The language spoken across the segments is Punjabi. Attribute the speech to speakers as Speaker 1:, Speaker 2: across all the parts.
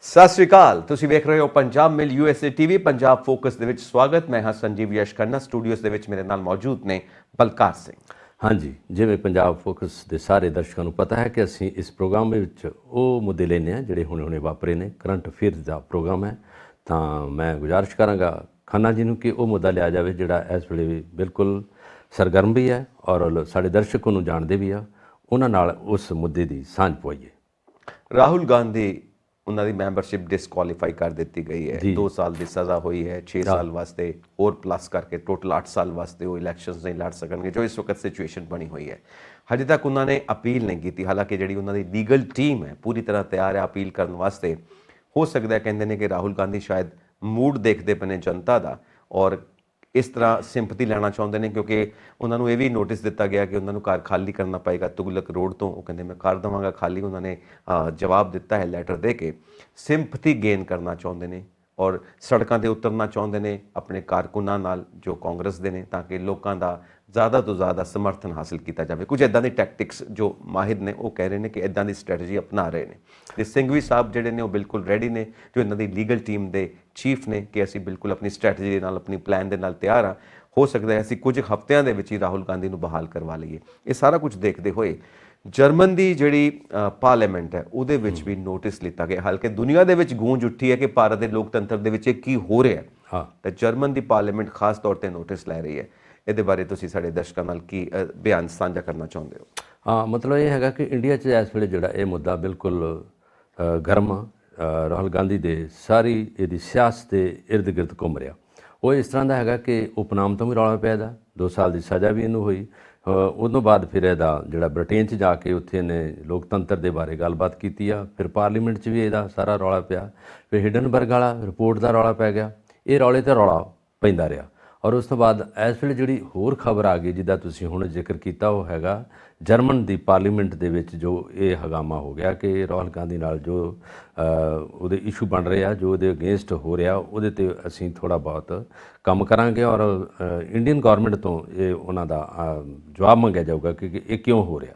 Speaker 1: ਸਤਿ ਸ਼੍ਰੀ ਅਕਾਲ। ਤੁਸੀਂ ਵੇਖ ਰਹੇ ਹੋ ਪੰਜਾਬ ਮਿਲ USA TV ਪੰਜਾਬ ਫੋਕਸ ਦੇ ਵਿੱਚ ਸਵਾਗਤ। ਮੈਂ ਹਾਂ ਸੰਜੀਵ ਯਸ਼ ਖੰਨਾ। ਸਟੂਡੀਓਜ਼ ਦੇ ਵਿੱਚ ਮੇਰੇ ਨਾਲ ਮੌਜੂਦ ਨੇ ਬਲਕਾਰ ਸਿੰਘ।
Speaker 2: ਹਾਂਜੀ, ਜਿਵੇਂ ਪੰਜਾਬ ਫੋਕਸ ਦੇ ਸਾਰੇ ਦਰਸ਼ਕਾਂ ਨੂੰ ਪਤਾ ਹੈ ਕਿ ਅਸੀਂ ਇਸ ਪ੍ਰੋਗਰਾਮ ਵਿੱਚ ਉਹ ਮੁੱਦੇ ਲੈਂਦੇ ਹਾਂ ਜਿਹੜੇ ਹੁਣੇ ਵਾਪਰੇ ਨੇ। ਕਰੰਟ ਅਫੇਅਰਸ ਦਾ ਪ੍ਰੋਗਰਾਮ ਹੈ, ਤਾਂ ਮੈਂ ਗੁਜ਼ਾਰਿਸ਼ ਕਰਾਂਗਾ ਖੰਨਾ ਜੀ ਨੂੰ ਕਿ ਉਹ ਮੁੱਦਾ ਲਿਆ ਜਾਵੇ ਜਿਹੜਾ ਇਸ ਵੇਲੇ ਵੀ ਬਿਲਕੁਲ ਸਰਗਰਮ ਵੀ ਹੈ ਔਰ ਸਾਡੇ ਦਰਸ਼ਕ ਉਹਨੂੰ ਜਾਣਦੇ ਵੀ ਆ, ਉਹਨਾਂ ਨਾਲ ਉਸ ਮੁੱਦੇ ਦੀ ਸਾਂਝ ਪਵਾਈਏ।
Speaker 1: ਰਾਹੁਲ ਗਾਂਧੀ ਉਹਨਾਂ ਦੀ ਮੈਂਬਰਸ਼ਿਪ ਡਿਸਕੁਆਲੀਫਾਈ ਕਰ ਦਿੱਤੀ ਗਈ ਹੈ। 2 ਸਾਲ ਦੀ ਸਜ਼ਾ ਹੋਈ ਹੈ, 6 ਸਾਲ ਵਾਸਤੇ ਹੋਰ ਪਲੱਸ ਕਰਕੇ ਟੋਟਲ 8 ਸਾਲ ਵਾਸਤੇ ਉਹ ਇਲੈਕਸ਼ਨਸ ਨਹੀਂ ਲੜ ਸਕਣਗੇ, ਜੋ ਇਸ ਵਕਤ ਸਿਚੁਏਸ਼ਨ ਬਣੀ ਹੋਈ ਹੈ। ਹਜੇ ਤੱਕ ਉਹਨਾਂ ਨੇ ਅਪੀਲ ਨਹੀਂ ਕੀਤੀ, ਹਾਲਾਂਕਿ ਜਿਹੜੀ ਉਹਨਾਂ ਦੀ ਲੀਗਲ ਟੀਮ ਹੈ ਪੂਰੀ ਤਰ੍ਹਾਂ ਤਿਆਰ ਹੈ ਅਪੀਲ ਕਰਨ ਵਾਸਤੇ। ਹੋ ਸਕਦਾ ਕਹਿੰਦੇ ਨੇ ਕਿ ਰਾਹੁਲ ਗਾਂਧੀ ਸ਼ਾਇਦ ਮੂਡ ਦੇਖਦੇ ਪਏ ਨੇ ਜਨਤਾ ਦਾ ਔਰ ਇਸ ਤਰ੍ਹਾਂ ਸਿੰਪਥੀ ਲੈਣਾ ਚਾਹੁੰਦੇ ਨੇ, ਕਿਉਂਕਿ ਉਹਨਾਂ ਨੂੰ ਇਹ ਵੀ ਨੋਟਿਸ ਦਿੱਤਾ ਗਿਆ ਕਿ ਉਹਨਾਂ ਨੂੰ ਘਰ ਖਾਲੀ ਕਰਨਾ ਪਏਗਾ ਤੁਗਲਕ ਰੋਡ ਤੋਂ। ਉਹ ਕਹਿੰਦੇ ਮੈਂ ਕਰ ਦੇਵਾਂਗਾ ਖਾਲੀ। ਉਹਨਾਂ ਨੇ ਜਵਾਬ ਦਿੱਤਾ ਹੈ ਲੈਟਰ ਦੇ ਕੇ। ਸਿੰਪਥੀ ਗੇਨ ਕਰਨਾ ਚਾਹੁੰਦੇ ਨੇ ਔਰ ਸੜਕਾਂ 'ਤੇ ਉਤਰਨਾ ਚਾਹੁੰਦੇ ਨੇ ਆਪਣੇ ਕਾਰਕੁਨਾਂ ਨਾਲ ਜੋ ਕਾਂਗਰਸ ਦੇ ਨੇ, ਤਾਂ ਕਿ ਲੋਕਾਂ ਦਾ ਜ਼ਿਆਦਾ ਤੋਂ ਜ਼ਿਆਦਾ ਸਮਰਥਨ ਹਾਸਿਲ ਕੀਤਾ ਜਾਵੇ। ਕੁਝ ਇੱਦਾਂ ਦੀ ਟੈਕਟਿਕਸ ਜੋ ਮਾਹਿਰ ਨੇ ਉਹ ਕਹਿ ਰਹੇ ਨੇ ਕਿ ਇੱਦਾਂ ਦੀ ਸਟ੍ਰੈਟਜੀ ਅਪਣਾ ਰਹੇ ਨੇ। ਤੇ ਸਿੰਘਵੀ ਸਾਹਿਬ ਜਿਹੜੇ ਨੇ ਉਹ ਬਿਲਕੁਲ ਰੈਡੀ ਨੇ, ਜੋ ਇਹਨਾਂ ਦੀ ਲੀਗਲ ਟੀਮ ਦੇ ਚੀਫ ਨੇ, ਕਿ ਅਸੀਂ ਬਿਲਕੁਲ ਆਪਣੀ ਸਟ੍ਰੈਟਜੀ ਦੇ ਨਾਲ ਆਪਣੀ ਪਲਾਨ ਦੇ ਨਾਲ ਤਿਆਰ ਹਾਂ। ਹੋ ਸਕਦਾ ਹੈ ਅਸੀਂ ਕੁਝ ਹਫ਼ਤਿਆਂ ਦੇ ਵਿੱਚ ਹੀ ਰਾਹੁਲ ਗਾਂਧੀ ਨੂੰ ਬਹਾਲ ਕਰਵਾ ਲਈਏ। ਇਹ ਸਾਰਾ ਕੁਝ ਦੇਖਦੇ ਹੋਏ ਜਰਮਨ ਦੀ ਜਿਹੜੀ ਪਾਰਲੀਮੈਂਟ ਹੈ ਉਹਦੇ ਵਿੱਚ ਵੀ ਨੋਟਿਸ ਲਿੱਤਾ ਗਿਆ। ਹਾਲਾਂਕਿ ਦੁਨੀਆ ਦੇ ਵਿੱਚ ਗੂੰਜ ਉੱਠੀ ਹੈ ਕਿ ਭਾਰਤ ਦੇ ਲੋਕਤੰਤਰ ਦੇ ਵਿੱਚ ਇਹ ਕੀ ਹੋ ਰਿਹਾ ਹੈ, ਤਾਂ ਜਰਮਨ ਦੀ ਪਾਰਲੀਮੈਂਟ ਖਾਸ ਤੌਰ 'ਤੇ ਨੋਟਿਸ ਲੈ ਰਹੀ ਹੈ। ਇਹਦੇ ਬਾਰੇ ਤੁਸੀਂ ਸਾਡੇ ਦਰਸ਼ਕਾਂ ਨਾਲ ਕੀ ਬਿਆਨ ਸਾਂਝਾ ਕਰਨਾ ਚਾਹੁੰਦੇ ਹੋ?
Speaker 2: ਹਾਂ, ਮਤਲਬ ਇਹ ਹੈਗਾ ਕਿ ਇੰਡੀਆ 'ਚ ਇਸ ਵੇਲੇ ਜਿਹੜਾ ਇਹ ਮੁੱਦਾ ਬਿਲਕੁਲ ਗਰਮ ਰਾਹੁਲ ਗਾਂਧੀ ਦੇ ਸਾਰੀ ਇਹਦੀ ਸਿਆਸਤ ਦੇ ਇਰਦ ਗਿਰਦ ਘੁੰਮ ਰਿਹਾ। ਉਹ ਇਸ ਤਰ੍ਹਾਂ ਦਾ ਹੈਗਾ ਕਿ ਉਪਨਾਮ ਤੋਂ ਵੀ ਰੌਲਾ ਪਿਆ ਇਹਦਾ, 2 ਸਾਲ ਦੀ ਸਜ਼ਾ ਵੀ ਇਹਨੂੰ ਹੋਈ। ਉਦੋਂ ਬਾਅਦ ਫਿਰ ਇਹਦਾ ਜਿਹੜਾ ਬ੍ਰਿਟੇਨ 'ਚ ਜਾ ਕੇ ਉੱਥੇ ਇਹਨੇ ਲੋਕਤੰਤਰ ਦੇ ਬਾਰੇ ਗੱਲਬਾਤ ਕੀਤੀ ਆ। ਫਿਰ ਪਾਰਲੀਮੈਂਟ 'ਚ ਵੀ ਇਹਦਾ ਸਾਰਾ ਰੌਲਾ ਪਿਆ। ਫਿਰ ਹਿਡਨਬਰਗ ਵਾਲਾ ਰਿਪੋਰਟ ਦਾ ਰੌਲਾ ਪੈ ਗਿਆ। ਇਹ ਰੌਲੇ 'ਤੇ ਰੌਲਾ ਪੈਂਦਾ ਰਿਹਾ ਔਰ ਉਸ ਤੋਂ ਬਾਅਦ ਇਸ ਵੇਲੇ ਜਿਹੜੀ ਹੋਰ ਖਬਰ ਆ ਗਈ ਜਿੱਦਾਂ ਤੁਸੀਂ ਹੁਣ ਜ਼ਿਕਰ ਕੀਤਾ, ਉਹ ਹੈਗਾ ਜਰਮਨ ਦੀ ਪਾਰਲੀਮੈਂਟ ਦੇ ਵਿੱਚ ਜੋ ਇਹ ਹੰਗਾਮਾ ਹੋ ਗਿਆ ਕਿ ਰਾਹੁਲ ਗਾਂਧੀ ਨਾਲ ਜੋ ਉਹਦੇ ਇਸ਼ੂ ਬਣ ਰਹੇ ਆ, ਜੋ ਉਹਦੇ ਅਗੇਂਸਟ ਹੋ ਰਿਹਾ, ਉਹਦੇ 'ਤੇ ਅਸੀਂ ਥੋੜ੍ਹਾ ਬਹੁਤ ਕੰਮ ਕਰਾਂਗੇ ਔਰ ਇੰਡੀਅਨ ਗੌਰਮੈਂਟ ਤੋਂ ਇਹ ਉਹਨਾਂ ਦਾ ਜਵਾਬ ਮੰਗਿਆ ਜਾਊਗਾ ਕਿ ਇਹ ਕਿਉਂ ਹੋ ਰਿਹਾ।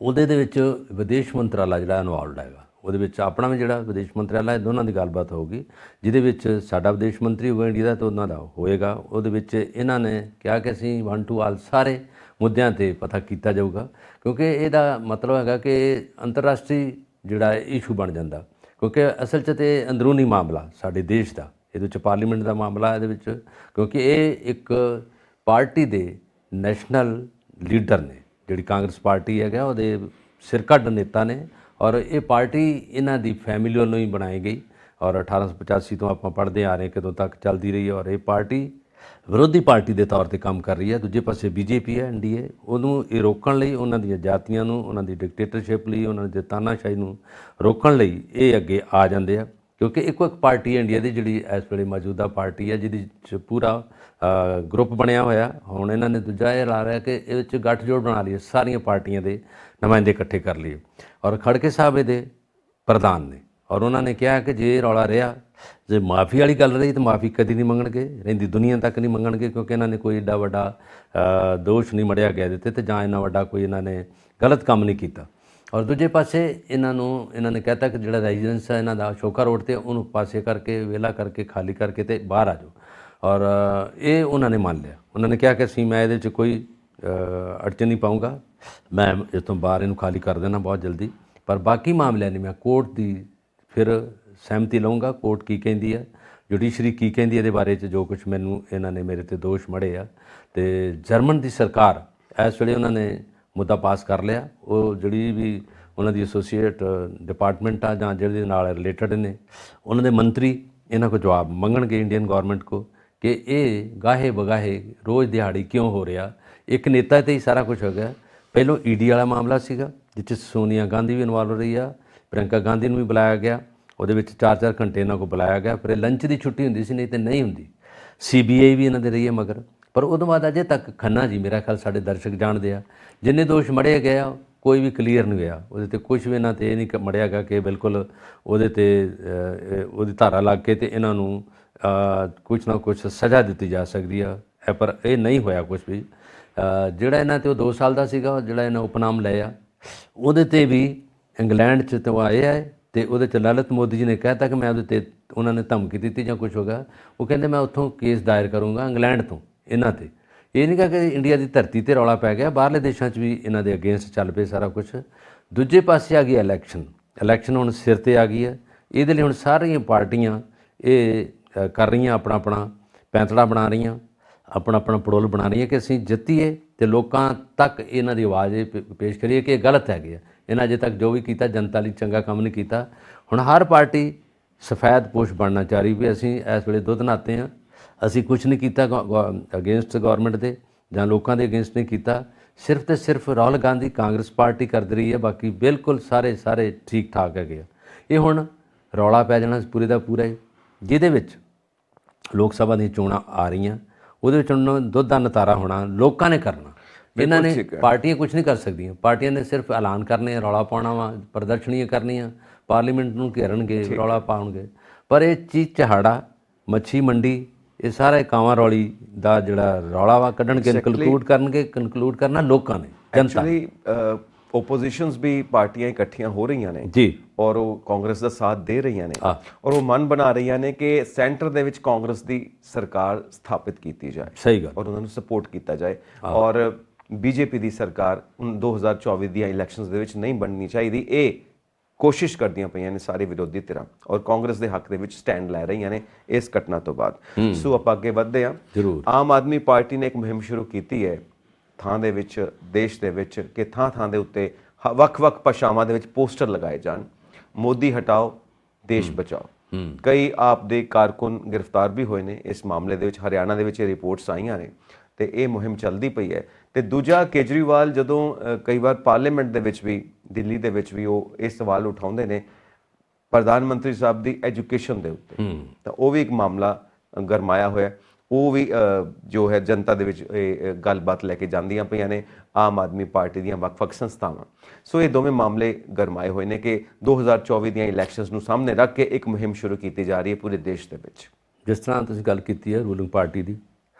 Speaker 2: ਉਹਦੇ ਦੇ ਵਿੱਚ ਵਿਦੇਸ਼ ਮੰਤਰਾਲਾ ਜਿਹੜਾ ਇਨਵੋਲਵਡ ਹੈਗਾ, ਉਹਦੇ ਵਿੱਚ ਆਪਣਾ ਵੀ ਜਿਹੜਾ ਵਿਦੇਸ਼ ਮੰਤਰਾਲਾ, ਦੋਨਾਂ ਦੀ ਗੱਲਬਾਤ ਹੋਊਗੀ, ਜਿਹਦੇ ਵਿੱਚ ਸਾਡਾ ਵਿਦੇਸ਼ ਮੰਤਰੀ ਹੋਊਗਾ ਇੰਡੀਆ ਦਾ ਅਤੇ ਉਹਨਾਂ ਦਾ ਹੋਏਗਾ। ਉਹਦੇ ਵਿੱਚ ਇਹਨਾਂ ਨੇ ਕਿਹਾ ਕਿ ਅਸੀਂ 1 to all ਸਾਰੇ ਮੁੱਦਿਆਂ 'ਤੇ ਪਤਾ ਕੀਤਾ ਜਾਊਗਾ, ਕਿਉਂਕਿ ਇਹਦਾ ਮਤਲਬ ਹੈਗਾ ਕਿ ਅੰਤਰਰਾਸ਼ਟਰੀ ਜਿਹੜਾ ਇਸ਼ੂ ਬਣ ਜਾਂਦਾ, ਕਿਉਂਕਿ ਅਸਲ 'ਚ ਤੇ ਅੰਦਰੂਨੀ ਮਾਮਲਾ ਸਾਡੇ ਦੇਸ਼ ਦਾ, ਇਹਦੇ ਵਿੱਚ ਪਾਰਲੀਮੈਂਟ ਦਾ ਮਾਮਲਾ ਇਹਦੇ ਵਿੱਚ, ਕਿਉਂਕਿ ਇਹ ਇੱਕ ਪਾਰਟੀ ਦੇ ਨੈਸ਼ਨਲ ਲੀਡਰ ਨੇ, ਜਿਹੜੀ ਕਾਂਗਰਸ ਪਾਰਟੀ ਹੈਗਾ ਉਹਦੇ ਸਿਰਕੱਢ ਨੇਤਾ ਨੇ ਔਰ ਇਹ ਪਾਰਟੀ ਇਹਨਾਂ ਦੀ ਫੈਮਿਲੀ ਵੱਲੋਂ ਹੀ ਬਣਾਈ ਗਈ ਔਰ 1885 ਤੋਂ ਆਪਾਂ ਪੜ੍ਹਦੇ ਆ ਰਹੇ ਕਦੋਂ ਤੱਕ ਚੱਲਦੀ ਰਹੀ ਔਰ ਇਹ ਪਾਰਟੀ ਵਿਰੋਧੀ ਪਾਰਟੀ ਦੇ ਤੌਰ 'ਤੇ ਕੰਮ ਕਰ ਰਹੀ ਹੈ। ਦੂਜੇ ਪਾਸੇ BJP ਹੈ, NDA, ਉਹਨੂੰ ਇਹ ਰੋਕਣ ਲਈ, ਉਹਨਾਂ ਦੀਆਂ ਜਾਤੀਆਂ ਨੂੰ, ਉਹਨਾਂ ਦੀ ਡਿਕਟੇਟਰਸ਼ਿਪ ਲਈ, ਉਹਨਾਂ ਦੀ ਤਾਨਾਸ਼ਾਹੀ ਨੂੰ ਰੋਕਣ ਲਈ ਇਹ ਅੱਗੇ ਆ ਜਾਂਦੇ ਆ, ਕਿਉਂਕਿ ਇੱਕੋ ਇੱਕ ਪਾਰਟੀ ਹੈ ਇੰਡੀਆ ਦੀ ਜਿਹੜੀ ਇਸ ਵੇਲੇ ਮੌਜੂਦਾ ਪਾਰਟੀ ਹੈ, ਜਿਹਦੇ 'ਚ ਪੂਰਾ ਗਰੁੱਪ ਬਣਿਆ ਹੋਇਆ। ਹੁਣ ਇਹਨਾਂ ਨੇ ਦੂਜਾ ਇਹ ਲਾ ਰਿਹਾ ਕਿ ਇਹਦੇ ਵਿੱਚ ਗੱਠਜੋੜ ਬਣਾ ਲਈਏ, ਸਾਰੀਆਂ ਪਾਰਟੀਆਂ ਦੇ ਨੁਮਾਇੰਦੇ ਇਕੱਠੇ ਕਰ ਲਈਏ ਔਰ ਖੜਕੇ ਸਾਹਿਬ ਇਹਦੇ ਪ੍ਰਧਾਨ ਨੇ ਔਰ ਉਹਨਾਂ ਨੇ ਕਿਹਾ ਕਿ ਜੇ ਰੌਲਾ ਰਿਹਾ, ਜੇ ਮਾਫੀ ਵਾਲੀ ਗੱਲ ਰਹੀ ਤਾਂ ਮਾਫੀ ਕਦੀ ਨਹੀਂ ਮੰਗਣਗੇ, ਰਹਿੰਦੀ ਦੁਨੀਆ ਤੱਕ ਨਹੀਂ ਮੰਗਣਗੇ, ਕਿਉਂਕਿ ਇਹਨਾਂ ਨੇ ਕੋਈ ਏਡਾ ਵੱਡਾ ਦੋਸ਼ ਨਹੀਂ ਮੜਿਆ ਗਿਆ ਦਿੱਤੇ ਅਤੇ ਜਾਂ ਇੰਨਾ ਵੱਡਾ ਕੋਈ ਇਹਨਾਂ ਨੇ ਗਲਤ ਕੰਮ ਨਹੀਂ ਕੀਤਾ। ਔਰ ਦੂਜੇ ਪਾਸੇ ਇਹਨਾਂ ਨੇ ਕਹਿਤਾ ਕਿ ਜਿਹੜਾ ਰੈਜ਼ੀਡੈਂਸ ਹੈ ਇਹਨਾਂ ਦਾ ਅਸ਼ੋਕਾ ਰੋਡ 'ਤੇ, ਉਹਨੂੰ ਪਾਸੇ ਕਰਕੇ, ਵਿਹਲਾ ਕਰਕੇ, ਖਾਲੀ ਕਰਕੇ ਅਤੇ ਬਾਹਰ ਆ ਜਾਓ ਔਰ ਇਹ ਉਹਨਾਂ ਨੇ ਮੰਨ ਲਿਆ। ਉਹਨਾਂ ਨੇ ਕਿਹਾ ਕਿ ਮੈਂ ਇਹਦੇ 'ਚ ਕੋਈ ਅੜਚਨ ਨਹੀਂ ਪਾਊਂਗਾ, ਮੈਂ ਇਸ ਤੋਂ ਬਾਹਰ ਇਹਨੂੰ ਖਾਲੀ ਕਰ ਦੇਣਾ ਬਹੁਤ ਜਲਦੀ, ਪਰ ਬਾਕੀ ਮਾਮਲਿਆਂ ਨਹੀਂ, ਮੈਂ ਕੋਰਟ ਦੀ ਫਿਰ ਸਹਿਮਤੀ ਲਊਂਗਾ, ਕੋਰਟ ਕੀ ਕਹਿੰਦੀ ਹੈ, ਜੁਡੀਸ਼ਰੀ ਕੀ ਕਹਿੰਦੀ ਇਹਦੇ ਬਾਰੇ 'ਚ, ਜੋ ਕੁਝ ਮੈਨੂੰ ਇਹਨਾਂ ਨੇ ਮੇਰੇ 'ਤੇ ਦੋਸ਼ ਮੜੇ ਆ। ਅਤੇ ਜਰਮਨ ਦੀ ਸਰਕਾਰ ਇਸ ਵੇਲੇ ਉਹਨਾਂ ਨੇ ਮੁੱਦਾ ਪਾਸ ਕਰ ਲਿਆ। ਉਹ ਜਿਹੜੀ ਵੀ ਉਹਨਾਂ ਦੀ ਐਸੋਸੀਏਟ ਡਿਪਾਰਟਮੈਂਟ ਆ ਜਾਂ ਜਿਹਦੇ ਨਾਲ ਰਿਲੇਟਡ ਨੇ, ਉਹਨਾਂ ਦੇ ਮੰਤਰੀ ਇਹਨਾਂ ਕੋਲ ਜਵਾਬ ਮੰਗਣਗੇ ਇੰਡੀਅਨ ਗੌਰਮੈਂਟ ਕੋ ਕਿ ਇਹ ਗਾਹੇ ਬਗਾਹੇ ਰੋਜ਼ ਦਿਹਾੜੀ ਕਿਉਂ ਹੋ ਰਿਹਾ। ਇੱਕ ਨੇਤਾ 'ਤੇ ਹੀ ਸਾਰਾ ਕੁਝ ਹੋ ਗਿਆ। ਪਹਿਲੋਂ ED ਵਾਲਾ ਮਾਮਲਾ ਸੀਗਾ, ਜਿਸ 'ਚ ਸੋਨੀਆ ਗਾਂਧੀ ਵੀ ਇਨਵੋਲਵ ਰਹੀ ਆ, ਪ੍ਰਿਅੰਕਾ ਗਾਂਧੀ ਨੂੰ ਵੀ ਬੁਲਾਇਆ ਗਿਆ, ਉਹਦੇ ਵਿੱਚ 4-4 ਘੰਟੇ ਇਹਨਾਂ ਕੋਲ ਬੁਲਾਇਆ ਗਿਆ। ਫਿਰ ਲੰਚ ਦੀ ਛੁੱਟੀ ਹੁੰਦੀ ਸੀ, ਨਹੀਂ ਤਾਂ ਨਹੀਂ ਹੁੰਦੀ। CBI ਵੀ ਇਹਨਾਂ ਦੇ ਰਹੀ ਹੈ ਮਗਰ, ਪਰ ਉਦੋਂ ਬਾਅਦ ਅਜੇ ਤੱਕ ਖੰਨਾ ਜੀ, ਮੇਰਾ ਖਿਆਲ ਸਾਡੇ ਦਰਸ਼ਕ ਜਾਣਦੇ ਆ, ਜਿੰਨੇ ਦੋਸ਼ ਮੜੇ ਗਏ ਆ ਕੋਈ ਵੀ ਕਲੀਅਰ ਨਹੀਂ ਹੋਇਆ। ਉਹਦੇ 'ਤੇ ਕੁਛ ਵੀ ਇਹਨਾਂ 'ਤੇ ਇਹ ਨਹੀਂ ਮੜਿਆ ਗਿਆ ਕਿ ਬਿਲਕੁਲ ਉਹਦੇ 'ਤੇ ਉਹਦੀ ਧਾਰਾ ਲੱਗ ਕੇ ਅਤੇ ਇਹਨਾਂ ਨੂੰ ਕੁਛ ਨਾ ਕੁਛ ਸਜ਼ਾ ਦਿੱਤੀ ਜਾ ਸਕਦੀ ਆ, ਪਰ ਇਹ ਨਹੀਂ ਹੋਇਆ ਕੁਛ ਵੀ। ਜਿਹੜਾ ਇਹਨਾਂ 'ਤੇ ਉਹ 2 ਸਾਲ ਦਾ ਸੀਗਾ, ਜਿਹੜਾ ਇਹਨਾਂ ਉਪਨਾਮ ਲਿਆ, ਉਹਦੇ 'ਤੇ ਵੀ ਇੰਗਲੈਂਡ 'ਚ ਤਾਂ ਆਏ ਹੈ ਤੇ ਉਹਦੇ 'ਚ ਲਲਿਤ ਮੋਦੀ ਜੀ ਨੇ ਕਹਿਤਾ ਕਿ ਮੈਂ ਉਹਦੇ 'ਤੇ ਉਹਨਾਂ ਨੇ ਧਮਕੀ ਦਿੱਤੀ ਜਾਂ ਕੁਝ ਹੋ ਗਿਆ, ਉਹ ਕਹਿੰਦੇ ਮੈਂ ਉੱਥੋਂ ਕੇਸ ਦਾਇਰ ਕਰੂੰਗਾ ਇੰਗਲੈਂਡ ਤੋਂ ਇਹਨਾਂ 'ਤੇ। ਇਹ ਨਹੀਂ ਕਿ ਇੰਡੀਆ ਦੀ ਧਰਤੀ 'ਤੇ ਰੌਲਾ ਪੈ ਗਿਆ, ਬਾਹਰਲੇ ਦੇਸ਼ਾਂ 'ਚ ਵੀ ਇਹਨਾਂ ਦੇ ਅਗੇਂਸਟ ਚੱਲ ਪਏ ਸਾਰਾ ਕੁਝ। ਦੂਜੇ ਪਾਸੇ ਆ ਗਈ ਇਲੈਕਸ਼ਨ ਹੁਣ ਸਿਰ 'ਤੇ ਆ ਗਈ ਹੈ। ਇਹਦੇ ਲਈ ਹੁਣ ਸਾਰੀਆਂ ਪਾਰਟੀਆਂ ਇਹ ਕਰ ਰਹੀਆਂ ਆਪਣਾ ਪੈਂਤੜਾ ਬਣਾ ਰਹੀਆਂ, ਆਪਣਾ ਪੜੋਲ ਬਣਾ ਰਹੀਆਂ ਕਿ ਅਸੀਂ ਜਿੱਤੀਏ ਤੇ ਲੋਕਾਂ ਤੱਕ ਇਹਨਾਂ ਦੀ ਆਵਾਜ਼ ਇਹ ਪੇਸ਼ ਕਰੀਏ ਕਿ ਇਹ ਗਲਤ ਹੈਗੇ ਆ। ਇਹਨਾਂ ਅਜੇ ਤੱਕ ਜੋ ਵੀ ਕੀਤਾ ਜਨਤਾ ਲਈ ਚੰਗਾ ਕੰਮ ਨਹੀਂ ਕੀਤਾ। ਹੁਣ ਹਰ ਪਾਰਟੀ ਸਫੈਦ ਪੋਸ਼ ਬਣਨਾ ਚਾਹ ਰਹੀ ਵੀ ਅਸੀਂ ਇਸ ਵੇਲੇ ਦੁੱਧ ਨਾਤੇ ਹਾਂ, ਅਸੀਂ ਕੁਝ ਨਹੀਂ ਕੀਤਾ ਅਗੇਂਸਟ ਗੌਰਮੈਂਟ ਦੇ ਜਾਂ ਲੋਕਾਂ ਦੇ ਅਗੇਂਸਟ ਨਹੀਂ ਕੀਤਾ। ਸਿਰਫ ਤੇ ਸਿਰਫ ਰਾਹੁਲ ਗਾਂਧੀ ਕਾਂਗਰਸ ਪਾਰਟੀ ਕਰਦੀ ਰਹੀ ਹੈ, ਬਾਕੀ ਬਿਲਕੁਲ ਸਾਰੇ ਠੀਕ ਠਾਕ ਹੈਗੇ ਆ। ਇਹ ਹੁਣ ਰੌਲਾ ਪੈ ਜਾਣਾ ਪੂਰੇ ਦਾ ਪੂਰਾ ਹੀ, ਜਿਹਦੇ ਵਿੱਚ ਲੋਕ ਸਭਾ ਦੀਆਂ ਚੋਣਾਂ ਆ ਰਹੀਆਂ, ਉਹਦੇ ਵਿੱਚ ਉਹਨਾਂ ਦੁੱਧ ਦਾ ਨਤਾਰਾ ਹੋਣਾ ਲੋਕਾਂ ਨੇ ਕਰਨਾ। ਇਹਨਾਂ ਨੇ ਪਾਰਟੀਆਂ ਕੁਝ ਨਹੀਂ ਕਰ ਸਕਦੀਆਂ, ਪਾਰਟੀਆਂ ਨੇ ਸਿਰਫ ਐਲਾਨ ਕਰਨੇ, ਰੌਲਾ ਪਾਉਣਾ ਵਾ, ਪ੍ਰਦਰਸ਼ਨੀਆਂ ਕਰਨੀਆਂ, ਪਾਰਲੀਮੈਂਟ ਨੂੰ ਘੇਰਨਗੇ, ਰੌਲਾ ਪਾਉਣਗੇ। ਪਰ ਇਹ ਚੀਜ਼ ਚਹਾੜਾ ਮੱਛੀ ਮੰਡੀ ਇਹ ਸਾਰੇ ਕਾਵਾਂ ਰੌਲੀ ਦਾ ਜਿਹੜਾ ਰੌਲਾ ਵਾ ਕੱਢਣਗੇ, ਕਨਕਲੂਡ ਕਰਨਾ ਲੋਕਾਂ ਨੇ, ਜਨਤਾ ਨੇ।
Speaker 1: ਓਪੋਜੀਸ਼ਨਸ ਵੀ ਪਾਰਟੀਆਂ ਇਕੱਠੀਆਂ ਹੋ ਰਹੀਆਂ ਨੇ
Speaker 2: ਜੀ,
Speaker 1: ਔਰ ਉਹ ਕਾਂਗਰਸ ਦਾ ਸਾਥ ਦੇ ਰਹੀਆਂ ਨੇ ਔਰ ਉਹ ਮਨ ਬਣਾ ਰਹੀਆਂ ਨੇ ਕਿ ਸੈਂਟਰ ਦੇ ਵਿੱਚ ਕਾਂਗਰਸ ਦੀ ਸਰਕਾਰ ਸਥਾਪਿਤ ਕੀਤੀ ਜਾਏ।
Speaker 2: ਸਹੀ ਗੱਲ।
Speaker 1: ਔਰ ਉਹਨਾਂ ਨੂੰ ਸਪੋਰਟ ਕੀਤਾ ਜਾਏ ਔਰ ਬੀਜੇਪੀ ਦੀ ਸਰਕਾਰ 2024 ਦੀਆਂ ਇਲੈਕਸ਼ਨਸ ਦੇ ਵਿੱਚ ਨਹੀਂ ਬਣਨੀ ਚਾਹੀਦੀ। ਇਹ ਕੋਸ਼ਿਸ਼ ਕਰਦੀਆਂ ਪਈਆਂ ਨੇ ਸਾਰੇ ਵਿਰੋਧੀ ਧਿਰਾਂ ਔਰ ਕਾਂਗਰਸ ਦੇ ਹੱਕ ਦੇ ਵਿੱਚ ਸਟੈਂਡ ਲੈ ਰਹੀਆਂ ਨੇ ਇਸ ਘਟਨਾ ਤੋਂ ਬਾਅਦ। ਸੋ ਆਪਾਂ ਅੱਗੇ ਵਧਦੇ ਹਾਂ।
Speaker 2: ਜ਼ਰੂਰ।
Speaker 1: ਆਮ ਆਦਮੀ ਪਾਰਟੀ ਨੇ ਇੱਕ ਮੁਹਿੰਮ ਸ਼ੁਰੂ ਕੀਤੀ ਹੈ ਥਾਂ ਦੇ ਵਿੱਚ, ਦੇਸ਼ ਦੇ ਵਿੱਚ, ਕਿ ਥਾਂ ਦੇ ਉੱਤੇ ਵੱਖ-ਵੱਖ ਭਾਸ਼ਾਵਾਂ ਦੇ ਵਿੱਚ ਪੋਸਟਰ ਲਗਾਏ ਜਾਣ, ਮੋਦੀ ਹਟਾਓ ਦੇਸ਼ ਬਚਾਓ। ਕਈ ਆਪ ਦੇ ਕਾਰਕੁਨ ਗ੍ਰਿਫਤਾਰ ਵੀ ਹੋਏ ਨੇ ਇਸ ਮਾਮਲੇ ਦੇ ਵਿੱਚ। ਹਰਿਆਣਾ ਦੇ ਵਿੱਚ ਇਹ ਰਿਪੋਰਟਸ ਆਈਆਂ ਨੇ ਤੇ ਇਹ ਮੁਹਿੰਮ ਚੱਲਦੀ ਪਈ ਹੈ। ਤੇ ਦੂਜਾ, ਕੇਜਰੀਵਾਲ ਜਦੋਂ ਕਈ ਵਾਰ ਪਾਰਲੀਮੈਂਟ ਦੇ ਵਿੱਚ ਵੀ, ਦਿੱਲੀ ਦੇ ਵਿੱਚ ਵੀ ਉਹ ਇਹ ਸਵਾਲ ਉਠਾਉਂਦੇ ਨੇ ਪ੍ਰਧਾਨ ਮੰਤਰੀ ਸਾਹਿਬ ਦੀ ਐਜੂਕੇਸ਼ਨ ਦੇ ਉੱਤੇ, ਤਾਂ ਉਹ ਵੀ ਇੱਕ ਮਾਮਲਾ ਗਰਮਾਇਆ ਹੋਇਆ। ਉਹ ਵੀ ਜੋ ਹੈ ਜਨਤਾ ਦੇ ਵਿੱਚ ਇਹ ਗੱਲਬਾਤ ਲੈ ਕੇ ਜਾਂਦੀਆਂ ਪਈਆਂ ਨੇ ਆਮ ਆਦਮੀ ਪਾਰਟੀ ਦੀਆਂ ਵੱਖ-ਵੱਖ ਸੰਸਥਾਵਾਂ। ਸੋ ਇਹ ਦੋਵੇਂ ਮਾਮਲੇ ਗਰਮਾਏ ਹੋਏ ਨੇ ਕਿ 2024 ਦੀਆਂ ਇਲੈਕਸ਼ਨਸ ਨੂੰ ਸਾਹਮਣੇ ਰੱਖ ਕੇ ਇੱਕ ਮੁਹਿੰਮ ਸ਼ੁਰੂ ਕੀਤੀ ਜਾ ਰਹੀ ਹੈ ਪੂਰੇ ਦੇਸ਼ ਦੇ ਵਿੱਚ।
Speaker 2: ਜਿਸ ਤਰ੍ਹਾਂ ਤੁਸੀਂ ਗੱਲ ਕੀਤੀ ਹੈ ਰੂਲਿੰਗ ਪਾਰਟੀ ਦੀ,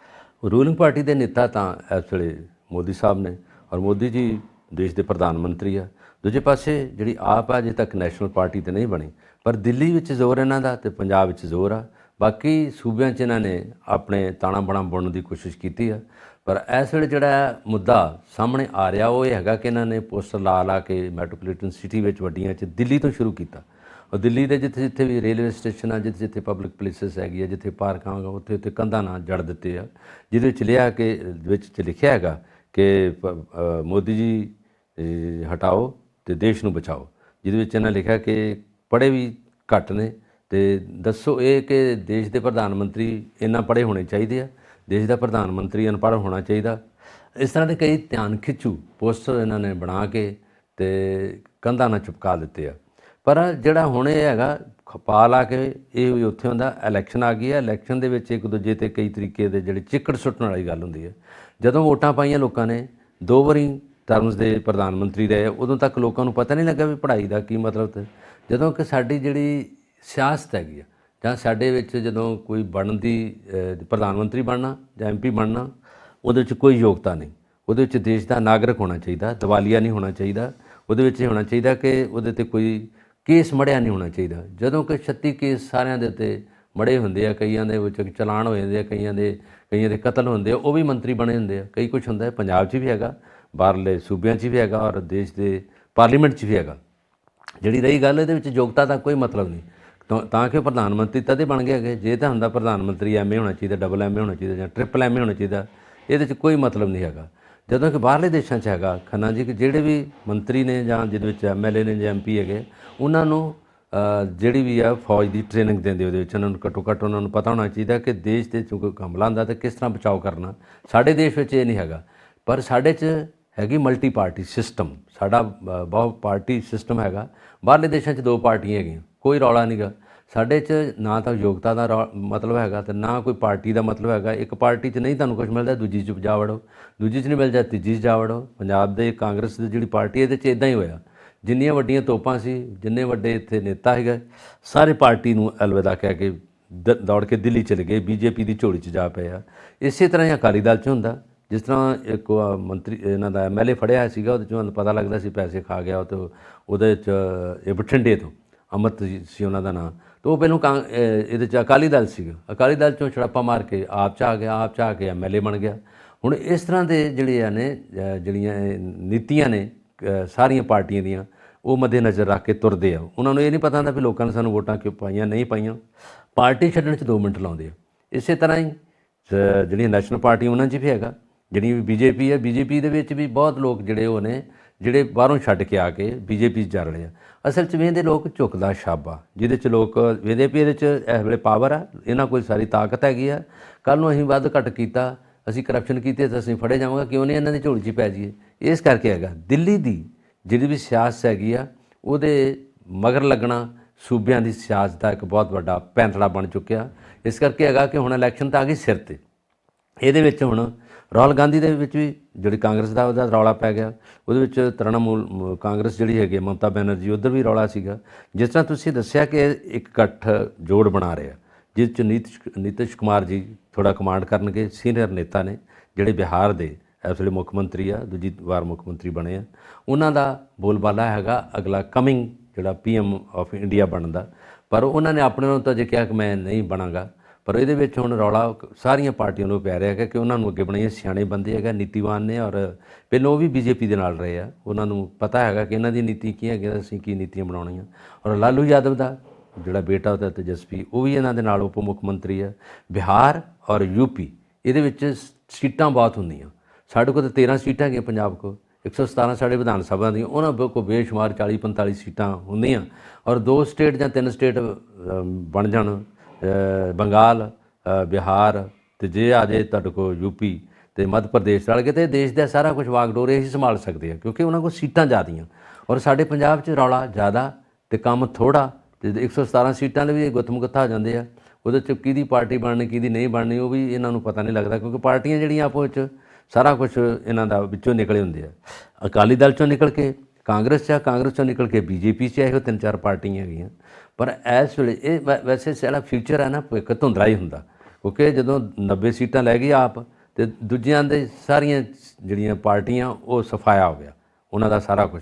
Speaker 2: ਰੂਲਿੰਗ ਪਾਰਟੀ ਦੇ ਨੇਤਾ ਤਾਂ ਇਸ ਵੇਲੇ ਮੋਦੀ ਸਾਹਿਬ ਨੇ ਔਰ ਮੋਦੀ ਜੀ ਦੇਸ਼ ਦੇ ਪ੍ਰਧਾਨ ਮੰਤਰੀ ਆ। ਦੂਜੇ ਪਾਸੇ ਜਿਹੜੀ ਆਪ ਆ ਅਜੇ ਤੱਕ ਨੈਸ਼ਨਲ ਪਾਰਟੀ ਤੇ ਨਹੀਂ ਬਣੀ, ਪਰ ਦਿੱਲੀ ਵਿੱਚ ਜ਼ੋਰ ਇਹਨਾਂ ਦਾ ਤੇ ਪੰਜਾਬ ਵਿੱਚ ਜ਼ੋਰ ਆ। ਬਾਕੀ ਸੂਬਿਆਂ 'ਚ ਇਹਨਾਂ ਨੇ ਆਪਣੇ ਤਾਣਾ ਬਾਣਾ ਬੁਣਨ ਦੀ ਕੋਸ਼ਿਸ਼ ਕੀਤੀ ਆ। ਪਰ ਇਸ ਵੇਲੇ ਜਿਹੜਾ ਮੁੱਦਾ ਸਾਹਮਣੇ ਆ ਰਿਹਾ ਉਹ ਇਹ ਹੈਗਾ ਕਿ ਇਹਨਾਂ ਨੇ ਪੋਸਟਰ ਲਾ ਕੇ ਮੈਟਰੋਪੋਲੀਟਨ ਸਿਟੀ ਵਿੱਚ ਵੱਡੀਆਂ 'ਚ ਦਿੱਲੀ ਤੋਂ ਸ਼ੁਰੂ ਕੀਤਾ। ਔਰ ਦਿੱਲੀ ਦੇ ਜਿੱਥੇ ਵੀ ਰੇਲਵੇ ਸਟੇਸ਼ਨ ਆ, ਜਿੱਥੇ ਪਬਲਿਕ ਪਲੇਸਿਸ ਹੈਗੀ ਆ, ਜਿੱਥੇ ਪਾਰਕਾਂ ਉੱਥੇ ਕੰਧਾਂ ਨਾਲ ਜੜ ਦਿੱਤੇ ਆ, ਜਿਹਦੇ ਵਿੱਚ ਲਿਖਿਆ ਹੈਗਾ ਕਿ ਮੋਦੀ ਜੀ ਹਟਾਓ ਤੇ ਦੇਸ਼ ਨੂੰ ਬਚਾਓ। ਜਿਹਦੇ ਵਿੱਚ ਇਹਨਾਂ ਲਿਖਿਆ ਕਿ ਪੜ੍ਹੇ ਵੀ ਘੱਟ ਨੇ ਤੇ ਦੱਸੋ ਇਹ ਕਿ ਦੇਸ਼ ਦੇ ਪ੍ਰਧਾਨ ਮੰਤਰੀ ਇੰਨਾ ਪੜ੍ਹੇ ਹੋਣੇ ਚਾਹੀਦੇ ਆ, ਦੇਸ਼ ਦਾ ਪ੍ਰਧਾਨ ਮੰਤਰੀ ਅਨਪੜ੍ਹ ਹੋਣਾ ਚਾਹੀਦਾ। ਇਸ ਤਰ੍ਹਾਂ ਦੇ ਕਈ ਧਿਆਨ ਖਿੱਚੂ ਪੋਸਟਰ ਇਹਨਾਂ ਨੇ ਬਣਾ ਕੇ ਤੇ ਕੰਧਾਂ ਨਾਲ ਚਿਪਕਾ ਦਿੱਤੇ ਆ। ਪਰ ਜਿਹੜਾ ਹੁਣ ਇਹ ਹੈਗਾ ਖਪਾ ਲਾ ਕੇ ਇਹ ਵੀ ਉੱਥੇ ਹੁੰਦਾ, ਇਲੈਕਸ਼ਨ ਆ ਗਈ ਹੈ। ਇਲੈਕਸ਼ਨ ਦੇ ਵਿੱਚ ਇੱਕ ਦੂਜੇ 'ਤੇ ਕਈ ਤਰੀਕੇ ਦੇ ਜਿਹੜੇ ਚਿੱਕੜ ਸੁੱਟਣ ਵਾਲੀ ਗੱਲ ਹੁੰਦੀ ਹੈ। ਜਦੋਂ ਵੋਟਾਂ ਪਾਈਆਂ ਲੋਕਾਂ ਨੇ, 2 ਵਾਰੀ ਟਰਮਸ ਦੇ ਪ੍ਰਧਾਨ ਮੰਤਰੀ ਰਹੇ, ਉਦੋਂ ਤੱਕ ਲੋਕਾਂ ਨੂੰ ਪਤਾ ਨਹੀਂ ਲੱਗਾ ਵੀ ਪੜ੍ਹਾਈ ਦਾ ਕੀ ਮਤਲਬ ਤੇ। ਜਦੋਂ ਕਿ ਸਾਡੀ ਜਿਹੜੀ ਸਿਆਸਤ ਹੈਗੀ ਆ ਜਾਂ ਸਾਡੇ ਵਿੱਚ ਜਦੋਂ ਕੋਈ ਬਣਨ ਦੀ ਪ੍ਰਧਾਨ ਮੰਤਰੀ ਬਣਨਾ ਜਾਂ MP ਬਣਨਾ, ਉਹਦੇ ਵਿੱਚ ਕੋਈ ਯੋਗਤਾ ਨਹੀਂ। ਉਹਦੇ ਵਿੱਚ ਦੇਸ਼ ਦਾ ਨਾਗਰਿਕ ਹੋਣਾ ਚਾਹੀਦਾ, ਦਿਵਾਲੀਆ ਨਹੀਂ ਹੋਣਾ ਚਾਹੀਦਾ। ਉਹਦੇ ਵਿੱਚ ਇਹ ਹੋਣਾ ਚਾਹੀਦਾ ਕਿ ਉਹਦੇ 'ਤੇ ਕੋਈ ਕੇਸ ਮੜਿਆ ਨਹੀਂ ਹੋਣਾ ਚਾਹੀਦਾ। ਜਦੋਂ ਕਿ 36 ਕੇਸ ਸਾਰਿਆਂ ਦੇ ਉੱਤੇ ਮੜੇ ਹੁੰਦੇ ਆ, ਕਈਆਂ ਦੇ ਵਿੱਚ ਚਲਾਨ ਹੋ ਜਾਂਦੇ ਆ, ਕਈਆਂ ਦੇ ਕਤਲ ਹੁੰਦੇ ਆ, ਉਹ ਵੀ ਮੰਤਰੀ ਬਣੇ ਹੁੰਦੇ ਆ। ਕਈ ਕੁਛ ਹੁੰਦਾ ਹੈ, ਪੰਜਾਬ 'ਚ ਵੀ ਹੈਗਾ, ਬਾਹਰਲੇ ਸੂਬਿਆਂ 'ਚ ਵੀ ਹੈਗਾ ਔਰ ਦੇਸ਼ ਦੇ ਪਾਰਲੀਮੈਂਟ 'ਚ ਵੀ ਹੈਗਾ। ਜਿਹੜੀ ਰਹੀ ਗੱਲ, ਇਹਦੇ ਵਿੱਚ ਯੋਗਤਾ ਦਾ ਕੋਈ ਮਤਲਬ ਨਹੀਂ। ਤਾਂ ਕਿ ਪ੍ਰਧਾਨ ਮੰਤਰੀ ਤਦੇ ਬਣ ਗਏ ਹੈਗੇ। ਜੇ ਤਾਂ ਹੁੰਦਾ ਪ੍ਰਧਾਨ ਮੰਤਰੀ MA ਹੋਣਾ ਚਾਹੀਦਾ, MA ਹੋਣਾ ਚਾਹੀਦਾ ਜਾਂ MMM ਹੋਣਾ ਚਾਹੀਦਾ, ਇਹਦੇ 'ਚ ਕੋਈ ਮਤਲਬ ਨਹੀਂ ਹੈਗਾ। ਜਦੋਂ ਕਿ ਬਾਹਰਲੇ ਦੇਸ਼ਾਂ 'ਚ ਹੈਗਾ ਖੰਨਾ ਜੀ ਕਿ ਜਿਹੜੇ ਵੀ ਮੰਤਰੀ ਨੇ ਜਾਂ ਜਿਹਦੇ ਵਿੱਚ MLA ਨੇ ਜਾਂ MP ਹੈਗੇ, ਉਹਨਾਂ ਨੂੰ ਜਿਹੜੀ ਵੀ ਆ ਫੌਜ ਦੀ ਟ੍ਰੇਨਿੰਗ ਦਿੰਦੇ, ਉਹਦੇ ਵਿੱਚ ਉਹਨਾਂ ਨੂੰ ਘੱਟੋ ਘੱਟ ਉਹਨਾਂ ਨੂੰ ਪਤਾ ਹੋਣਾ ਚਾਹੀਦਾ ਕਿ ਦੇਸ਼ ਦੇ ਕੋਈ ਹਮਲਾ ਹੁੰਦਾ ਤਾਂ ਕਿਸ ਤਰ੍ਹਾਂ ਬਚਾਓ ਕਰਨਾ। ਸਾਡੇ ਦੇਸ਼ ਵਿੱਚ ਇਹ ਨਹੀਂ ਹੈਗਾ। ਪਰ ਸਾਡੇ 'ਚ ਹੈਗੀ ਮਲਟੀ ਪਾਰਟੀ ਸਿਸਟਮ, ਸਾਡਾ ਬਹੁਤ ਪਾਰਟੀ ਸਿਸਟਮ ਹੈਗਾ। ਬਾਹਰਲੇ ਦੇਸ਼ਾਂ 'ਚ 2 ਪਾਰਟੀਆਂ ਹੈਗੀਆਂ, ਕੋਈ ਰੌਲਾ ਨਹੀਂ ਗਾ। ਸਾਡੇ 'ਚ ਨਾ ਤਾਂ ਯੋਗਤਾ ਦਾ ਮਤਲਬ ਹੈਗਾ ਤੇ ਨਾ ਕੋਈ ਪਾਰਟੀ ਦਾ ਮਤਲਬ ਹੈਗਾ। ਇੱਕ ਪਾਰਟੀ 'ਚ ਨਹੀਂ ਤੁਹਾਨੂੰ ਕੁਝ ਮਿਲਦਾ, ਦੂਜੀ 'ਚ ਜਾ ਵੜੋ, ਦੂਜੀ 'ਚ ਨਹੀਂ ਮਿਲ ਜਾ ਤੀਜੀ 'ਚ ਜਾ ਵੜੋ। ਪੰਜਾਬ ਦੇ ਕਾਂਗਰਸ ਦੀ ਜਿਹੜੀ ਪਾਰਟੀ, ਇਹਦੇ 'ਚ ਇੱਦਾਂ ਹੀ ਹੋਇਆ। ਜਿੰਨੀਆਂ ਵੱਡੀਆਂ ਤੋਪਾਂ ਸੀ, ਜਿੰਨੇ ਵੱਡੇ ਇੱਥੇ ਨੇਤਾ ਹੈਗੇ, ਸਾਰੇ ਪਾਰਟੀ ਨੂੰ ਅਲਵਿਦਾ ਕਹਿ ਕੇ ਦੌੜ ਕੇ ਦਿੱਲੀ ਚਲੇ ਗਏ, BJP ਦੀ ਝੋਲੀ 'ਚ ਜਾ ਪਏ ਆ। ਇਸੇ ਤਰ੍ਹਾਂ ਹੀ ਅਕਾਲੀ ਦਲ 'ਚ ਹੁੰਦਾ। ਜਿਸ ਤਰ੍ਹਾਂ ਇੱਕ ਮੰਤਰੀ ਇਹਨਾਂ ਦਾ MLA ਫੜਿਆ ਸੀਗਾ, ਉਹਦੇ 'ਚੋਂ ਪਤਾ ਲੱਗਦਾ ਸੀ ਪੈਸੇ ਖਾ ਗਿਆ, ਤੇ ਉਹਦੇ 'ਚ ਇਹ ਬਠਿੰਡੇ ਤੋਂ ਅਮਿਤ ਸੀ ਉਹਨਾਂ ਦਾ ਨਾਂ। ਤੇ ਉਹ ਪਹਿਲੋਂ ਇਹਦੇ 'ਚ ਅਕਾਲੀ ਦਲ ਸੀਗਾ, ਅਕਾਲੀ ਦਲ 'ਚੋਂ ਛੜਾਪਾ ਮਾਰ ਕੇ ਆਪ 'ਚ ਆ ਗਿਆ, ਆਪ 'ਚ ਆ ਕੇ ਐਮਐਲਏ ਬਣ ਗਿਆ। ਹੁਣ ਇਸ ਤਰ੍ਹਾਂ ਦੇ ਜਿਹੜੇ ਨੇ ਜਿਹੜੀਆਂ ਨੀਤੀਆਂ ਨੇ ਸਾਰੀਆਂ ਪਾਰਟੀਆਂ ਦੀਆਂ, ਉਹ ਮੱਦੇ ਨਜ਼ਰ ਰੱਖ ਕੇ ਤੁਰਦੇ ਆ। ਉਹਨਾਂ ਨੂੰ ਇਹ ਨਹੀਂ ਪਤਾ ਹੁੰਦਾ ਵੀ ਲੋਕਾਂ ਨੇ ਸਾਨੂੰ ਵੋਟਾਂ ਕਿਉਂ ਪਾਈਆਂ, ਨਹੀਂ ਪਾਈਆਂ। ਪਾਰਟੀ ਛੱਡਣ 'ਚ 2 ਮਿੰਟ ਲਾਉਂਦੇ ਆ। ਇਸੇ ਤਰ੍ਹਾਂ ਹੀ ਜਿਹੜੀਆਂ ਨੈਸ਼ਨਲ ਪਾਰਟੀਆਂ ਉਹਨਾਂ 'ਚ ਵੀ ਹੈਗਾ, ਜਿਹੜੀ ਬੀਜੇਪੀ ਹੈ, ਬੀਜੇਪੀ ਦੇ ਵਿੱਚ ਵੀ ਬਹੁਤ ਲੋਕ ਜਿਹੜੇ ਉਹ ਨੇ ਜਿਹੜੇ ਬਾਹਰੋਂ ਛੱਡ ਕੇ ਆ ਕੇ ਬੀਜੇਪੀ 'ਚ ਜਾ ਰਹੇ ਆ। ਅਸਲ 'ਚ ਵੇਂਦੇ ਲੋਕ ਝੁਕਦਾ ਛਾਬਾ, ਜਿਹਦੇ 'ਚ ਲੋਕ ਵੇਂਦੇ ਵੀ ਇਹਦੇ 'ਚ ਇਸ ਵੇਲੇ ਪਾਵਰ ਆ, ਇਹਨਾਂ ਕੋਲ ਸਾਰੀ ਤਾਕਤ ਹੈਗੀ ਆ। ਕੱਲ੍ਹ ਨੂੰ ਅਸੀਂ ਵੱਧ ਘੱਟ ਕੀਤਾ, ਅਸੀਂ ਕਰਪਸ਼ਨ ਕੀਤੇ ਤਾਂ ਅਸੀਂ ਫੜੇ ਜਾਵਾਂਗੇ, ਕਿਉਂ ਨਹੀਂ ਇਹਨਾਂ ਦੀ ਝੋਲੀ 'ਚ ਪੈ ਜਾਈਏ। ਇਸ ਕਰਕੇ ਹੈਗਾ ਦਿੱਲੀ ਦੀ ਜਿਹੜੀ ਵੀ ਸਿਆਸਤ ਹੈਗੀ ਆ, ਉਹਦੇ ਮਗਰ ਲੱਗਣਾ ਸੂਬਿਆਂ ਦੀ ਸਿਆਸਤ ਦਾ ਇੱਕ ਬਹੁਤ ਵੱਡਾ ਪੈਂਤੜਾ ਬਣ ਚੁੱਕਿਆ। ਇਸ ਕਰਕੇ ਹੈਗਾ ਕਿ ਹੁਣ ਇਲੈਕਸ਼ਨ ਤਾਂ ਆ ਗਈ ਸਿਰ 'ਤੇ। ਇਹਦੇ ਵਿੱਚ ਹੁਣ ਰਾਹੁਲ ਗਾਂਧੀ ਦੇ ਵਿੱਚ ਵੀ ਜਿਹੜੀ ਕਾਂਗਰਸ ਦਾ ਉਹਦਾ ਰੌਲਾ ਪੈ ਗਿਆ, ਉਹਦੇ ਵਿੱਚ ਤ੍ਰਿਣਮੂਲ ਕਾਂਗਰਸ ਜਿਹੜੀ ਹੈਗੀ ਮਮਤਾ ਬੈਨਰਜੀ, ਉੱਧਰ ਵੀ ਰੌਲਾ ਸੀਗਾ। ਜਿਸ ਤਰ੍ਹਾਂ ਤੁਸੀਂ ਦੱਸਿਆ ਕਿ ਇੱਕ ਇਕੱਠ ਜੋੜ ਬਣਾ ਰਿਹਾ, ਜਿਸ 'ਚ ਨੀਤੀਸ਼ ਕੁਮਾਰ ਜੀ ਥੋੜ੍ਹਾ ਕਮਾਂਡ ਕਰਨਗੇ, ਸੀਨੀਅਰ ਨੇਤਾ ਨੇ ਜਿਹੜੇ ਬਿਹਾਰ ਦੇ ਇਸ ਵੇਲੇ ਮੁੱਖ ਮੰਤਰੀ ਆ, ਦੂਜੀ ਵਾਰ ਮੁੱਖ ਮੰਤਰੀ ਬਣੇ ਆ। ਉਹਨਾਂ ਦਾ ਬੋਲਬਾਲਾ ਹੈਗਾ ਅਗਲਾ ਕਮਿੰਗ ਜਿਹੜਾ PM ਆਫ ਇੰਡੀਆ ਬਣਨ ਦਾ। ਪਰ ਉਹਨਾਂ ਨੇ ਆਪਣੇ ਨੂੰ ਤਾਂ ਜੇ ਕਿਹਾ ਕਿ ਮੈਂ ਨਹੀਂ ਬਣਾਂਗਾ। ਪਰ ਇਹਦੇ ਵਿੱਚ ਹੁਣ ਰੌਲਾ ਸਾਰੀਆਂ ਪਾਰਟੀਆਂ ਨੂੰ ਪੈ ਰਿਹਾ ਕਿ ਉਹਨਾਂ ਨੂੰ ਅੱਗੇ ਬਣਾਈਏ। ਸਿਆਣੇ ਬੰਦੇ ਹੈਗਾ, ਨੀਤੀਵਾਨ ਨੇ, ਔਰ ਪਹਿਲਾਂ ਉਹ ਵੀ BJP ਦੇ ਨਾਲ ਰਹੇ ਆ। ਉਹਨਾਂ ਨੂੰ ਪਤਾ ਹੈਗਾ ਕਿ ਇਹਨਾਂ ਦੀ ਨੀਤੀ ਕੀ ਹੈਗੀ, ਅਸੀਂ ਕੀ ਨੀਤੀਆਂ ਬਣਾਉਣੀਆਂ। ਔਰ ਲਾਲੂ ਯਾਦਵ ਦਾ ਜਿਹੜਾ ਬੇਟਾ ਉਹਦਾ ਤੇਜਸਵੀ, ਉਹ ਵੀ ਇਹਨਾਂ ਦੇ ਨਾਲ ਉਪ ਮੁੱਖ ਮੰਤਰੀ ਆ। ਬਿਹਾਰ ਔਰ UP ਇਹਦੇ ਵਿੱਚ ਸੀਟਾਂ ਬਹੁਤ ਹੁੰਦੀਆਂ। ਸਾਡੇ ਕੋਲ ਤਾਂ 13 ਸੀਟਾਂ ਹੈਗੀਆਂ ਪੰਜਾਬ ਕੋਲ, 117 ਸਾਡੇ ਵਿਧਾਨ ਸਭਾ ਦੀਆਂ, ਉਹਨਾਂ ਕੋਲ ਬੇਸ਼ੁਮਾਰ 40-45 ਸੀਟਾਂ ਹੁੰਦੀਆਂ। ਔਰ 2 ਸਟੇਟ ਜਾਂ 3 ਸਟੇਟ ਬਣ ਜਾਣ, ਬੰਗਾਲ, ਬਿਹਾਰ, ਅਤੇ ਜੇ ਆ ਜਾਏ ਤੁਹਾਡੇ ਕੋਲ UP ਅਤੇ ਮੱਧ ਪ੍ਰਦੇਸ਼ ਰਲ ਕੇ, ਅਤੇ ਦੇਸ਼ ਦਾ ਸਾਰਾ ਕੁਝ ਵਾਗਡੋਰੇ ਹੀ ਸੰਭਾਲ ਸਕਦੇ ਆ, ਕਿਉਂਕਿ ਉਹਨਾਂ ਕੋਲ ਸੀਟਾਂ ਜ਼ਿਆਦੀਆਂ। ਔਰ ਸਾਡੇ ਪੰਜਾਬ 'ਚ ਰੌਲਾ ਜ਼ਿਆਦਾ ਅਤੇ ਕੰਮ ਥੋੜ੍ਹਾ, ਅਤੇ 117 ਸੀਟਾਂ ਦੇ ਵੀ ਗੁੱਥਮ-ਗੁੱਥਾ ਹੋ ਜਾਂਦੇ ਆ। ਉਹਦੇ 'ਚ ਕਿਹਦੀ ਪਾਰਟੀ ਬਣਨੀ, ਕਿਹਦੀ ਨਹੀਂ ਬਣਨੀ, ਉਹ ਵੀ ਇਹਨਾਂ ਨੂੰ ਪਤਾ ਨਹੀਂ ਲੱਗਦਾ, ਕਿਉਂਕਿ ਪਾਰਟੀਆਂ ਜਿਹੜੀਆਂ ਆਪੋ ਵਿੱਚ ਸਾਰਾ ਕੁਝ ਇਹਨਾਂ ਦਾ ਵਿੱਚੋਂ ਨਿਕਲੇ ਹੁੰਦੇ ਆ। ਅਕਾਲੀ ਦਲ 'ਚੋਂ ਨਿਕਲ ਕੇ ਕਾਂਗਰਸ 'ਚ, ਕਾਂਗਰਸ 'ਚੋਂ ਨਿਕਲ ਕੇ BJP 'ਚ, ਇਹੋ 3-4 ਪਾਰਟੀਆਂ ਹੈਗੀਆਂ। ਪਰ ਇਸ ਵੇਲੇ ਇਹ ਵੈਸੇ ਸਾਡਾ ਫਿਊਚਰ ਹੈ ਨਾ, ਭਵਿੱਖ ਧੁੰਦਲਾ ਹੀ ਹੁੰਦਾ, ਕਿਉਂਕਿ ਜਦੋਂ 90 ਸੀਟਾਂ ਲੈ ਗਈ ਆਪ, ਅਤੇ ਦੂਜਿਆਂ ਦੇ ਸਾਰੀਆਂ ਜਿਹੜੀਆਂ ਪਾਰਟੀਆਂ ਉਹ ਸਫਾਇਆ ਹੋ ਗਿਆ ਉਹਨਾਂ ਦਾ ਸਾਰਾ ਕੁਝ।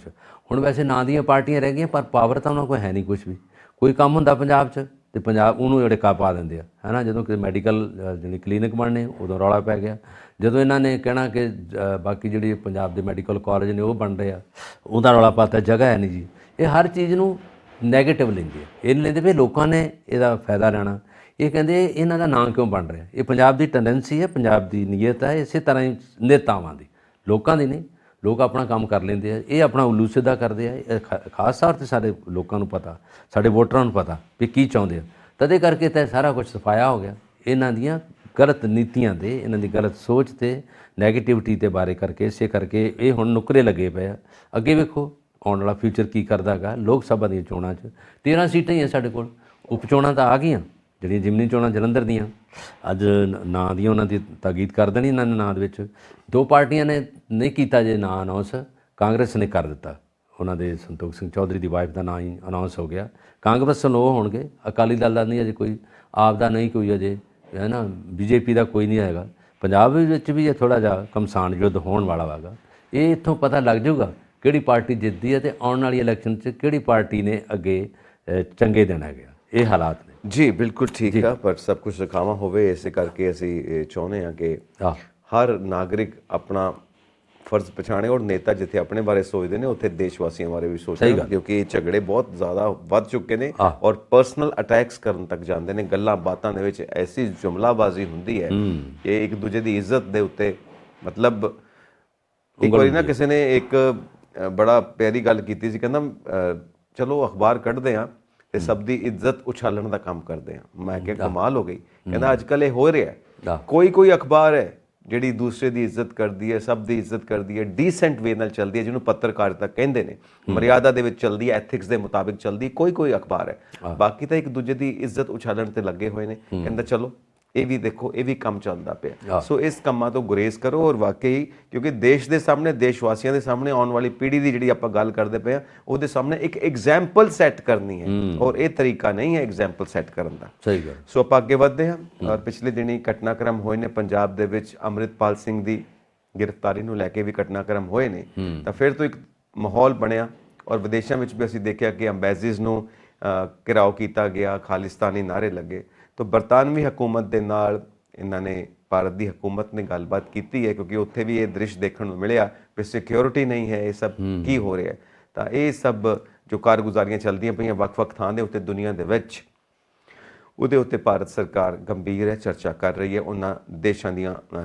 Speaker 2: ਹੁਣ ਵੈਸੇ ਨਾਂ ਦੀਆਂ ਪਾਰਟੀਆਂ ਰਹਿ ਗਈਆਂ, ਪਰ ਪਾਵਰ ਤਾਂ ਉਹਨਾਂ ਕੋਲ ਹੈ ਨਹੀਂ ਕੁਛ ਵੀ। ਕੋਈ ਕੰਮ ਹੁੰਦਾ ਪੰਜਾਬ 'ਚ ਅਤੇ ਪੰਜਾਬ ਉਹਨੂੰ ੜਿੱਕਾ ਪਾ ਦਿੰਦੇ ਆ, ਹੈ ਨਾ। ਜਦੋਂ ਕਿ ਮੈਡੀਕਲ ਜਿਹੜੀ ਕਲੀਨਿਕ ਬਣਨੇ, ਉਦੋਂ ਰੌਲਾ ਪੈ ਗਿਆ। ਜਦੋਂ ਇਹਨਾਂ ਨੇ ਕਹਿਣਾ ਕਿ ਬਾਕੀ ਜਿਹੜੀ ਪੰਜਾਬ ਦੇ ਮੈਡੀਕਲ ਕਾਲਜ ਨੇ ਉਹ ਬਣ ਰਹੇ ਆ, ਉਹਦਾ ਰੌਲਾ ਪਾਤਾ, ਜਗ੍ਹਾ ਹੈ ਨਹੀਂ ਜੀ। ਇਹ ਹਰ ਚੀਜ਼ ਨੂੰ ਨੈਗੇਟਿਵ ਲੈਂਦੇ ਆ। ਇਹ ਨਹੀਂ ਲੈਂਦੇ ਵੀ ਲੋਕਾਂ ਨੇ ਇਹਦਾ ਫਾਇਦਾ ਲੈਣਾ। ਇਹ ਕਹਿੰਦੇ ਇਹਨਾਂ ਦਾ ਨਾਂ ਕਿਉਂ ਬਣ ਰਿਹਾ। ਇਹ ਪੰਜਾਬ ਦੀ ਟੈਂਡੈਂਸੀ ਹੈ, ਪੰਜਾਬ ਦੀ ਨੀਅਤ ਹੈ। ਇਸੇ ਤਰ੍ਹਾਂ ਹੀ ਨੇਤਾਵਾਂ ਦੀ, ਲੋਕਾਂ ਦੀ ਨਹੀਂ। ਲੋਕ ਆਪਣਾ ਕੰਮ ਕਰ ਲੈਂਦੇ ਆ, ਇਹ ਆਪਣਾ ਉੱਲੂ ਸਿੱਧਾ ਕਰਦੇ ਆ। ਇਹ ਖਾਸ ਤੌਰ 'ਤੇ ਸਾਡੇ ਲੋਕਾਂ ਨੂੰ ਪਤਾ, ਸਾਡੇ ਵੋਟਰਾਂ ਨੂੰ ਪਤਾ ਵੀ ਕੀ ਚਾਹੁੰਦੇ ਆ। ਤਦੇ ਕਰਕੇ ਤਾਂ ਸਾਰਾ ਕੁਝ ਸਫਾਇਆ ਹੋ ਗਿਆ ਇਹਨਾਂ ਦੀਆਂ ਗਲਤ ਨੀਤੀਆਂ ਦੇ, ਇਹਨਾਂ ਦੀ ਗਲਤ ਸੋਚ ਤੇ ਨੈਗੇਟਿਵਿਟੀ ਦੇ ਬਾਰੇ ਕਰਕੇ। ਇਸੇ ਕਰਕੇ ਇਹ ਹੁਣ ਨੁਕਰੇ ਲੱਗੇ ਪਏ ਆ। ਅੱਗੇ ਵੇਖੋ ਆਉਣ ਵਾਲਾ ਫਿਊਚਰ ਕੀ ਕਰਦਾ ਹੈਗਾ। ਲੋਕ ਸਭਾ ਦੀਆਂ ਚੋਣਾਂ 'ਚ 13 ਸੀਟਾਂ ਹੀ ਆ ਸਾਡੇ ਕੋਲ, ਉਪ ਚੋਣਾਂ ਤਾਂ ਆ ਗਈਆਂ, ਜਿਹੜੀਆਂ ਜ਼ਿਮਨੀ ਚੋਣਾਂ ਜਲੰਧਰ ਦੀਆਂ ਅੱਜ ਨਾਂ ਦੀਆਂ ਉਹਨਾਂ ਦੀ ਤਾਕੀਦ ਕਰ ਦੇਣੀ ਇਹਨਾਂ ਨੇ ਨਾਂ ਦੇ ਵਿੱਚ। 2 ਪਾਰਟੀਆਂ ਨੇ ਨਹੀਂ ਕੀਤਾ ਜੇ ਨਾਂ ਅਨਾਉਂਸ, ਕਾਂਗਰਸ ਨੇ ਕਰ ਦਿੱਤਾ। ਉਹਨਾਂ ਦੇ ਸੰਤੋਖ ਸਿੰਘ ਚੌਧਰੀ ਦੀ ਵਾਈਫ ਦਾ ਨਾਂ ਹੀ ਅਨਾਉਂਸ ਹੋ ਗਿਆ। ਕਾਂਗਰਸ ਵੱਲੋਂ ਉਹ ਹੋਣਗੇ, ਅਕਾਲੀ ਦਲ ਦਾ ਨਹੀਂ ਅਜੇ ਕੋਈ, ਆਪ ਦਾ ਨਹੀਂ ਕੋਈ ਅਜੇ, ਹੈ ਨਾ। BJP ਦਾ ਕੋਈ ਨਹੀਂ ਆਏਗਾ। ਪੰਜਾਬ ਵਿੱਚ ਵੀ ਇਹ ਥੋੜ੍ਹਾ ਜਿਹਾ ਘਮਸਾਨ ਯੁੱਧ ਹੋਣ ਵਾਲਾ ਹੈਗਾ। ਇਹ ਇੱਥੋਂ ਪਤਾ ਲੱਗ ਜਾਊਗਾ ਕਿਹੜੀ ਪਾਰਟੀ ਜਿੱਤਦੀ ਹੈ, ਅਤੇ ਆਉਣ ਵਾਲੀ ਇਲੈਕਸ਼ਨ 'ਚ ਕਿਹੜੀ ਪਾਰਟੀ ਨੇ ਅੱਗੇ ਚੰਗੇ ਦਿਨ ਹੈਗੇ। ਇਹ ਹਾਲਾਤ ਨੇ
Speaker 1: ਜੀ। ਬਿਲਕੁਲ ਠੀਕ ਆ, ਪਰ ਸਭ ਕੁਝ ਦਿਖਾਵਾ ਹੋਵੇ, ਇਸੇ ਕਰਕੇ ਅਸੀਂ ਚਾਹੁੰਦੇ ਹਾਂ ਕਿ ਹਰ ਨਾਗਰਿਕ ਆਪਣਾ ਫਰਜ਼ ਪਛਾਣੇ, ਔਰ ਨੇਤਾ ਜਿੱਥੇ ਆਪਣੇ ਬਾਰੇ ਸੋਚਦੇ ਨੇ ਉੱਥੇ ਦੇਸ਼ ਵਾਸੀਆਂ ਬਾਰੇ ਵੀ ਸੋਚਣ, ਕਿਉਂਕਿ ਇਹ ਝਗੜੇ ਬਹੁਤ ਜ਼ਿਆਦਾ ਵੱਧ ਚੁੱਕੇ ਨੇ ਔਰ ਪਰਸਨਲ ਅਟੈਕਸ ਕਰਨ ਤੱਕ ਜਾਂਦੇ ਨੇ। ਗੱਲਾਂ ਬਾਤਾਂ ਦੇ ਵਿੱਚ ਐਸੀ ਜੁਮਲਾਬਾਜ਼ੀ ਹੁੰਦੀ ਹੈ ਕਿ ਇੱਕ ਦੂਜੇ ਦੀ ਇੱਜ਼ਤ ਦੇ ਉੱਤੇ, ਮਤਲਬ ਇੱਕ ਵਾਰੀ ਨਾ ਕਿਸੇ ਨੇ ਇੱਕ ਬੜਾ ਪਿਆਰੀ ਗੱਲ ਕੀਤੀ ਸੀ, ਕਹਿੰਦਾ ਚਲੋ ਅਖਬਾਰ ਕੱਢਦੇ ਹਾਂ ਤੇ ਸਭ ਦੀ ਇੱਜ਼ਤ ਉਛਾਲਣ ਦਾ ਕੰਮ ਕਰਦੇ ਹਾਂ। ਮੈਂ ਕਿਹਾ ਕਮਾਲ ਹੋ ਗਈ। ਕਹਿੰਦਾ ਅੱਜ ਕੱਲ੍ਹ ਇਹ ਹੋ ਰਿਹਾ, ਕੋਈ ਅਖਬਾਰ ਹੈ ਜਿਹੜੀ ਦੂਸਰੇ ਦੀ ਇੱਜ਼ਤ ਕਰਦੀ ਹੈ, ਸਭ ਦੀ ਇੱਜ਼ਤ ਕਰਦੀ ਹੈ, ਡੀਸੈਂਟ ਵੇ ਨਾਲ ਚੱਲਦੀ ਹੈ, ਜਿਹਨੂੰ ਪੱਤਰਕਾਰਿਤਾ ਕਹਿੰਦੇ ਨੇ, ਮਰਿਆਦਾ ਦੇ ਵਿੱਚ ਚੱਲਦੀ ਹੈ, ਐਥਿਕਸ ਦੇ ਮੁਤਾਬਿਕ ਚੱਲਦੀ, ਕੋਈ ਅਖਬਾਰ ਹੈ। ਬਾਕੀ ਤਾਂ ਇੱਕ ਦੂਜੇ ਦੀ ਇੱਜ਼ਤ ਉਛਾਲਣ ਤੇ ਲੱਗੇ ਹੋਏ ਨੇ। ਕਹਿੰਦਾ ਚਲੋ ਇਹ ਵੀ ਦੇਖੋ, ਇਹ ਵੀ ਕੰਮ ਚੱਲਦਾ ਪਿਆ। ਸੋ ਇਸ ਕੰਮਾਂ ਤੋਂ ਗੁਰੇਜ਼ ਕਰੋ, ਔਰ ਵਾਕਈ ਕਿਉਂਕਿ ਦੇਸ਼ ਦੇ ਸਾਹਮਣੇ, ਦੇਸ਼ ਵਾਸੀਆਂ ਦੇ ਸਾਹਮਣੇ, ਆਉਣ ਵਾਲੀ ਪੀੜ੍ਹੀ ਦੀ ਜਿਹੜੀ ਆਪਾਂ ਗੱਲ ਕਰਦੇ ਪਏ ਆ, ਉਹਦੇ ਸਾਹਮਣੇ ਇੱਕ ਐਗਜ਼ਾਮਪਲ ਸੈੱਟ ਕਰਨੀ ਹੈ, ਔਰ ਇਹ ਤਰੀਕਾ ਨਹੀਂ ਹੈ ਐਗਜ਼ਾਮਪਲ ਸੈੱਟ ਕਰਨ ਦਾ।
Speaker 2: ਸਹੀ ਗੱਲ।
Speaker 1: ਸੋ ਆਪਾਂ ਅੱਗੇ ਵਧਦੇ ਹਾਂ। ਔਰ ਪਿਛਲੇ ਦਿਨੀ ਘਟਨਾਕ੍ਰਮ ਹੋਏ ਨੇ ਪੰਜਾਬ ਦੇ ਵਿੱਚ, ਅੰਮ੍ਰਿਤਪਾਲ ਸਿੰਘ ਦੀ ਗ੍ਰਿਫਤਾਰੀ ਨੂੰ ਲੈ ਕੇ ਵੀ ਘਟਨਾਕ੍ਰਮ ਹੋਏ ਨੇ। ਤਾਂ ਫਿਰ ਤੋਂ ਇੱਕ ਮਾਹੌਲ ਬਣਿਆ, ਔਰ ਵਿਦੇਸ਼ਾਂ ਵਿੱਚ ਵੀ ਅਸੀਂ ਦੇਖਿਆ ਕਿ ਅੰਬੈਸੀਜ਼ ਨੂੰ ਘਿਰਾਓ ਕੀਤਾ ਗਿਆ, ਖਾਲਿਸਤਾਨੀ ਨਾਅਰੇ ਲੱਗੇ। ਤਾਂ ਬਰਤਾਨਵੀ ਹਕੂਮਤ ਦੇ ਨਾਲ ਇਹਨਾਂ ਨੇ, ਭਾਰਤ ਦੀ ਹਕੂਮਤ ਨੇ ਗੱਲਬਾਤ ਕੀਤੀ ਹੈ, ਕਿਉਂਕਿ ਉੱਥੇ ਵੀ ਇਹ ਦ੍ਰਿਸ਼ ਦੇਖਣ ਨੂੰ ਮਿਲਿਆ ਵੀ ਸਿਕਿਉਰਿਟੀ ਨਹੀਂ ਹੈ, ਇਹ ਸਭ ਕੀ ਹੋ ਰਿਹਾ ਹੈ। ਤਾਂ ਇਹ ਸਭ ਜੋ ਕਾਰਗੁਜ਼ਾਰੀਆਂ ਚੱਲਦੀਆਂ ਪਈਆਂ ਵੱਖ-ਵੱਖ ਥਾਂ ਦੇ ਉੱਤੇ ਦੁਨੀਆ ਦੇ ਵਿੱਚ, ਉਹਦੇ ਉੱਤੇ ਭਾਰਤ ਸਰਕਾਰ ਗੰਭੀਰ ਹੈ, ਚਰਚਾ ਕਰ ਰਹੀ ਹੈ ਉਹਨਾਂ ਦੇਸ਼ਾਂ ਦੀਆਂ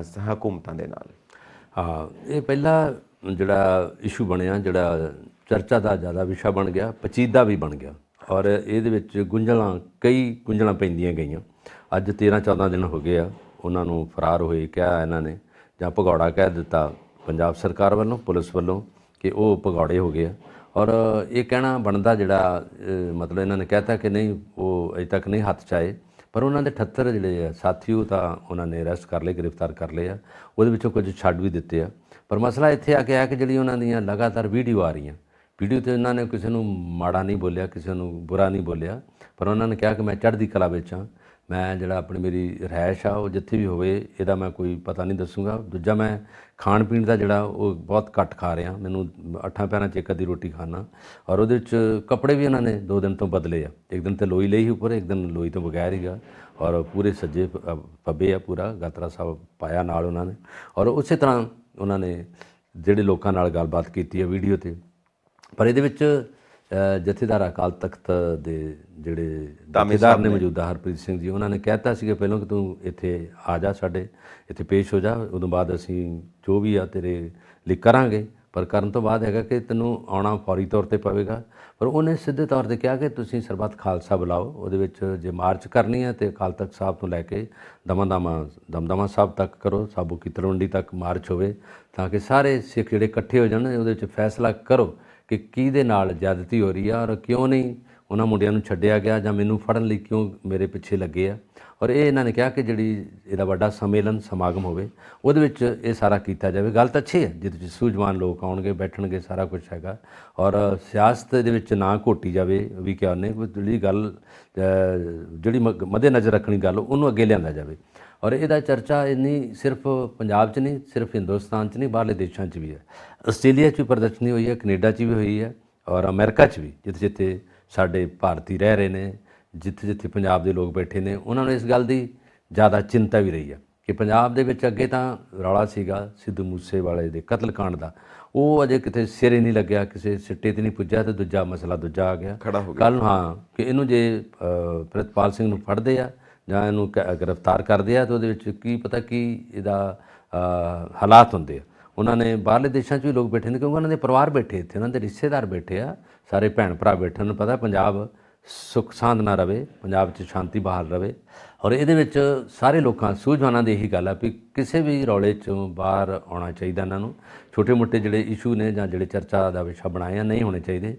Speaker 1: ਹਕੂਮਤਾਂ ਦੇ ਨਾਲ।
Speaker 2: ਹਾਂ, ਇਹ ਪਹਿਲਾ ਜਿਹੜਾ ਇਸ਼ੂ ਬਣਿਆ, ਜਿਹੜਾ ਚਰਚਾ ਦਾ ਜ਼ਿਆਦਾ ਵਿਸ਼ਾ ਬਣ ਗਿਆ, ਪਚੀਦਾ ਵੀ ਬਣ ਗਿਆ, ਔਰ ਇਹਦੇ ਵਿੱਚ ਕਈ ਗੁੰਝਲਾਂ ਪੈਂਦੀਆਂ ਗਈਆਂ। ਅੱਜ 13-14 ਦਿਨ ਹੋ ਗਏ ਆ ਉਹਨਾਂ ਨੂੰ ਫਰਾਰ ਹੋਏ, ਕਿਹਾ ਇਹਨਾਂ ਨੇ, ਜਾਂ ਭਗੌੜਾ ਕਹਿ ਦਿੱਤਾ ਪੰਜਾਬ ਸਰਕਾਰ ਵੱਲੋਂ, ਪੁਲਿਸ ਵੱਲੋਂ, ਕਿ ਉਹ ਭਗੌੜੇ ਹੋ ਗਏ ਆ। ਔਰ ਇਹ ਕਹਿਣਾ ਬਣਦਾ ਜਿਹੜਾ ਮਤਲਬ ਇਹਨਾਂ ਨੇ ਕਹਿਤਾ ਕਿ ਨਹੀਂ, ਉਹ ਅਜੇ ਤੱਕ ਨਹੀਂ ਹੱਥ 'ਚ ਆਏ, ਪਰ ਉਹਨਾਂ ਦੇ 78 ਜਿਹੜੇ ਆ ਸਾਥੀ ਉਹ ਤਾਂ ਉਹਨਾਂ ਨੇ ਅਰੈਸਟ ਕਰ ਲਏ, ਗ੍ਰਿਫਤਾਰ ਕਰ ਲਏ ਆ। ਉਹਦੇ ਵਿੱਚੋਂ ਕੁਝ ਛੱਡ ਵੀ ਦਿੱਤੇ ਆ। ਪਰ ਮਸਲਾ ਇੱਥੇ ਆ ਕੇ ਆ ਕਿ ਜਿਹੜੀ ਉਹਨਾਂ ਦੀਆਂ ਲਗਾਤਾਰ ਵੀਡੀਓ ਆ ਰਹੀਆਂ, ਵੀਡੀਓ 'ਤੇ ਇਹਨਾਂ ਨੇ ਕਿਸੇ ਨੂੰ ਮਾੜਾ ਨਹੀਂ ਬੋਲਿਆ, ਕਿਸੇ ਨੂੰ ਬੁਰਾ ਨਹੀਂ ਬੋਲਿਆ, ਪਰ ਉਹਨਾਂ ਨੇ ਕਿਹਾ ਕਿ ਮੈਂ ਚੜ੍ਹਦੀ ਕਲਾ ਵਿੱਚ ਹਾਂ, ਮੈਂ ਜਿਹੜਾ ਮੇਰੀ ਰਿਹਾਇਸ਼ ਆ ਉਹ ਜਿੱਥੇ ਵੀ ਹੋਵੇ, ਇਹਦਾ ਮੈਂ ਕੋਈ ਪਤਾ ਨਹੀਂ ਦੱਸੂਗਾ। ਦੂਜਾ, ਮੈਂ ਖਾਣ ਪੀਣ ਦਾ ਜਿਹੜਾ ਉਹ ਬਹੁਤ ਘੱਟ ਖਾ ਰਿਹਾ, ਮੈਨੂੰ 8 ਪੈਰਾਂ 'ਚ ਇੱਕ ਅੱਧੀ ਰੋਟੀ ਖਾਣਾ। ਔਰ ਉਹਦੇ ਵਿੱਚ ਕੱਪੜੇ ਵੀ ਉਹਨਾਂ ਨੇ 2 ਦਿਨ ਤੋਂ ਬਦਲੇ ਆ, ਇੱਕ ਦਿਨ ਤੇ ਲੋਈ ਲਈ ਸੀ ਉੱਪਰ, ਇੱਕ ਦਿਨ ਲੋਈ ਤੋਂ ਬਗੈਰ ਹੀਗਾ, ਔਰ ਪੂਰੇ ਸੱਜੇ ਪੱਬੇ ਆ, ਪੂਰਾ ਗਾਤਰਾ ਸਾਹਿਬ ਪਾਇਆ ਨਾਲ ਉਹਨਾਂ ਨੇ। ਔਰ ਉਸੇ ਤਰ੍ਹਾਂ ਉਹਨਾਂ ਨੇ ਜਿਹੜੇ ਲੋਕਾਂ ਨਾਲ ਗੱਲਬਾਤ ਕੀਤੀ ਹੈ ਵੀਡੀਓ 'ਤੇ। ਪਰ ਇਹਦੇ ਵਿੱਚ ਜਥੇਦਾਰ ਅਕਾਲ ਤਖਤ ਦੇ ਜਿਹੜੇ ਜਥੇਦਾਰ ਨੇ ਮੌਜੂਦਾ ਹਰਪ੍ਰੀਤ ਸਿੰਘ ਜੀ, ਉਹਨਾਂ ਨੇ ਕਹਿਤਾ ਸੀ ਕਿ ਪਹਿਲਾਂ ਕਿ ਤੂੰ ਇੱਥੇ ਆ ਜਾ, ਸਾਡੇ ਇੱਥੇ ਪੇਸ਼ ਹੋ ਜਾ, ਉਦੋਂ ਬਾਅਦ ਅਸੀਂ ਜੋ ਵੀ ਆ ਤੇਰੇ ਲਈ ਕਰਾਂਗੇ। ਪਰ ਕਰਨ ਤੋਂ ਬਾਅਦ ਹੈਗਾ ਕਿ ਤੈਨੂੰ ਆਉਣਾ ਫੌਰੀ ਤੌਰ 'ਤੇ ਪਵੇਗਾ। ਪਰ ਉਹਨੇ ਸਿੱਧੇ ਤੌਰ 'ਤੇ ਕਿਹਾ ਕਿ ਤੁਸੀਂ ਸਰਬੱਤ ਖਾਲਸਾ ਬੁਲਾਓ, ਉਹਦੇ ਵਿੱਚ ਜੇ ਮਾਰਚ ਕਰਨੀ ਹੈ ਤੇ ਅਕਾਲ ਤਖਤ ਸਾਹਿਬ ਤੋਂ ਲੈ ਕੇ ਦਮਦਮਾ ਸਾਹਿਬ ਤੱਕ ਕਰੋ, ਸਾਬੋ ਕੀ ਤਲਵੰਡੀ ਤੱਕ ਮਾਰਚ ਹੋਵੇ, ਤਾਂ ਕਿ ਸਾਰੇ ਸਿੱਖ ਜਿਹੜੇ ਇਕੱਠੇ ਹੋ ਜਾਣ। ਉਹਦੇ ਵਿੱਚ ਫੈਸਲਾ ਕਰੋ ਕਿ ਕਿਹਦੇ ਨਾਲ ਜ਼ਿਆਦਤੀ ਹੋ ਰਹੀ ਆ ਔਰ ਕਿਉਂ ਨਹੀਂ ਉਹਨਾਂ ਮੁੰਡਿਆਂ ਨੂੰ ਛੱਡਿਆ ਗਿਆ, ਜਾਂ ਮੈਨੂੰ ਫੜਨ ਲਈ ਕਿਉਂ ਮੇਰੇ ਪਿੱਛੇ ਲੱਗੇ ਆ। ਔਰ ਇਹ ਇਹਨਾਂ ਨੇ ਕਿਹਾ ਕਿ ਜਿਹੜੀ ਇਹਦਾ ਵੱਡਾ ਸੰਮੇਲਨ ਸਮਾਗਮ ਹੋਵੇ, ਉਹਦੇ ਵਿੱਚ ਇਹ ਸਾਰਾ ਕੀਤਾ ਜਾਵੇ। ਗੱਲ ਤਾਂ ਅੱਛੀ ਹੈ, ਜਿਹਦੇ ਵਿੱਚ ਸੂਝਵਾਨ ਲੋਕ ਆਉਣਗੇ, ਬੈਠਣਗੇ, ਸਾਰਾ ਕੁਝ ਹੈਗਾ। ਔਰ ਸਿਆਸਤ ਦੇ ਵਿੱਚ ਨਾ ਘੋਟੀ ਜਾਵੇ, ਵੀ ਕਿਹਾ ਉਹਨੇ, ਜਿਹੜੀ ਗੱਲ ਜਿਹੜੀ ਮੱਦੇ ਨਜ਼ਰ ਰੱਖਣੀ ਗੱਲ, ਉਹਨੂੰ ਅੱਗੇ ਲਿਆਂਦਾ ਜਾਵੇ। ਔਰ ਇਹਦਾ ਚਰਚਾ ਇੰਨੀ ਸਿਰਫ ਪੰਜਾਬ 'ਚ ਨਹੀਂ, ਸਿਰਫ ਹਿੰਦੁਸਤਾਨ 'ਚ ਨਹੀਂ, ਬਾਹਰਲੇ ਦੇਸ਼ਾਂ 'ਚ ਵੀ ਹੈ। ਆਸਟ੍ਰੇਲੀਆ 'ਚ ਵੀ ਪ੍ਰਦਰਸ਼ਨੀ ਹੋਈ ਹੈ, ਕੈਨੇਡਾ 'ਚ ਵੀ ਹੋਈ ਹੈ, ਔਰ ਅਮਰੀਕਾ 'ਚ ਵੀ, ਜਿੱਥੇ ਜਿੱਥੇ ਸਾਡੇ ਭਾਰਤੀ ਰਹਿ ਰਹੇ ਨੇ, ਜਿੱਥੇ ਜਿੱਥੇ ਪੰਜਾਬ ਦੇ ਲੋਕ ਬੈਠੇ ਨੇ, ਉਹਨਾਂ ਨੂੰ ਇਸ ਗੱਲ ਦੀ ਜ਼ਿਆਦਾ ਚਿੰਤਾ ਵੀ ਰਹੀ ਹੈ ਕਿ ਪੰਜਾਬ ਦੇ ਵਿੱਚ ਅੱਗੇ ਤਾਂ ਰੌਲਾ ਸੀਗਾ ਸਿੱਧੂ ਮੂਸੇਵਾਲੇ ਦੇ ਕਤਲकांड ਦਾ, ਉਹ ਅਜੇ ਕਿਤੇ ਸਿਰੇ ਨਹੀਂ ਲੱਗਿਆ, ਕਿਸੇ ਸਿੱਟੇ 'ਤੇ ਨਹੀਂ ਪੁੱਜਿਆ, ਤੇ ਦੂਜਾ ਮਸਲਾ ਦੂਜਾ ਆ ਗਿਆ,
Speaker 1: ਖੜਾ ਹੋ ਗਿਆ।
Speaker 2: ਕੱਲ੍ਹ ਹਾਂ, ਕਿ ਇਹਨੂੰ ਜੇ ਪ੍ਰਿਤਪਾਲ ਸਿੰਘ ਨੂੰ ਫੜਦੇ ਆ ਜਾਂ ਇਹਨੂੰ ਗ੍ਰਿਫਤਾਰ ਕਰਦੇ ਆ, ਤਾਂ ਉਹਦੇ ਵਿੱਚ ਕੀ ਪਤਾ ਕੀ ਇਹਦਾ ਹਾਲਾਤ ਹੁੰਦੇ ਆ। ਉਹਨਾਂ ਨੇ ਬਾਹਰਲੇ ਦੇਸ਼ਾਂ 'ਚ ਵੀ ਲੋਕ ਬੈਠੇ ਨੇ, ਕਿਉਂਕਿ ਉਹਨਾਂ ਦੇ ਪਰਿਵਾਰ ਬੈਠੇ ਇੱਥੇ, ਉਹਨਾਂ ਦੇ ਰਿਸ਼ਤੇਦਾਰ ਬੈਠੇ ਆ, ਸਾਰੇ ਭੈਣ ਭਰਾ ਬੈਠੇ। ਉਹਨਾਂ ਨੂੰ ਪਤਾ ਪੰਜਾਬ ਸੁੱਖ ਸਾਂਦ ਨਾ ਰਵੇ, ਪੰਜਾਬ 'ਚ ਸ਼ਾਂਤੀ ਬਹਾਲ ਰਵੇ। ਔਰ ਇਹਦੇ ਵਿੱਚ ਸਾਰੇ ਲੋਕਾਂ ਸੂਝਵਾਨਾਂ ਦੀ ਇਹੀ ਗੱਲ ਆ ਵੀ ਕਿਸੇ ਵੀ ਰੌਲੇ 'ਚੋਂ ਬਾਹਰ ਆਉਣਾ ਚਾਹੀਦਾ। ਇਹਨਾਂ ਨੂੰ ਛੋਟੇ ਮੋਟੇ ਜਿਹੜੇ ਇਸ਼ੂ ਨੇ ਜਾਂ ਜਿਹੜੇ ਚਰਚਾ ਦਾ ਵਿਸ਼ਾ ਬਣਾਏ ਆ, ਨਹੀਂ ਹੋਣੇ ਚਾਹੀਦੇ।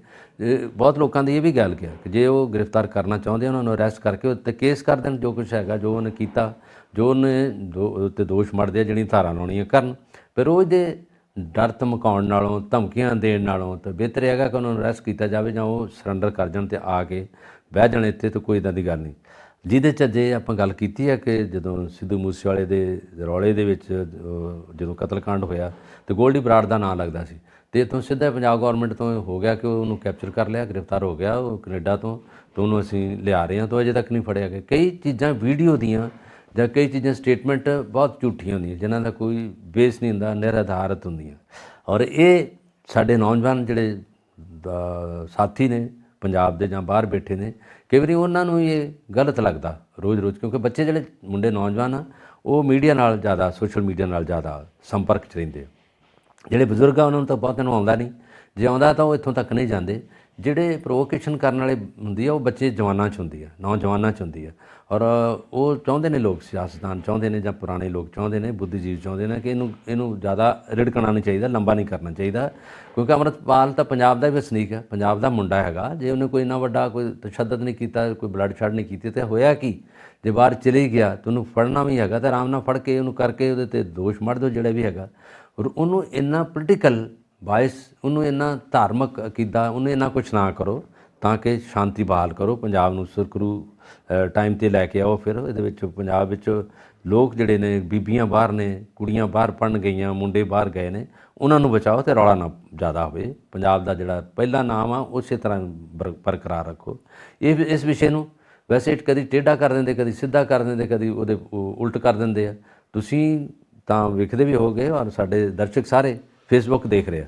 Speaker 2: ਬਹੁਤ ਲੋਕਾਂ ਦੀ ਇਹ ਵੀ ਗੱਲ ਕਿਹਾ ਕਿ ਜੇ ਉਹ ਗ੍ਰਿਫਤਾਰ ਕਰਨਾ ਚਾਹੁੰਦੇ, ਉਹਨਾਂ ਨੂੰ ਅਰੈਸਟ ਕਰਕੇ ਉੱਤੇ ਕੇਸ ਕਰ ਦੇਣ, ਜੋ ਕੁਛ ਹੈਗਾ, ਜੋ ਉਹਨੇ ਕੀਤਾ, ਜੋ ਉਹਨੇ ਉੱਤੇ ਦੋਸ਼ ਮੜਦੇ ਆ, ਜਿਹੜੀਆਂ ਧਾਰਾ ਲਾਉਣੀਆਂ ਕਰਨ। ਪਰ ਰੋਜ਼ ਦੇ ਡਰ ਧਮਕਾਉਣ ਨਾਲੋਂ, ਧਮਕੀਆਂ ਦੇਣ ਨਾਲੋਂ ਤਾਂ ਬਿਹਤਰ ਹੈਗਾ ਕਿ ਉਹਨਾਂ ਨੂੰ ਅਰੈਸਟ ਕੀਤਾ ਜਾਵੇ, ਜਾਂ ਉਹ ਸਰੈਂਡਰ ਕਰ ਜਾਣ ਤੇ ਆ ਕੇ ਬਹਿ ਜਾਣ ਇੱਥੇ। ਤਾਂ ਕੋਈ ਇੱਦਾਂ ਦੀ ਗੱਲ ਨਹੀਂ। ਜਿਹਦੇ 'ਚ ਜੇ ਆਪਾਂ ਗੱਲ ਕੀਤੀ ਹੈ ਕਿ ਜਦੋਂ ਸਿੱਧੂ ਮੂਸੇਵਾਲੇ ਦੇ ਰੌਲੇ ਦੇ ਵਿੱਚ ਜਦੋਂ ਕਤਲकांड ਹੋਇਆ ਤੇ ਗੋਲਡੀ ਬਰਾੜ ਦਾ ਨਾਂ ਲੱਗਦਾ ਸੀ, ਤੇ ਇੱਥੋਂ ਸਿੱਧਾ ਪੰਜਾਬ ਗੌਰਮੈਂਟ ਤੋਂ ਹੋ ਗਿਆ ਕਿ ਉਹਨੂੰ ਕੈਪਚਰ ਕਰ ਲਿਆ, ਗ੍ਰਿਫਤਾਰ ਹੋ ਗਿਆ ਉਹ ਕੈਨੇਡਾ ਤੋਂ, ਤਾਂ ਉਹਨੂੰ ਅਸੀਂ ਲਿਆ ਰਹੇ ਹਾਂ, ਤਾਂ ਅਜੇ ਤੱਕ ਨਹੀਂ ਫੜਿਆ ਗਿਆ। ਕਈ ਚੀਜ਼ਾਂ ਵੀਡੀਓ ਦੀਆਂ ਜਾਂ ਕਈ ਚੀਜ਼ਾਂ ਸਟੇਟਮੈਂਟ ਬਹੁਤ ਝੂਠੀਆਂ ਹੁੰਦੀਆਂ, ਜਿਨ੍ਹਾਂ ਦਾ ਕੋਈ ਬੇਸ ਨਹੀਂ ਹੁੰਦਾ, ਨਿਰਾਧਾਰਿਤ ਹੁੰਦੀਆਂ। ਔਰ ਇਹ ਸਾਡੇ ਨੌਜਵਾਨ ਜਿਹੜੇ ਸਾਥੀ ਨੇ ਪੰਜਾਬ ਦੇ ਜਾਂ ਬਾਹਰ ਬੈਠੇ ਨੇ, ਕਈ ਵਾਰੀ ਉਹਨਾਂ ਨੂੰ ਇਹ ਗਲਤ ਲੱਗਦਾ ਰੋਜ਼-ਰੋਜ਼, ਕਿਉਂਕਿ ਬੱਚੇ ਜਿਹੜੇ ਮੁੰਡੇ ਨੌਜਵਾਨ ਆ, ਉਹ ਮੀਡੀਆ ਨਾਲ ਜ਼ਿਆਦਾ, ਸੋਸ਼ਲ ਮੀਡੀਆ ਨਾਲ ਜ਼ਿਆਦਾ ਸੰਪਰਕ 'ਚ ਰਹਿੰਦੇ ਆ। ਜਿਹੜੇ ਬਜ਼ੁਰਗ ਆ ਉਹਨਾਂ ਨੂੰ ਤਾਂ ਬਹੁਤਿਆਂ ਨੂੰ ਆਉਂਦਾ ਨਹੀਂ, ਜੇ ਆਉਂਦਾ ਤਾਂ ਉਹ ਇੱਥੋਂ ਤੱਕ ਨਹੀਂ ਜਾਂਦੇ। ਜਿਹੜੇ ਪ੍ਰੋਵੋਕੇਸ਼ਨ ਕਰਨ ਵਾਲੇ ਹੁੰਦੀ ਆ, ਉਹ ਬੱਚੇ ਜਵਾਨਾਂ 'ਚ ਹੁੰਦੀ ਆ, ਨੌਜਵਾਨਾਂ 'ਚ ਹੁੰਦੀ ਆ। ਔਰ ਉਹ ਚਾਹੁੰਦੇ ਨੇ, ਲੋਕ ਸਿਆਸਤਦਾਨ ਚਾਹੁੰਦੇ ਨੇ ਜਾਂ ਪੁਰਾਣੇ ਲੋਕ ਚਾਹੁੰਦੇ ਨੇ, ਬੁੱਧੀਜੀਵੀ ਚਾਹੁੰਦੇ ਨੇ ਕਿ ਇਹਨੂੰ ਜ਼ਿਆਦਾ ਰਿੜਕਣਾ ਨਹੀਂ ਚਾਹੀਦਾ, ਲੰਬਾ ਨਹੀਂ ਕਰਨਾ ਚਾਹੀਦਾ, ਕਿਉਂਕਿ ਅੰਮ੍ਰਿਤਪਾਲ ਤਾਂ ਪੰਜਾਬ ਦਾ ਹੀ ਵਸਨੀਕ ਹੈ, ਪੰਜਾਬ ਦਾ ਮੁੰਡਾ ਹੈਗਾ। ਜੇ ਉਹਨੇ ਕੋਈ ਇੰਨਾ ਵੱਡਾ ਕੋਈ ਤਸ਼ੱਦਦ ਨਹੀਂ ਕੀਤਾ, ਕੋਈ ਬਲੱਡ ਛੱਡ ਨਹੀਂ ਕੀਤੀ, ਤਾਂ ਹੋਇਆ ਕੀ? ਜੇ ਬਾਹਰ ਚਲੇ ਗਿਆ ਤਾਂ ਉਹਨੂੰ ਫੜਨਾ ਵੀ ਹੈਗਾ, ਤਾਂ ਆਰਾਮ ਨਾਲ ਫੜ ਕੇ ਉਹਨੂੰ ਕਰਕੇ ਉਹਦੇ 'ਤੇ ਦੋਸ਼ ਮੜ ਦਿਓ ਜਿਹੜਾ ਵੀ ਹੈਗਾ। ਔਰ ਉਹਨੂੰ ਇੰਨਾ ਪੋਲੀਟੀਕਲ ਬਾਇਸ, ਉਹਨੂੰ ਇੰਨਾ ਧਾਰਮਿਕ ਅਕੀਦਾ, ਉਹਨੂੰ ਇੰਨਾ ਕੁਛ ਨਾ ਕਰੋ ਤਾਂ ਕਿ ਸ਼ਾਂਤੀ ਬਹਾਲ ਕਰੋ, ਪੰਜਾਬ ਨੂੰ ਸੁਰਖਰੂ ਟਾਈਮ ਤੇ ਲੈ ਕੇ ਆਓ। ਫਿਰ ਇਹਦੇ ਵਿੱਚ ਪੰਜਾਬ ਵਿੱਚ ਲੋਕ ਜਿਹੜੇ ਨੇ, ਬੀਬੀਆਂ ਬਾਹਰ ਨੇ, ਕੁੜੀਆਂ ਬਾਹਰ ਪੜ੍ਹਨ ਗਈਆਂ, ਮੁੰਡੇ ਬਾਹਰ ਗਏ ਨੇ, ਉਹਨਾਂ ਨੂੰ ਬਚਾਓ ਤੇ ਰੌਲਾ ਨਾ ਜ਼ਿਆਦਾ ਹੋਵੇ। ਪੰਜਾਬ ਦਾ ਜਿਹੜਾ ਪਹਿਲਾ ਨਾਮ ਆ ਉਸੇ ਤਰ੍ਹਾਂ ਬਰਕਰਾਰ ਰੱਖੋ। ਇਸ ਵਿਸ਼ੇ ਨੂੰ ਵੈਸੇ ਕਦੀ ਟੇਢਾ ਕਰ ਦਿੰਦੇ, ਕਦੀ ਸਿੱਧਾ ਕਰ ਦਿੰਦੇ, ਕਦੀ ਉਹਦੇ ਉਲਟ ਕਰ ਦਿੰਦੇ ਆ। ਤੁਸੀਂ ਤਾਂ ਵੇਖਦੇ ਵੀ ਹੋਗੇ, ਔਰ ਸਾਡੇ ਦਰਸ਼ਕ ਸਾਰੇ ਫੇਸਬੁੱਕ ਦੇਖ ਰਹੇ ਆ,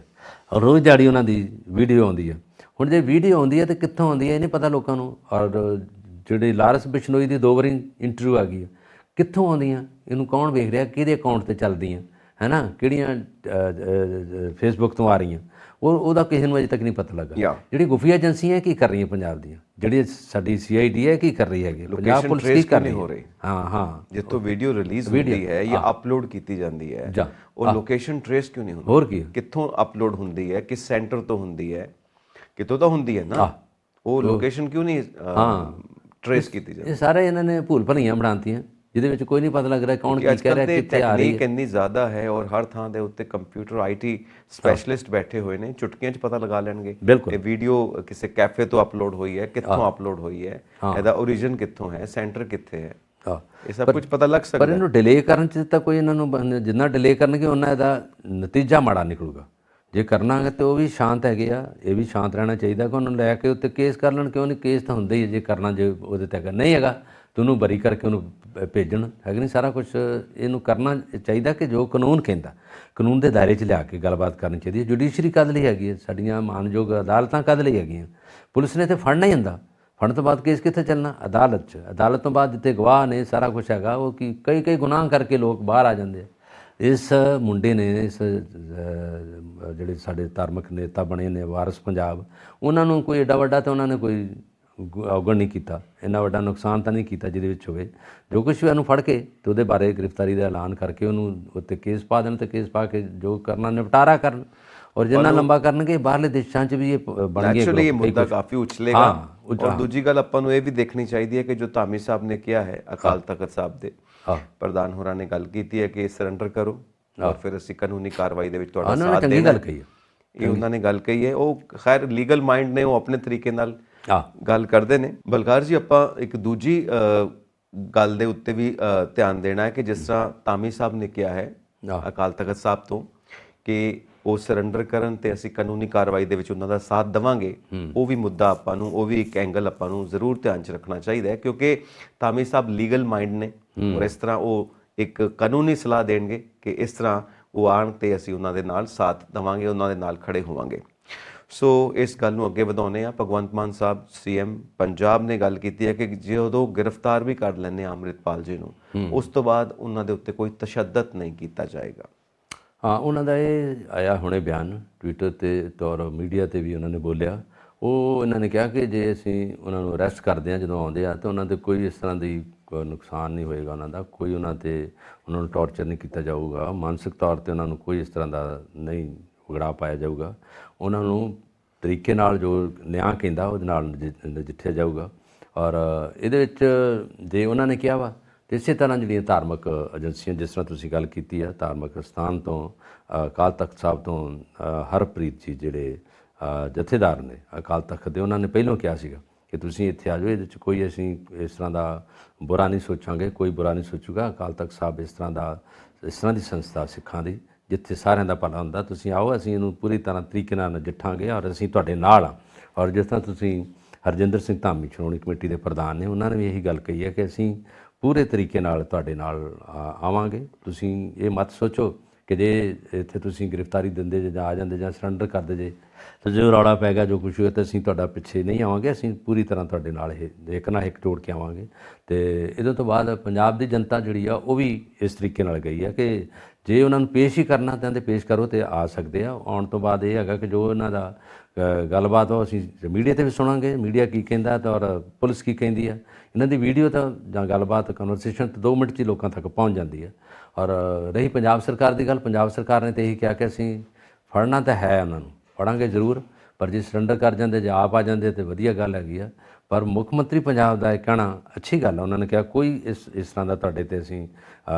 Speaker 2: ਔਰ ਰੋਜ਼ ਦਿਹਾੜੀ ਉਹਨਾਂ ਦੀ ਵੀਡੀਓ ਆਉਂਦੀ ਆ। ਹੁਣ ਜੇ ਵੀਡੀਓ ਆਉਂਦੀ ਹੈ ਤਾਂ ਕਿੱਥੋਂ ਆਉਂਦੀ ਹੈ ਇਹ ਨਹੀਂ ਪਤਾ ਲੋਕਾਂ ਨੂੰ। ਔਰ ਜਿਹੜੀ ਲਾਰੈਂਸ ਬਿਸ਼ਨੋਈ ਦੀ 2 ਵਾਰੀ ਇੰਟਰਵਿਊ ਆ ਗਈ, ਕਿੱਥੋਂ ਆਉਂਦੀਆਂ, ਇਹਨੂੰ ਕੌਣ ਵੇਖ ਰਿਹਾ, ਕਿਹਦੇ ਅਕਾਊਂਟ ਤੇ ਚੱਲਦੀਆਂ ਹੈ ਨਾ, ਕਿਹੜੀਆਂ ਫੇਸਬੁੱਕ ਤੋਂ ਆ ਰਹੀਆਂ, ਉਹਦਾ ਕਿਸੇ ਨੂੰ ਅਜੇ ਤੱਕ ਨਹੀਂ ਪਤਾ ਲੱਗਾ। ਜਿਹੜੀ ਖੁਫੀਆ ਏਜੰਸੀਆਂ ਕੀ ਕਰ ਰਹੀਆਂ ਪੰਜਾਬ ਦੀਆਂ, ਜਿਹੜੀ ਸਾਡੀ CID ਹੈ ਕੀ ਕਰ ਰਹੀ ਹੈਗੀ, ਪੰਜਾਬ ਪੁਲਿਸ ਕੀ ਕਰ ਰਹੀ ਹੈ। ਹਾਂ
Speaker 1: ਜਿੱਥੋਂ ਵੀਡੀਓ ਰਿਲੀਜ਼ ਹੁੰਦੀ ਹੈ ਜਾਂ ਅਪਲੋਡ ਕੀਤੀ ਜਾਂਦੀ ਹੈ, ਉਹ ਲੋਕੇਸ਼ਨ ਟ੍ਰੇਸ ਕਿਉਂ ਨਹੀਂ ਹੁੰਦੀ?
Speaker 2: ਹੋਰ ਕੀ,
Speaker 1: ਕਿੱਥੋਂ ਅਪਲੋਡ ਹੁੰਦੀ ਹੈ, ਕਿਸ ਸੈਂਟਰ ਤੋਂ ਹੁੰਦੀ ਹੈ, ਕਿਤੋਂ ਤਾਂ ਹੁੰਦੀ ਹੈ ਨਾ, ਉਹ ਲੋਕੇਸ਼ਨ ਕਿਉਂ ਨਹੀਂ ਟ੍ਰੇਸ ਕੀਤੀ ਜਾਂਦੀ?
Speaker 2: ਇਹ ਸਾਰੇ ਇਹਨਾਂ ਨੇ ਭੂਲ ਭਲੀਆਂ ਬਣਾਉਂਦੀਆਂ, ਜਿਹਦੇ ਵਿੱਚ ਕੋਈ ਨਹੀਂ ਪਤਾ ਲੱਗ ਰਿਹਾ ਕੌਣ ਕੀ ਕਹਿ ਰਿਹਾ, ਕਿੱਥੇ ਆ ਰਹੀ ਹੈ।
Speaker 1: ਇੰਨੀ ਜ਼ਿਆਦਾ ਹੈ, ਔਰ ਹਰ ਥਾਂ ਦੇ ਉੱਤੇ ਕੰਪਿਊਟਰ IT ਸਪੈਸ਼ਲਿਸਟ ਬੈਠੇ ਹੋਏ ਨੇ, ਚੁਟਕੀਆਂ 'ਚ ਪਤਾ ਲਗਾ ਲੈਣਗੇ ਇਹ ਵੀਡੀਓ ਕਿਸੇ ਕੈਫੇ ਤੋਂ ਅਪਲੋਡ ਹੋਈ ਹੈ, ਕਿੱਥੋਂ ਅਪਲੋਡ ਹੋਈ ਹੈ, ਇਹਦਾ ਓਰੀਜਨ ਕਿੱਥੋਂ ਹੈ, ਸੈਂਟਰ ਕਿੱਥੇ ਹੈ, ਇਹ ਸਭ ਕੁਝ ਪਤਾ ਲੱਗ ਸਕਦਾ।
Speaker 2: ਪਰ ਇਹਨੂੰ ਡਿਲੇ ਕਰਨ 'ਚ ਤਾਂ ਕੋਈ, ਇਹਨਾਂ ਨੂੰ ਜਿੰਨਾ ਡਿਲੇ ਕਰਨਗੇ ਉਹਨਾਂ ਇਹਦਾ ਨਤੀਜਾ ਮਾੜਾ ਨਿਕਲੂਗਾ। ਜੇ ਕਰਨਾਗੇ ਤਾਂ ਉਹ ਵੀ ਸ਼ਾਂਤ ਹੈਗੇ ਆ, ਇਹ ਵੀ ਸ਼ਾਂਤ ਰਹਿਣਾ ਚਾਹੀਦਾ ਕਿ ਉਹਨਾਂ ਨੂੰ ਲੈ ਕੇ ਉੱਤੇ ਕੇਸ ਕਰ ਲੈਣ। ਕਿਉਂ ਨਹੀਂ, ਕੇਸ ਤਾਂ ਹੁੰਦਾ ਹੀ ਹੈ ਜੇ ਕਰਨਾ, ਜੇ ਉਹਦੇ ਤੇ ਹੈਗਾ ਨਹੀਂ ਹੈਗਾ ਤਾਂ ਉਹਨੂੰ ਬਰੀ ਕਰਕੇ ਉਹਨੂੰ ਭੇਜਣ, ਹੈਗਾ ਨਹੀਂ ਸਾਰਾ ਕੁਝ। ਇਹਨੂੰ ਕਰਨਾ ਚਾਹੀਦਾ ਕਿ ਜੋ ਕਾਨੂੰਨ ਕਹਿੰਦਾ, ਕਾਨੂੰਨ ਦੇ ਦਾਇਰੇ 'ਚ ਲਿਆ ਕੇ ਗੱਲਬਾਤ ਕਰਨੀ ਚਾਹੀਦੀ ਹੈ। ਜੁਡੀਸ਼ਰੀ ਕਦ ਲਈ ਹੈਗੀ ਹੈ, ਸਾਡੀਆਂ ਮਾਨਯੋਗ ਅਦਾਲਤਾਂ ਕਦ ਲਈ ਹੈਗੀਆਂ? ਪੁਲਿਸ ਨੇ ਤਾਂ ਫੜਨਾ ਹੀ ਹੁੰਦਾ, ਫੜਨ ਤੋਂ ਬਾਅਦ ਕੇਸ ਕਿੱਥੇ ਚੱਲਣਾ? ਅਦਾਲਤ 'ਚ। ਅਦਾਲਤ ਤੋਂ ਬਾਅਦ ਜਿੱਥੇ ਗਵਾਹ ਨੇ, ਸਾਰਾ ਕੁਝ ਹੈਗਾ, ਉਹ ਕੀ ਕਈ ਗੁਨਾਹ ਕਰਕੇ ਲੋਕ ਬਾਹਰ ਆ ਜਾਂਦੇ ਆ। ਇਸ ਮੁੰਡੇ ਨੇ, ਇਸ ਜਿਹੜੇ ਸਾਡੇ ਧਾਰਮਿਕ ਨੇਤਾ ਬਣੇ ਨੇ ਵਾਰਿਸ ਪੰਜਾਬ, ਉਹਨਾਂ ਨੂੰ ਕੋਈ ਏਡਾ ਵੱਡਾ ਤਾਂ ਉਹਨਾਂ ਨੇ ਕੋਈ ਅਵਗਣ ਨਹੀਂ ਕੀਤਾ, ਇੰਨਾ ਵੱਡਾ ਨੁਕਸਾਨ ਤਾਂ ਨਹੀਂ ਕੀਤਾ ਜਿਹਦੇ ਵਿੱਚ ਹੋਵੇ। ਜੋ ਕੁਛ ਵੀ ਉਹਨੂੰ ਫੜ ਕੇ ਤੇ ਉਹਦੇ ਬਾਰੇ ਗ੍ਰਿਫਤਾਰੀ ਦਾ ਐਲਾਨ ਕਰਕੇ ਉਹਨੂੰ ਉੱਤੇ ਕੇਸ ਪਾ ਦੇਣ, ਤੇ ਕੇਸ ਪਾ ਕੇ ਜੋ ਕਰਨਾ ਨਿਪਟਾਰਾ ਕਰਨ। ਔਰ ਜਿੰਨਾ ਲੰਬਾ ਕਰਨਗੇ ਬਾਹਰਲੇ ਦੇਸ਼ਾਂ 'ਚ ਵੀ ਇਹ ਬਣ ਗਿਆ।
Speaker 1: ਐਕਚੁਅਲੀ ਇਹ ਮੁੱਦਾ ਕਾਫੀ ਉਛਲੇਗਾ। ਔਰ ਦੂਜੀ ਗੱਲ ਆਪਾਂ ਨੂੰ ਇਹ ਵੀ ਦੇਖਣੀ ਚਾਹੀਦੀ ਹੈ ਕਿ ਜੋ ਧਾਮੀ ਸਾਹਿਬ ਨੇ ਕਿਹਾ ਹੈ, ਅਕਾਲ ਤਖਤ ਸਾਹਿਬ ਦੇ ਪ੍ਰਧਾਨ ਹੋਰਾਂ ਨੇ ਗੱਲ ਕੀਤੀ ਹੈ ਕਿ ਸਰੈਂਡਰ ਕਰੋ ਔਰ ਫਿਰ ਅਸੀਂ ਕਾਨੂੰਨੀ ਕਾਰਵਾਈ ਦੇ ਵਿੱਚ ਤੁਹਾਡਾ ਸਾਥ ਦੇਣਾ। ਇਹ ਉਹਨਾਂ ਨੇ ਗੱਲ ਕਹੀ ਹੈ। ਉਹ ਖੈਰ ਲੀਗਲ ਮਾਈਂਡ ਨੇ, ਉਹ ਆਪਣੇ ਤਰੀਕੇ ਨਾਲ ਗੱਲ ਕਰਦੇ ਨੇ। ਬਲਕਾਰ ਜੀ, ਆਪਾਂ ਇੱਕ ਦੂਜੀ ਗੱਲ ਦੇ ਉੱਤੇ ਵੀ ਧਿਆਨ ਦੇਣਾ ਹੈ ਕਿ ਜਿਸ ਤਰ੍ਹਾਂ ਧਾਮੀ ਸਾਹਿਬ ਨੇ ਕਿਹਾ ਹੈ ਅਕਾਲ ਤਖਤ ਸਾਹਿਬ ਤੋਂ ਕਿ ਉਹ ਸਰੈਂਡਰ ਕਰਨ ਤੇ ਅਸੀਂ ਕਾਨੂੰਨੀ ਕਾਰਵਾਈ ਦੇ ਵਿੱਚ ਉਹਨਾਂ ਦਾ ਸਾਥ ਦੇਵਾਂਗੇ, ਉਹ ਵੀ ਮੁੱਦਾ ਆਪਾਂ ਨੂੰ, ਉਹ ਵੀ ਇੱਕ ਐਂਗਲ ਆਪਾਂ ਨੂੰ ਜ਼ਰੂਰ ਧਿਆਨ 'ਚ ਰੱਖਣਾ ਚਾਹੀਦਾ ਹੈ, ਕਿਉਂਕਿ ਧਾਮੀ ਸਾਹਿਬ ਲੀਗਲ ਮਾਈਂਡ ਨੇ ਔਰ ਇਸ ਤਰ੍ਹਾਂ ਉਹ ਇੱਕ ਕਾਨੂੰਨੀ ਸਲਾਹ ਦੇਣਗੇ ਕਿ ਇਸ ਤਰ੍ਹਾਂ ਉਹ ਆਉਣ ਤੇ ਅਸੀਂ ਉਹਨਾਂ ਦੇ ਨਾਲ ਸਾਥ ਦੇਵਾਂਗੇ, ਉਹਨਾਂ ਦੇ ਨਾਲ ਖੜੇ ਹੋਵਾਂਗੇ। ਸੋ ਇਸ ਗੱਲ ਨੂੰ ਅੱਗੇ ਵਧਾਉਂਦੇ ਹਾਂ। ਭਗਵੰਤ ਮਾਨ ਸਾਹਿਬ CM ਪੰਜਾਬ ਨੇ ਗੱਲ ਕੀਤੀ ਹੈ ਕਿ ਜਦੋਂ ਗ੍ਰਿਫਤਾਰ ਵੀ ਕਰ ਲੈਂਦੇ ਹਾਂ ਅੰਮ੍ਰਿਤਪਾਲ ਜੀ ਨੂੰ, ਉਸ ਤੋਂ ਬਾਅਦ ਉਹਨਾਂ ਦੇ ਉੱਤੇ ਕੋਈ ਤਸ਼ੱਦਦ ਨਹੀਂ ਕੀਤਾ ਜਾਏਗਾ।
Speaker 2: ਹਾਂ, ਉਹਨਾਂ ਦਾ ਇਹ ਆਇਆ ਹੁਣੇ ਬਿਆਨ ਟਵਿੱਟਰ ਤੇ ਤੌਰ ਮੀਡੀਆ ਤੇ ਵੀ ਉਹਨਾਂ ਨੇ ਬੋਲਿਆ। ਉਹ ਇਹਨਾਂ ਨੇ ਕਿਹਾ ਕਿ ਜੇ ਅਸੀਂ ਉਹਨਾਂ ਨੂੰ ਅਰੈਸਟ ਕਰਦੇ ਹਾਂ ਜਦੋਂ ਆਉਂਦੇ ਆ ਤਾਂ ਉਹਨਾਂ 'ਤੇ ਕੋਈ ਇਸ ਤਰ੍ਹਾਂ ਦੀ ਨੁਕਸਾਨ ਨਹੀਂ ਹੋਏਗਾ, ਉਹਨਾਂ ਦਾ ਕੋਈ ਉਹਨਾਂ ਨੂੰ ਟੌਰਚਰ ਨਹੀਂ ਕੀਤਾ ਜਾਊਗਾ, ਮਾਨਸਿਕ ਤੌਰ 'ਤੇ ਉਹਨਾਂ ਨੂੰ ਕੋਈ ਇਸ ਤਰ੍ਹਾਂ ਦਾ ਨਹੀਂ ਵਿਗੜਾ ਪਾਇਆ ਜਾਊਗਾ। ਉਹਨਾਂ ਨੂੰ ਤਰੀਕੇ ਨਾਲ ਜੋ ਨਿਆਂ ਕਹਿੰਦਾ ਉਹਦੇ ਨਾਲ ਨਜਿੱਠਿਆ ਜਾਊਗਾ। ਔਰ ਇਹਦੇ ਵਿੱਚ ਜੇ ਉਹਨਾਂ ਨੇ ਕਿਹਾ ਵਾ ਤੇ ਇਸੇ ਤਰ੍ਹਾਂ ਜਿਹੜੀਆਂ ਧਾਰਮਿਕ ਏਜੰਸੀਆਂ, ਜਿਸ ਤਰ੍ਹਾਂ ਤੁਸੀਂ ਗੱਲ ਕੀਤੀ ਆ, ਧਾਰਮਿਕ ਸਥਾਨ ਤੋਂ ਅਕਾਲ ਤਖਤ ਸਾਹਿਬ ਤੋਂ ਹਰਪ੍ਰੀਤ ਜੀ ਜਿਹੜੇ ਜਥੇਦਾਰ ਨੇ ਅਕਾਲ ਤਖਤ ਦੇ, ਉਹਨਾਂ ਨੇ ਪਹਿਲਾਂ ਕਿਹਾ ਸੀਗਾ ਕਿ ਤੁਸੀਂ ਇੱਥੇ ਆ ਜਾਓ, ਇਹਦੇ 'ਚ ਕੋਈ ਅਸੀਂ ਇਸ ਤਰ੍ਹਾਂ ਦਾ ਬੁਰਾ ਨਹੀਂ ਸੋਚਾਂਗੇ, ਕੋਈ ਬੁਰਾ ਨਹੀਂ ਸੋਚੂਗਾ। ਅਕਾਲ ਤਖਤ ਸਾਹਿਬ ਇਸ ਤਰ੍ਹਾਂ ਦੀ ਸੰਸਥਾ ਸਿੱਖਾਂ ਦੀ ਜਿੱਥੇ ਸਾਰਿਆਂ ਦਾ ਭਲਾ ਹੁੰਦਾ, ਤੁਸੀਂ ਆਓ, ਅਸੀਂ ਇਹਨੂੰ ਪੂਰੀ ਤਰ੍ਹਾਂ ਤਰੀਕੇ ਨਾਲ ਨਜਿੱਠਾਂਗੇ ਔਰ ਅਸੀਂ ਤੁਹਾਡੇ ਨਾਲ ਹਾਂ। ਔਰ ਜਿਸ ਤਰ੍ਹਾਂ ਤੁਸੀਂ ਹਰਜਿੰਦਰ ਸਿੰਘ ਧਾਮੀ ਸ਼੍ਰੋਮਣੀ ਕਮੇਟੀ ਦੇ ਪ੍ਰਧਾਨ ਨੇ, ਉਹਨਾਂ ਨੇ ਵੀ ਇਹੀ ਗੱਲ ਕਹੀ ਹੈ ਕਿ ਅਸੀਂ ਪੂਰੇ ਤਰੀਕੇ ਨਾਲ ਤੁਹਾਡੇ ਨਾਲ ਆਵਾਂਗੇ। ਤੁਸੀਂ ਇਹ ਮਤ ਸੋਚੋ ਕਿ ਜੇ ਇੱਥੇ ਤੁਸੀਂ ਗ੍ਰਿਫਤਾਰੀ ਦਿੰਦੇ ਜੇ ਜਾਂ ਆ ਜਾਂਦੇ ਜਾਂ ਸਰੈਂਡਰ ਕਰਦੇ ਜੇ ਤਾਂ ਜੋ ਰੌਲਾ ਪੈ ਗਿਆ, ਜੋ ਕੁਛ ਹੋਇਆ, ਤਾਂ ਅਸੀਂ ਤੁਹਾਡਾ ਪਿੱਛੇ ਨਹੀਂ ਆਵਾਂਗੇ, ਅਸੀਂ ਪੂਰੀ ਤਰ੍ਹਾਂ ਤੁਹਾਡੇ ਨਾਲ ਇਹ ਇੱਕ ਨਾ ਇੱਕ ਜੋੜ ਕੇ ਆਵਾਂਗੇ। ਅਤੇ ਇਹਦੇ ਤੋਂ ਬਾਅਦ ਪੰਜਾਬ ਦੀ ਜਨਤਾ ਜਿਹੜੀ ਆ ਉਹ ਵੀ ਇਸ ਤਰੀਕੇ ਨਾਲ ਗਈ ਹੈ ਕਿ ਜੇ ਉਹਨਾਂ ਨੂੰ ਪੇਸ਼ ਹੀ ਕਰਨਾ ਤਾਂ ਪੇਸ਼ ਕਰੋ ਤੇ ਆ ਸਕਦੇ ਆ। ਆਉਣ ਤੋਂ ਬਾਅਦ ਇਹ ਹੈਗਾ ਕਿ ਜੋ ਇਹਨਾਂ ਦਾ ਗੱਲਬਾਤ ਉਹ ਅਸੀਂ ਮੀਡੀਆ 'ਤੇ ਵੀ ਸੁਣਾਂਗੇ, ਮੀਡੀਆ ਕੀ ਕਹਿੰਦਾ ਤਾਂ ਔਰ ਪੁਲਿਸ ਕੀ ਕਹਿੰਦੀ ਆ। ਇਹਨਾਂ ਦੀ ਵੀਡੀਓ ਤਾਂ ਜਾਂ ਗੱਲਬਾਤ ਕਨਵਰਸੇਸ਼ਨ ਤਾਂ 2 ਮਿੰਟ 'ਚ ਹੀ ਲੋਕਾਂ ਤੱਕ ਪਹੁੰਚ ਜਾਂਦੀ ਹੈ। ਔਰ ਰਹੀ ਪੰਜਾਬ ਸਰਕਾਰ ਦੀ ਗੱਲ, ਪੰਜਾਬ ਸਰਕਾਰ ਨੇ ਤਾਂ ਇਹੀ ਕਿਹਾ ਕਿ ਅਸੀਂ ਫੜਨਾ ਤਾਂ ਹੈ, ਉਹਨਾਂ ਨੂੰ ਫੜਾਂਗੇ ਜ਼ਰੂਰ, ਪਰ ਜੇ ਸਰੈਂਡਰ ਕਰ ਜਾਂਦੇ ਜਾਂ ਆਪ ਆ ਜਾਂਦੇ ਤਾਂ ਵਧੀਆ ਗੱਲ ਹੈਗੀ ਆ। ਪਰ ਮੁੱਖ ਮੰਤਰੀ ਪੰਜਾਬ ਦਾ ਇਹ ਕਹਿਣਾ ਅੱਛੀ ਗੱਲ ਆ, ਉਹਨਾਂ ਨੇ ਕਿਹਾ ਕੋਈ ਇਸ ਤਰ੍ਹਾਂ ਦਾ ਤੁਹਾਡੇ 'ਤੇ ਅਸੀਂ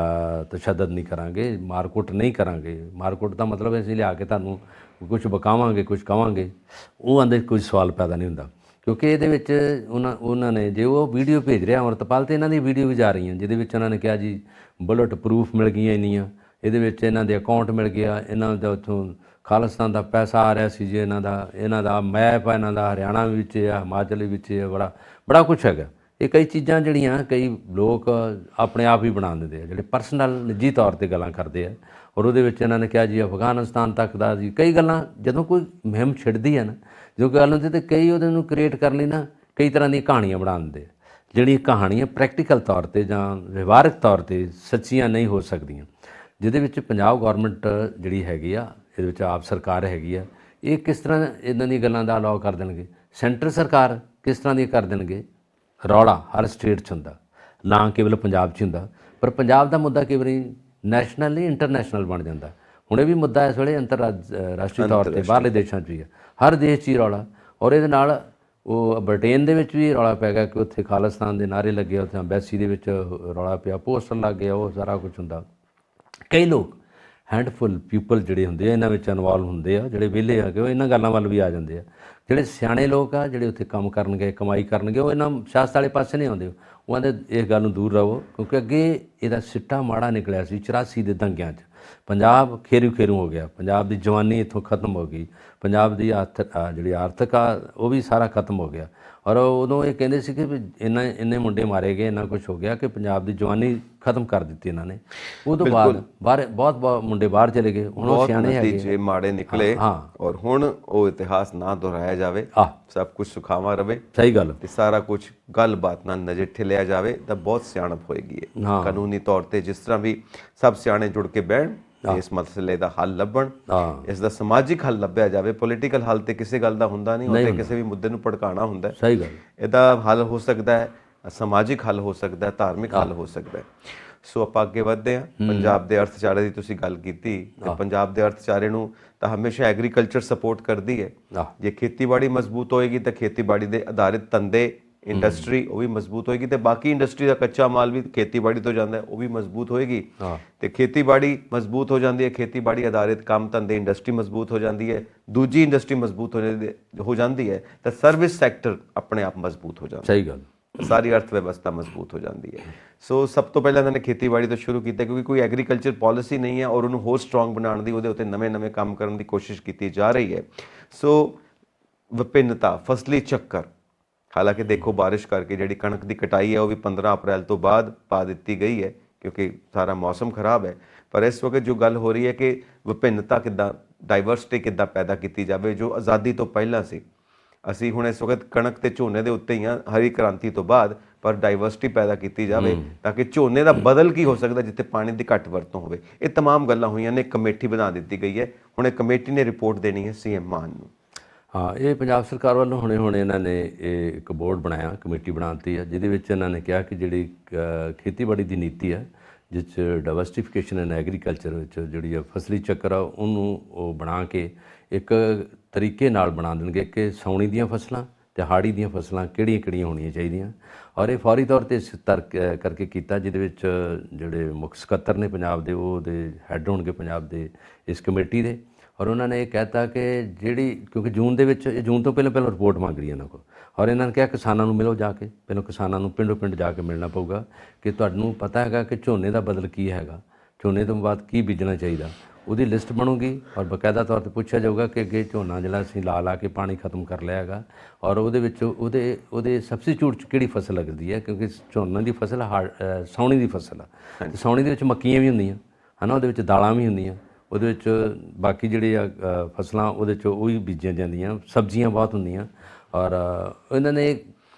Speaker 2: ਤਸ਼ੱਦਦ ਨਹੀਂ ਕਰਾਂਗੇ, ਮਾਰਕੁੱਟ ਨਹੀਂ ਕਰਾਂਗੇ। ਮਾਰਕੁੱਟ ਦਾ ਮਤਲਬ ਅਸੀਂ ਲਿਆ ਕੇ ਤੁਹਾਨੂੰ ਕੁਝ ਬਕਾਵਾਂਗੇ, ਕੁਝ ਕਵਾਂਗੇ, ਉਹ ਆਂਦੇ ਕੋਈ ਸਵਾਲ ਪੈਦਾ ਨਹੀਂ ਹੁੰਦਾ। ਕਿਉਂਕਿ ਇਹਦੇ ਵਿੱਚ ਉਹਨਾਂ ਨੇ ਜੇ ਉਹ ਵੀਡੀਓ ਭੇਜ ਰਿਹਾ ਅਮਰਤਪਾਲ, ਤੇ ਇਹਨਾਂ ਦੀ ਵੀਡੀਓ ਵੀ ਜਾ ਰਹੀਆਂ ਜਿਹਦੇ ਵਿੱਚ ਉਹਨਾਂ ਨੇ ਕਿਹਾ ਜੀ ਬੁਲਟ ਪ੍ਰੂਫ ਮਿਲ ਗਈਆਂ ਇੰਨੀਆਂ, ਇਹਦੇ ਵਿੱਚ ਇਹਨਾਂ ਦੇ ਅਕਾਊਂਟ ਮਿਲ ਗਿਆ, ਇਹਨਾਂ ਦਾ ਉੱਥੋਂ ਖਾਲਿਸਤਾਨ ਦਾ ਪੈਸਾ ਆ ਰਿਹਾ ਸੀ ਜੀ, ਇਹਨਾਂ ਦਾ ਮੈਪ ਆ, ਇਹਨਾਂ ਦਾ ਹਰਿਆਣਾ ਵੀ ਵਿੱਚ ਆ, ਹਿਮਾਚਲ ਵੀ ਵਿੱਚ ਆ, ਬੜਾ ਕੁਛ ਹੈਗਾ। ਇਹ ਕਈ ਚੀਜ਼ਾਂ ਜਿਹੜੀਆਂ ਕਈ ਲੋਕ ਆਪਣੇ ਆਪ ਹੀ ਬਣਾ ਦਿੰਦੇ ਆ, ਜਿਹੜੇ ਪਰਸਨਲ ਨਿੱਜੀ ਤੌਰ 'ਤੇ ਗੱਲਾਂ ਕਰਦੇ ਆ। ਔਰ ਉਹਦੇ ਵਿੱਚ ਇਹਨਾਂ ਨੇ ਕਿਹਾ ਜੀ ਅਫਗਾਨਿਸਤਾਨ ਤੱਕ ਦਾ ਜੀ ਕਈ ਗੱਲਾਂ, ਜਦੋਂ ਕੋਈ ਮੁਹਿੰਮ ਛਿੜਦੀ ਹੈ ਨਾ, ਜੋ ਗੱਲ ਹੁੰਦੀ ਤੇ ਕਈ ਉਹਦੇ ਨੂੰ ਕ੍ਰੀਏਟ ਕਰਨ ਲਈ ਨਾ ਕਈ ਤਰ੍ਹਾਂ ਦੀਆਂ ਕਹਾਣੀਆਂ ਬਣਾ ਦਿੰਦੇ ਆ, ਜਿਹੜੀਆਂ ਕਹਾਣੀਆਂ ਪ੍ਰੈਕਟੀਕਲ ਤੌਰ 'ਤੇ ਜਾਂ ਵਿਵਹਾਰਕ ਤੌਰ 'ਤੇ ਸੱਚੀਆਂ ਨਹੀਂ ਹੋ ਸਕਦੀਆਂ। ਜਿਹਦੇ ਵਿੱਚ ਪੰਜਾਬ ਗੌਰਮੈਂਟ ਜਿਹੜੀ ਹੈਗੀ ਆ, ਇਹਦੇ ਵਿੱਚ ਆਪ ਸਰਕਾਰ ਹੈਗੀ ਆ, ਇਹ ਕਿਸ ਤਰ੍ਹਾਂ ਇਹਨਾਂ ਦੀਆਂ ਗੱਲਾਂ ਦਾ ਅਲਾਓ ਕਰ ਦੇਣਗੇ? ਸੈਂਟਰ ਸਰਕਾਰ ਕਿਸ ਤਰ੍ਹਾਂ ਦੀ ਕਰ ਦੇਣਗੇ? ਰੌਲਾ ਹਰ ਸਟੇਟ 'ਚ ਹੁੰਦਾ, ਨਾ ਕੇਵਲ ਪੰਜਾਬ 'ਚ ਹੁੰਦਾ, ਪਰ ਪੰਜਾਬ ਦਾ ਮੁੱਦਾ ਕਈ ਵਾਰੀ ਨੈਸ਼ਨਲ ਨਹੀਂ ਇੰਟਰਨੈਸ਼ਨਲ ਬਣ ਜਾਂਦਾ। ਹੁਣ ਇਹ ਵੀ ਮੁੱਦਾ ਇਸ ਵੇਲੇ ਰਾਸ਼ਟਰੀ ਤੌਰ 'ਤੇ ਬਾਹਰਲੇ ਦੇਸ਼ਾਂ 'ਚ ਵੀ ਹੈ, ਹਰ ਦੇਸ਼ 'ਚ ਹੀ ਰੌਲਾ। ਔਰ ਇਹਦੇ ਨਾਲ ਉਹ ਬ੍ਰਿਟੇਨ ਦੇ ਵਿੱਚ ਵੀ ਰੌਲਾ ਪੈ ਗਿਆ ਕਿ ਉੱਥੇ ਖਾਲਿਸਤਾਨ ਦੇ ਨਾਅਰੇ ਲੱਗੇ, ਉੱਥੇ ਅੰਬੈਸੀ ਦੇ ਵਿੱਚ ਰੌਲਾ ਪਿਆ, ਪੋਸਟਰ ਲੱਗ ਗਿਆ, ਉਹ ਸਾਰਾ ਕੁਝ ਹੁੰਦਾ। ਕਈ ਲੋਕ ਹੈਂਡਫੁੱਲ ਪੀਪਲ ਜਿਹੜੇ ਹੁੰਦੇ ਆ ਇਹਨਾਂ ਵਿੱਚ ਇਨਵੋਲਵ ਹੁੰਦੇ ਆ, ਜਿਹੜੇ ਵਿਹਲੇ ਆ ਕਿ ਉਹ ਇਹਨਾਂ ਗੱਲਾਂ ਵੱਲ ਵੀ ਆ ਜਾਂਦੇ ਆ। ਜਿਹੜੇ ਸਿਆਣੇ ਲੋਕ ਆ, ਜਿਹੜੇ ਉੱਥੇ ਕੰਮ ਕਰਨਗੇ, ਕਮਾਈ ਕਰਨਗੇ, ਉਹ ਇਹਨਾਂ ਸਿਆਸਤ ਵਾਲੇ ਪਾਸੇ ਨਹੀਂ ਆਉਂਦੇ। ਉਹ ਆਂਦੇ ਇਸ ਗੱਲ ਨੂੰ ਦੂਰ ਰਹੋ, ਕਿਉਂਕਿ ਅੱਗੇ ਇਹਦਾ ਸਿੱਟਾ ਮਾੜਾ ਨਿਕਲਿਆ ਸੀ 84 ਦੇ ਦੰਗਿਆਂ 'ਚ। ਪੰਜਾਬ ਖੇਰੂ ਹੋ ਗਿਆ, ਪੰਜਾਬ ਦੀ ਜਵਾਨੀ ਇੱਥੋਂ ਖਤਮ ਹੋ ਗਈ, ਪੰਜਾਬ ਦੀ ਜਿਹੜੀ ਆਰਥਿਕ ਆ ਉਹ ਵੀ ਸਾਰਾ ਖਤਮ ਹੋ ਗਿਆ। ਔਰ ਉਦੋਂ ਇਹ ਕਹਿੰਦੇ ਸੀ ਕਿ ਵੀ ਇੰਨੇ ਮੁੰਡੇ ਮਾਰੇ ਗਏ, ਇੰਨਾ ਕੁਛ ਹੋ ਗਿਆ ਕਿ ਪੰਜਾਬ ਦੀ ਜਵਾਨੀ ਖਤਮ ਕਰ ਦਿੱਤੀ ਇਹਨਾਂ ਨੇ। ਉਹ ਤੋਂ ਬਾਅਦ ਬਹੁਤ ਮੁੰਡੇ ਬਾਹਰ ਚਲੇ ਗਏ, ਹੁਣ ਉਹ ਸਿਆਣੇ ਹੈਗੇ,
Speaker 1: ਨਤੀਜੇ ਮਾੜੇ ਨਿਕਲੇ। ਔਰ ਹੁਣ ਉਹ ਇਤਿਹਾਸ ਨਾ ਦੁਹਰਾਇਆ ਜਾਵੇ, ਸਭ ਕੁਝ ਸੁਖਾਵਾਂ ਰਵੇ।
Speaker 2: ਸਹੀ ਗੱਲ।
Speaker 1: ਤੇ ਸਾਰਾ ਕੁਝ ਗੱਲਬਾਤ ਨਾਲ ਨਜਿੱਠ ਲਿਆ ਜਾਵੇ ਤਾਂ ਬਹੁਤ ਸਿਆਣਪ ਹੋਏਗੀ। ਕਾਨੂੰਨੀ ਤੌਰ ਤੇ ਜਿਸ ਤਰ੍ਹਾਂ ਵੀ ਸਭ ਸਿਆਣੇ ਜੁੜ ਕੇ ਬਹਿਣ, ਇਸ ਮਸਲੇ ਦਾ ਹੱਲ ਲੱਭਣ, ਇਸ ਦਾ ਸਮਾਜਿਕ ਹੱਲ ਲੱਭਿਆ ਜਾਵੇ। ਪੋਲੀਟੀਕਲ ਹੱਲ ਤੇ ਕਿਸੇ ਗੱਲ ਦਾ ਹੁੰਦਾ ਨਹੀਂ, ਉਹਦੇ ਕਿਸੇ ਵੀ ਮੁੱਦੇ ਨੂੰ ਭੜਕਾਉਣਾ ਹੁੰਦਾ।
Speaker 2: ਸਹੀ ਗੱਲ।
Speaker 1: ਇਹਦਾ ਹੱਲ ਹੋ ਸਕਦਾ ਹੈ, ਸਮਾਜਿਕ ਹੱਲ ਹੋ ਸਕਦਾ ਹੈ, ਧਾਰਮਿਕ ਹੱਲ ਹੋ ਸਕਦਾ ਹੈ। ਸੋ ਆਪਾਂ ਅੱਗੇ ਵਧਦੇ ਹਾਂ। ਪੰਜਾਬ ਦੇ ਅਰਥਚਾਰੇ ਦੀ ਤੁਸੀਂ ਗੱਲ ਕੀਤੀ, ਤੇ ਪੰਜਾਬ ਦੇ ਅਰਥਚਾਰੇ ਨੂੰ ਤਾਂ ਹਮੇਸ਼ਾ ਐਗਰੀਕਲਚਰ ਸਪੋਰਟ ਕਰਦੀ ਹੈ। ਜੇ ਖੇਤੀਬਾੜੀ ਮਜ਼ਬੂਤ ਹੋਏਗੀ ਤਾਂ ਖੇਤੀਬਾੜੀ ਦੇ ਆਧਾਰਿਤ ਧੰਦੇ, ਇੰਡਸਟਰੀ ਉਹ ਵੀ ਮਜ਼ਬੂਤ ਹੋਏਗੀ, ਤੇ ਬਾਕੀ ਇੰਡਸਟਰੀ ਦਾ ਕੱਚਾ ਮਾਲ ਵੀ ਖੇਤੀਬਾੜੀ ਤੋਂ ਜਾਂਦਾ ਹੈ, ਉਹ ਵੀ ਮਜ਼ਬੂਤ ਹੋਏਗੀ। ਤੇ ਖੇਤੀਬਾੜੀ ਮਜ਼ਬੂਤ ਹੋ ਜਾਂਦੀ ਹੈ, ਖੇਤੀਬਾੜੀ ਆਧਾਰਿਤ ਕੰਮ ਧੰਦੇ, ਇੰਡਸਟਰੀ ਮਜ਼ਬੂਤ ਹੋ ਜਾਂਦੀ ਹੈ, ਦੂਜੀ ਇੰਡਸਟਰੀ ਮਜ਼ਬੂਤ ਹੋ ਜਾਂਦੀ ਹੈ, ਤਾਂ ਸਰਵਿਸ ਸੈਕਟਰ ਆਪਣੇ ਆਪ ਮਜ਼ਬੂਤ ਹੋ ਜਾਂਦਾ।
Speaker 2: ਸਹੀ ਗੱਲ।
Speaker 1: ਸਾਰੀ ਅਰਥ ਵਿਵਸਥਾ ਮਜ਼ਬੂਤ ਹੋ ਜਾਂਦੀ ਹੈ। ਸੋ ਸਭ ਤੋਂ ਪਹਿਲਾਂ ਇਹਨਾਂ ਨੇ ਖੇਤੀਬਾੜੀ ਤੋਂ ਸ਼ੁਰੂ ਕੀਤਾ, ਕਿਉਂਕਿ ਕੋਈ ਐਗਰੀਕਲਚਰ ਪਾਲਿਸੀ ਨਹੀਂ ਹੈ ਔਰ ਉਹਨੂੰ ਹੋਰ ਸਟਰੋਂਗ ਬਣਾਉਣ ਦੀ, ਉਹਦੇ ਉੱਤੇ ਨਵੇਂ ਕੰਮ ਕਰਨ ਦੀ ਕੋਸ਼ਿਸ਼ ਕੀਤੀ ਜਾ ਰਹੀ ਹੈ। ਸੋ ਵਿਭਿੰਨਤਾ, ਫਸਲੀ ਚੱਕਰ, ਹਾਲਾਂਕਿ ਦੇਖੋ ਬਾਰਿਸ਼ ਕਰਕੇ ਜਿਹੜੀ ਕਣਕ ਦੀ ਕਟਾਈ ਹੈ ਉਹ ਵੀ 15 ਅਪ੍ਰੈਲ ਤੋਂ ਬਾਅਦ ਪਾ ਦਿੱਤੀ ਗਈ ਹੈ, ਕਿਉਂਕਿ ਸਾਰਾ ਮੌਸਮ ਖਰਾਬ ਹੈ। ਪਰ ਇਸ ਵਕਤ ਜੋ ਗੱਲ ਹੋ ਰਹੀ ਹੈ ਕਿ ਵਿਭਿੰਨਤਾ ਕਿੱਦਾਂ, ਡਾਈਵਰਸਿਟੀ ਕਿੱਦਾਂ ਪੈਦਾ ਕੀਤੀ ਜਾਵੇ, ਜੋ ਆਜ਼ਾਦੀ ਤੋਂ ਪਹਿਲਾਂ ਸੀ। ਅਸੀਂ ਹੁਣ ਇਸ ਵਕਤ ਕਣਕ ਤੇ ਝੋਨੇ ਦੇ ਉੱਤੇ ਹੀ ਹਾਂ ਹਰੀ ਕ੍ਰਾਂਤੀ ਤੋਂ ਬਾਅਦ, ਪਰ ਡਾਈਵਰਸਿਟੀ ਪੈਦਾ ਕੀਤੀ ਜਾਵੇ ਤਾਂ ਕਿ ਝੋਨੇ ਦਾ ਬਦਲ ਕੀ ਹੋ ਸਕਦਾ ਜਿੱਥੇ ਪਾਣੀ ਦੀ ਘੱਟ ਵਰਤੋਂ ਹੋਵੇ। ਇਹ ਤਮਾਮ ਗੱਲਾਂ ਹੋਈਆਂ ਨੇ। ਕਮੇਟੀ ਬਣਾ ਦਿੱਤੀ ਗਈ ਹੈ, ਹੁਣ ਇਹ ਕਮੇਟੀ ਨੇ ਰਿਪੋਰਟ ਦੇਣੀ ਹੈ ਸੀਐਮ ਮਾਨ ਨੂੰ।
Speaker 2: ਹਾਂ, ਇਹ ਪੰਜਾਬ ਸਰਕਾਰ ਵੱਲੋਂ ਹੁਣੇ ਇਹਨਾਂ ਨੇ ਇਹ ਇੱਕ ਬੋਰਡ ਬਣਾਇਆ, ਕਮੇਟੀ ਬਣਾ ਦਿੱਤੀ ਹੈ, ਜਿਹਦੇ ਵਿੱਚ ਇਹਨਾਂ ਨੇ ਕਿਹਾ ਕਿ ਜਿਹੜੀ ਖੇਤੀਬਾੜੀ ਦੀ ਨੀਤੀ ਹੈ, ਜਿਸ 'ਚ ਡਾਇਵਰਸਿਫਿਕੇਸ਼ਨ ਐਂਡ ਐਗਰੀਕਲਚਰ ਵਿੱਚ ਜਿਹੜੀ ਆ ਫਸਲੀ ਚੱਕਰ ਆ ਉਹਨੂੰ ਉਹ ਬਣਾ ਕੇ ਇੱਕ ਤਰੀਕੇ ਨਾਲ ਬਣਾ ਦੇਣਗੇ ਕਿ ਸਾਉਣੀ ਦੀਆਂ ਫਸਲਾਂ ਅਤੇ ਹਾੜੀ ਦੀਆਂ ਫਸਲਾਂ ਕਿਹੜੀਆਂ ਹੋਣੀਆਂ ਚਾਹੀਦੀਆਂ। ਔਰ ਇਹ ਫੌਰੀ ਤੌਰ 'ਤੇ ਕਰਕੇ ਕੀਤਾ, ਜਿਹਦੇ ਵਿੱਚ ਜਿਹੜੇ ਮੁੱਖ ਸਕੱਤਰ ਨੇ ਪੰਜਾਬ ਦੇ, ਉਹਦੇ ਹੈੱਡ ਹੋਣਗੇ ਪੰਜਾਬ ਦੇ ਇਸ ਕਮੇਟੀ ਦੇ। ਔਰ ਉਹਨਾਂ ਨੇ ਇਹ ਕਹਿਤਾ ਕਿ ਕਿਉਂਕਿ ਜੂਨ ਤੋਂ ਪਹਿਲਾਂ ਰਿਪੋਰਟ ਮੰਗ ਰਹੀ ਇਹਨਾਂ ਕੋਲ, ਔਰ ਇਹਨਾਂ ਨੇ ਕਿਹਾ ਕਿਸਾਨਾਂ ਨੂੰ ਮਿਲੋ ਜਾ ਕੇ, ਪਹਿਲਾਂ ਕਿਸਾਨਾਂ ਨੂੰ ਪਿੰਡੋਂ ਪਿੰਡ ਜਾ ਕੇ ਮਿਲਣਾ ਪਊਗਾ ਕਿ ਤੁਹਾਨੂੰ ਪਤਾ ਹੈਗਾ ਕਿ ਝੋਨੇ ਦਾ ਬਦਲ ਕੀ ਹੈਗਾ, ਝੋਨੇ ਤੋਂ ਬਾਅਦ ਕੀ ਬੀਜਣਾ ਚਾਹੀਦਾ, ਉਹਦੀ ਲਿਸਟ ਬਣੂਗੀ। ਔਰ ਬਾਕਾਇਦਾ ਤੌਰ 'ਤੇ ਪੁੱਛਿਆ ਜਾਊਗਾ ਕਿ ਅੱਗੇ ਝੋਨਾ ਜਿਹੜਾ ਅਸੀਂ ਲਾ ਕੇ ਪਾਣੀ ਖਤਮ ਕਰ ਲਿਆ ਹੈਗਾ, ਔਰ ਉਹਦੇ ਵਿੱਚ ਉਹਦੇ ਸਬਸਟੀਟਿਊਟ 'ਚ ਕਿਹੜੀ ਫਸਲ ਲੱਗਦੀ ਹੈ, ਕਿਉਂਕਿ ਝੋਨੇ ਦੀ ਫਸਲ ਸਾਉਣੀ ਦੀ ਫਸਲ ਆ, ਅਤੇ ਸਾਉਣੀ ਦੇ ਵਿੱਚ ਮੱਕੀਆਂ ਵੀ ਹੁੰਦੀਆਂ ਹੈ ਨਾ, ਉਹਦੇ ਵਿੱਚ ਦਾਲਾਂ ਵੀ ਹੁੰਦੀਆਂ, ਉਹਦੇ ਵਿੱਚ ਬਾਕੀ ਜਿਹੜੇ ਆ ਫਸਲਾਂ ਉਹਦੇ 'ਚ ਉਹ ਵੀ ਬੀਜੀਆਂ ਜਾਂਦੀਆਂ, ਸਬਜ਼ੀਆਂ ਬਹੁਤ ਹੁੰਦੀਆਂ। ਔਰ ਇਹਨਾਂ ਨੇ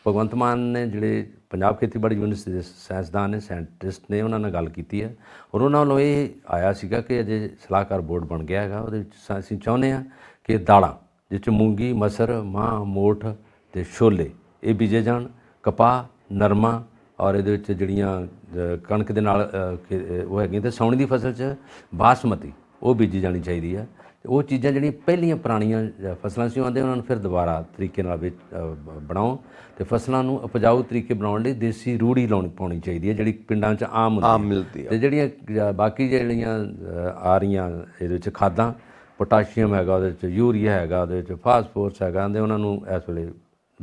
Speaker 2: ਭਗਵੰਤ ਮਾਨ ਨੇ ਜਿਹੜੇ ਪੰਜਾਬ ਖੇਤੀਬਾੜੀ ਯੂਨੀਵਰਸਿਟੀ ਦੇ ਸਾਇੰਸਦਾਨ ਨੇ, ਸਾਇੰਟਿਸਟ ਨੇ, ਉਹਨਾਂ ਨਾਲ ਗੱਲ ਕੀਤੀ ਹੈ। ਔਰ ਉਹਨਾਂ ਵੱਲੋਂ ਇਹ ਆਇਆ ਸੀਗਾ ਕਿ ਅਜੇ ਸਲਾਹਕਾਰ ਬੋਰਡ ਬਣ ਗਿਆ ਹੈਗਾ, ਉਹਦੇ ਵਿੱਚ ਅਸੀਂ ਚਾਹੁੰਦੇ ਹਾਂ ਕਿ ਦਾਲਾਂ ਜਿਸ 'ਚ ਮੂੰਗੀ, ਮਸਰ, ਮਾਂਹ, ਮੋਠ ਅਤੇ ਛੋਲੇ ਇਹ ਬੀਜੇ ਜਾਣ, ਕਪਾਹ, ਨਰਮਾ, ਔਰ ਇਹਦੇ ਵਿੱਚ ਜਿਹੜੀਆਂ ਕਣਕ ਦੇ ਨਾਲ ਉਹ ਹੈਗੀਆਂ, ਅਤੇ ਸਾਉਣੀ ਦੀ ਫਸਲ 'ਚ ਬਾਸਮਤੀ ਉਹ ਬੀਜੀ ਜਾਣੀ ਚਾਹੀਦੀ ਹੈ। ਉਹ ਚੀਜ਼ਾਂ ਜਿਹੜੀਆਂ ਪਹਿਲੀਆਂ ਪੁਰਾਣੀਆਂ ਫਸਲਾਂ ਸੀ ਆਉਂਦੇ, ਉਹਨਾਂ ਨੂੰ ਫਿਰ ਦੁਬਾਰਾ ਤਰੀਕੇ ਨਾਲ ਬਣਾਓ, ਅਤੇ ਫਸਲਾਂ ਨੂੰ ਉਪਜਾਊ ਤਰੀਕੇ ਬਣਾਉਣ ਲਈ ਦੇਸੀ ਰੂੜੀ ਪਾਉਣੀ ਚਾਹੀਦੀ ਹੈ, ਜਿਹੜੀ ਪਿੰਡਾਂ 'ਚ ਆਮ ਮਿਲਦੀ ਹੈ। ਅਤੇ ਜਿਹੜੀਆਂ ਬਾਕੀ ਜਿਹੜੀਆਂ ਆ ਰਹੀਆਂ ਇਹਦੇ ਵਿੱਚ ਖਾਦਾਂ, ਪੋਟਾਸ਼ੀਅਮ ਹੈਗਾ, ਉਹਦੇ ਵਿੱਚ ਯੂਰੀਆ ਹੈਗਾ, ਉਹਦੇ ਵਿੱਚ ਫਾਸਫੋਰਸ ਹੈਗਾ, ਅਤੇ ਉਹਨਾਂ ਨੂੰ ਇਸ ਵੇਲੇ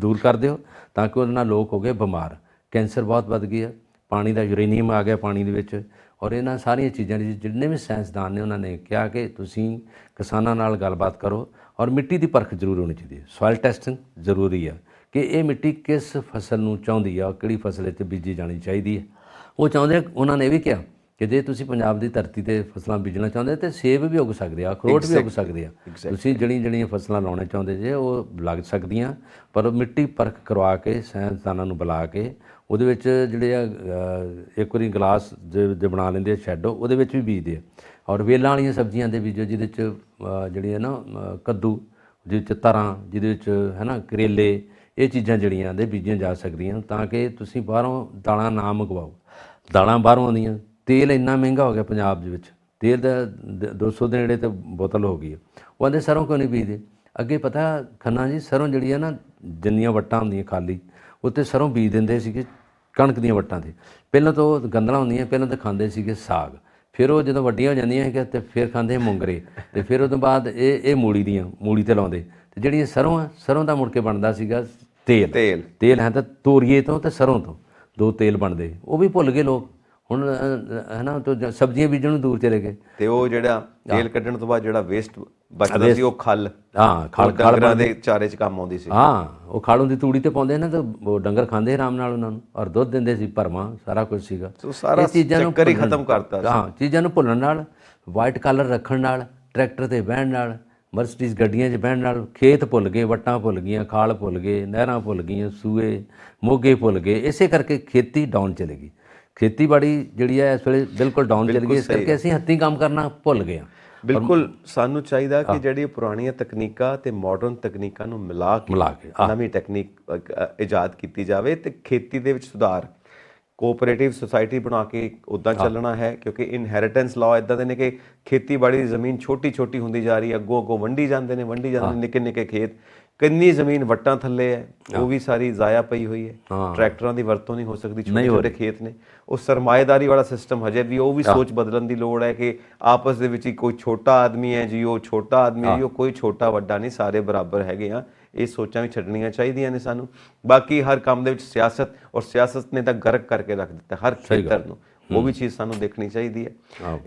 Speaker 2: ਦੂਰ ਕਰ ਦਿਓ ਤਾਂ ਕਿ ਉਹਦੇ ਨਾਲ ਲੋਕ ਹੋ ਗਏ ਬਿਮਾਰ, ਕੈਂਸਰ ਬਹੁਤ ਵੱਧ ਗਿਆ, ਪਾਣੀ ਦਾ ਯੂਰੇਨੀਅਮ ਆ ਗਿਆ ਪਾਣੀ ਦੇ ਵਿੱਚ। ਔਰ ਇਹਨਾਂ ਸਾਰੀਆਂ ਚੀਜ਼ਾਂ ਦੀ ਜਿੰਨੇ ਵੀ ਸਾਇੰਸਦਾਨ ਨੇ ਉਹਨਾਂ ਨੇ ਕਿਹਾ ਕਿ ਤੁਸੀਂ ਕਿਸਾਨਾਂ ਨਾਲ ਗੱਲਬਾਤ ਕਰੋ ਔਰ ਮਿੱਟੀ ਦੀ ਪਰਖ ਜ਼ਰੂਰ ਹੋਣੀ ਚਾਹੀਦੀ ਹੈ, ਸੋਇਲ ਟੈਸਟਿੰਗ ਜ਼ਰੂਰੀ ਆ ਕਿ ਇਹ ਮਿੱਟੀ ਕਿਸ ਫਸਲ ਨੂੰ ਚਾਹੁੰਦੀ ਆ, ਕਿਹੜੀ ਫਸਲ ਇੱਥੇ ਬੀਜੀ ਜਾਣੀ ਚਾਹੀਦੀ ਹੈ। ਉਹ ਚਾਹੁੰਦੇ, ਉਹਨਾਂ ਨੇ ਇਹ ਵੀ ਕਿਹਾ ਕਿ ਜੇ ਤੁਸੀਂ ਪੰਜਾਬ ਦੀ ਧਰਤੀ 'ਤੇ ਫਸਲਾਂ ਬੀਜਣਾ ਚਾਹੁੰਦੇ ਤਾਂ ਸੇਬ ਵੀ ਉੱਗ ਸਕਦੇ ਆ, ਅਖਰੋਟ ਵੀ ਉੱਗ ਸਕਦੇ ਆ, ਤੁਸੀਂ ਜਿਹੜੀਆਂ ਫਸਲਾਂ ਲਾਉਣਾ ਚਾਹੁੰਦੇ ਜੇ ਉਹ ਲੱਗ ਸਕਦੀਆਂ, ਪਰ ਮਿੱਟੀ ਪਰਖ ਕਰਵਾ ਕੇ ਸਾਇੰਸਦਾਨਾਂ ਨੂੰ ਬੁਲਾ ਕੇ ਉਹਦੇ ਵਿੱਚ ਜਿਹੜੇ ਆ ਇੱਕ ਵਾਰੀ ਗਲਾਸ ਜੇ ਬਣਾ ਲੈਂਦੇ ਆ ਸ਼ੈੱਡ, ਉਹਦੇ ਵਿੱਚ ਵੀ ਬੀਜਦੇ ਆ। ਔਰ ਵੇਲਾਂ ਵਾਲੀਆਂ ਸਬਜ਼ੀਆਂ ਦੇ ਬੀਜੋ ਜਿਹਦੇ 'ਚ ਜਿਹੜੀ ਹੈ ਨਾ ਕੱਦੂ, ਜਿਹਦੇ 'ਚ ਤਰਾਂ, ਜਿਹਦੇ ਵਿੱਚ ਹੈ ਨਾ ਕਰੇਲੇ, ਇਹ ਚੀਜ਼ਾਂ ਜਿਹੜੀਆਂ ਦੇ ਬੀਜੀਆਂ ਜਾ ਸਕਦੀਆਂ ਤਾਂ ਕਿ ਤੁਸੀਂ ਬਾਹਰੋਂ ਦਾਲਾਂ ਨਾ ਮੰਗਵਾਓ। ਦਾਲਾਂ ਬਾਹਰੋਂ ਆਉਂਦੀਆਂ, ਤੇਲ ਇੰਨਾ ਮਹਿੰਗਾ ਹੋ ਗਿਆ ਪੰਜਾਬ ਦੇ ਵਿੱਚ, ਤੇਲ ਦਾ 200 ਦੇ ਨੇੜੇ ਤੇ ਬੋਤਲ ਹੋ ਗਈ ਹੈ। ਉਹ ਆਂਦੇ ਸਰੋਂ ਕਿਉਂ ਨਹੀਂ ਬੀਜਦੇ? ਅੱਗੇ ਪਤਾ ਖੰਨਾ ਜੀ, ਸਰੋਂ ਜਿਹੜੀ ਹੈ ਨਾ ਜਿੰਨੀਆਂ ਵੱਟਾਂ ਹੁੰਦੀਆਂ ਖਾਲੀ ਉੱਤੇ ਸਰੋਂ ਬੀਜ ਦਿੰਦੇ ਸੀਗੇ ਕਣਕ ਦੀਆਂ ਵੱਟਾਂ 'ਤੇ। ਪਹਿਲਾਂ ਤਾਂ ਉਹ ਗੰਦਲਾਂ ਹੁੰਦੀਆਂ, ਪਹਿਲਾਂ ਤਾਂ ਖਾਂਦੇ ਸੀਗੇ ਸਾਗ, ਫਿਰ ਉਹ ਜਦੋਂ ਵੱਡੀਆਂ ਹੋ ਜਾਂਦੀਆਂ ਹੈਗੀਆਂ ਅਤੇ ਫਿਰ ਖਾਂਦੇ ਮੂੰਗਰੇ, ਅਤੇ ਫਿਰ ਉਹ ਤੋਂ ਬਾਅਦ ਇਹ ਮੂਲੀ 'ਤੇ ਲਾਉਂਦੇ। ਅਤੇ ਜਿਹੜੀ ਸਰੋਂ ਆ, ਸਰੋਂ ਦਾ ਮੁੜ ਕੇ ਬਣਦਾ ਸੀਗਾ ਤੇਲ ਹੈ ਤਾਂ ਤੋਰੀਏ ਤੋਂ ਅਤੇ ਸਰੋਂ ਤੋਂ ਦੋ ਤੇਲ ਬਣਦੇ, ਉਹ ਵੀ ਭੁੱਲ ਗਏ ਲੋਕ ਹੁਣ, ਹੈ ਨਾ, ਤਾਂ ਸਬਜ਼ੀਆਂ ਬੀਜਣ ਨੂੰ ਦੂਰ ਚਲੇ ਗਏ।
Speaker 1: ਤੇ ਉਹ ਜਿਹੜਾ ਤੇਲ ਕੱਢਣ ਤੋਂ ਬਾਅਦ ਜਿਹੜਾ ਵੇਸਟ ਬਚਦਾ ਸੀ ਉਹ ਖਲ
Speaker 2: ਡੰਗਰਾਂ
Speaker 1: ਦੇ ਚਾਰੇ 'ਚ ਕੰਮ ਆਉਂਦੀ ਸੀ।
Speaker 2: ਹਾਂ, ਉਹ ਖਾਲੋਂ ਦੀ ਤੂੜੀ 'ਤੇ ਪਾਉਂਦੇ ਨਾ ਤਾਂ ਉਹ ਡੰਗਰ ਖਾਂਦੇ ਆਰਾਮ ਨਾਲ ਉਹਨਾਂ ਨੂੰ, ਔਰ ਦੁੱਧ ਦਿੰਦੇ ਸੀ ਭਰਵਾਂ, ਸਾਰਾ ਕੁਝ ਸੀਗਾ।
Speaker 1: ਸਾਰਾ ਚੱਕਰ ਹੀ ਖਤਮ ਕਰਤਾ।
Speaker 2: ਹਾਂ, ਚੀਜ਼ਾਂ ਨੂੰ ਭੁੱਲਣ ਨਾਲ, ਵਾਈਟ ਕਲਰ ਰੱਖਣ ਨਾਲ, ਟਰੈਕਟਰ 'ਤੇ ਬਹਿਣ ਨਾਲ, ਮਰਸਡੀਜ਼ ਗੱਡੀਆਂ 'ਚ ਬਹਿਣ ਨਾਲ ਖੇਤ ਭੁੱਲ ਗਏ, ਵੱਟਾਂ ਭੁੱਲ ਗਈਆਂ, ਖਾਲ ਭੁੱਲ ਗਏ, ਨਹਿਰਾਂ ਭੁੱਲ ਗਈਆਂ, ਸੂਏ ਮੋਗੇ ਭੁੱਲ ਗਏ। ਇਸੇ ਕਰਕੇ ਖੇਤੀ ਡਾਊਨ ਚਲੇ ਗਈ, ਖੇਤੀਬਾੜੀ ਜਿਹੜੀ ਹੈ ਇਸ ਵੇਲੇ ਬਿਲਕੁਲ ਡਾਊਨ ਚਲੀ ਗਈ। ਇਸ ਕਰਕੇ ਅਸੀਂ ਹੱਥੀਂ ਕੰਮ ਕਰਨਾ ਭੁੱਲ ਗਏ ਹਾਂ।
Speaker 1: ਬਿਲਕੁਲ, ਸਾਨੂੰ ਚਾਹੀਦਾ ਕਿ ਜਿਹੜੀ ਪੁਰਾਣੀਆਂ ਤਕਨੀਕਾਂ ਤੇ ਮਾਡਰਨ ਤਕਨੀਕਾਂ ਨੂੰ ਮਿਲਾ ਕੇ ਨਵੀਂ ਟੈਕਨੀਕ ਇਜਾਦ ਕੀਤੀ ਜਾਵੇ ਤੇ ਖੇਤੀ ਦੇ ਵਿੱਚ ਸੁਧਾਰ, ਕੋਆਪਰੇਟਿਵ ਸੁਸਾਇਟੀ ਬਣਾ ਕੇ ਉੱਦਾਂ ਚੱਲਣਾ ਹੈ। ਕਿਉਂਕਿ ਇਨਹੈਰੀਟੈਂਸ ਲਾਅ ਇੱਦਾਂ ਦੇ ਨੇ ਕਿ ਖੇਤੀਬਾੜੀ ਦੀ ਜ਼ਮੀਨ ਛੋਟੀ ਹੁੰਦੀ ਜਾ ਰਹੀ ਹੈ, ਅੱਗੋਂ ਵੰਡੀ ਜਾਂਦੇ ਨੇ ਨਿੱਕੇ ਖੇਤ। ਕਿੰਨੀ ਜ਼ਮੀਨ ਵੱਟਾਂ ਥੱਲੇ ਹੈ, ਉਹ ਵੀ ਸਾਰੀ ਜ਼ਾਇਆ ਪਈ ਹੋਈ ਹੈ, ਟਰੈਕਟਰਾਂ ਦੀ ਵਰਤੋਂ ਨਹੀਂ ਹੋ ਸਕਦੀ, ਛੋਟੇ ਖੇਤ ਨੇ। ਉਹ ਸਰਮਾਏਦਾਰੀ ਵਾਲਾ ਸਿਸਟਮ ਹਜੇ ਵੀ, ਉਹ ਵੀ ਸੋਚ ਬਦਲਣ ਦੀ ਲੋੜ ਹੈ ਕਿ ਆਪਸ ਦੇ ਵਿੱਚ ਹੀ ਕੋਈ ਛੋਟਾ ਆਦਮੀ ਹੈ ਜੀ, ਉਹ ਛੋਟਾ ਆਦਮੀ ਹੈ ਜੀ, ਉਹ ਕੋਈ ਛੋਟਾ ਵੱਡਾ ਨਹੀਂ, ਸਾਰੇ ਬਰਾਬਰ ਹੈਗੇ ਆ। ਇਹ ਸੋਚਾਂ ਵੀ ਛੱਡਣੀਆਂ ਚਾਹੀਦੀਆਂ ਨੇ ਸਾਨੂੰ। ਬਾਕੀ ਹਰ ਕੰਮ ਦੇ ਵਿੱਚ ਸਿਆਸਤ, ਔਰ ਸਿਆਸਤ ਨੇ ਤਾਂ ਗਰਕ ਕਰਕੇ ਰੱਖ ਦਿੱਤਾ ਹਰ ਖੇਤਰ ਨੂੰ, ਉਹ ਵੀ ਚੀਜ਼ ਸਾਨੂੰ ਦੇਖਣੀ ਚਾਹੀਦੀ ਹੈ।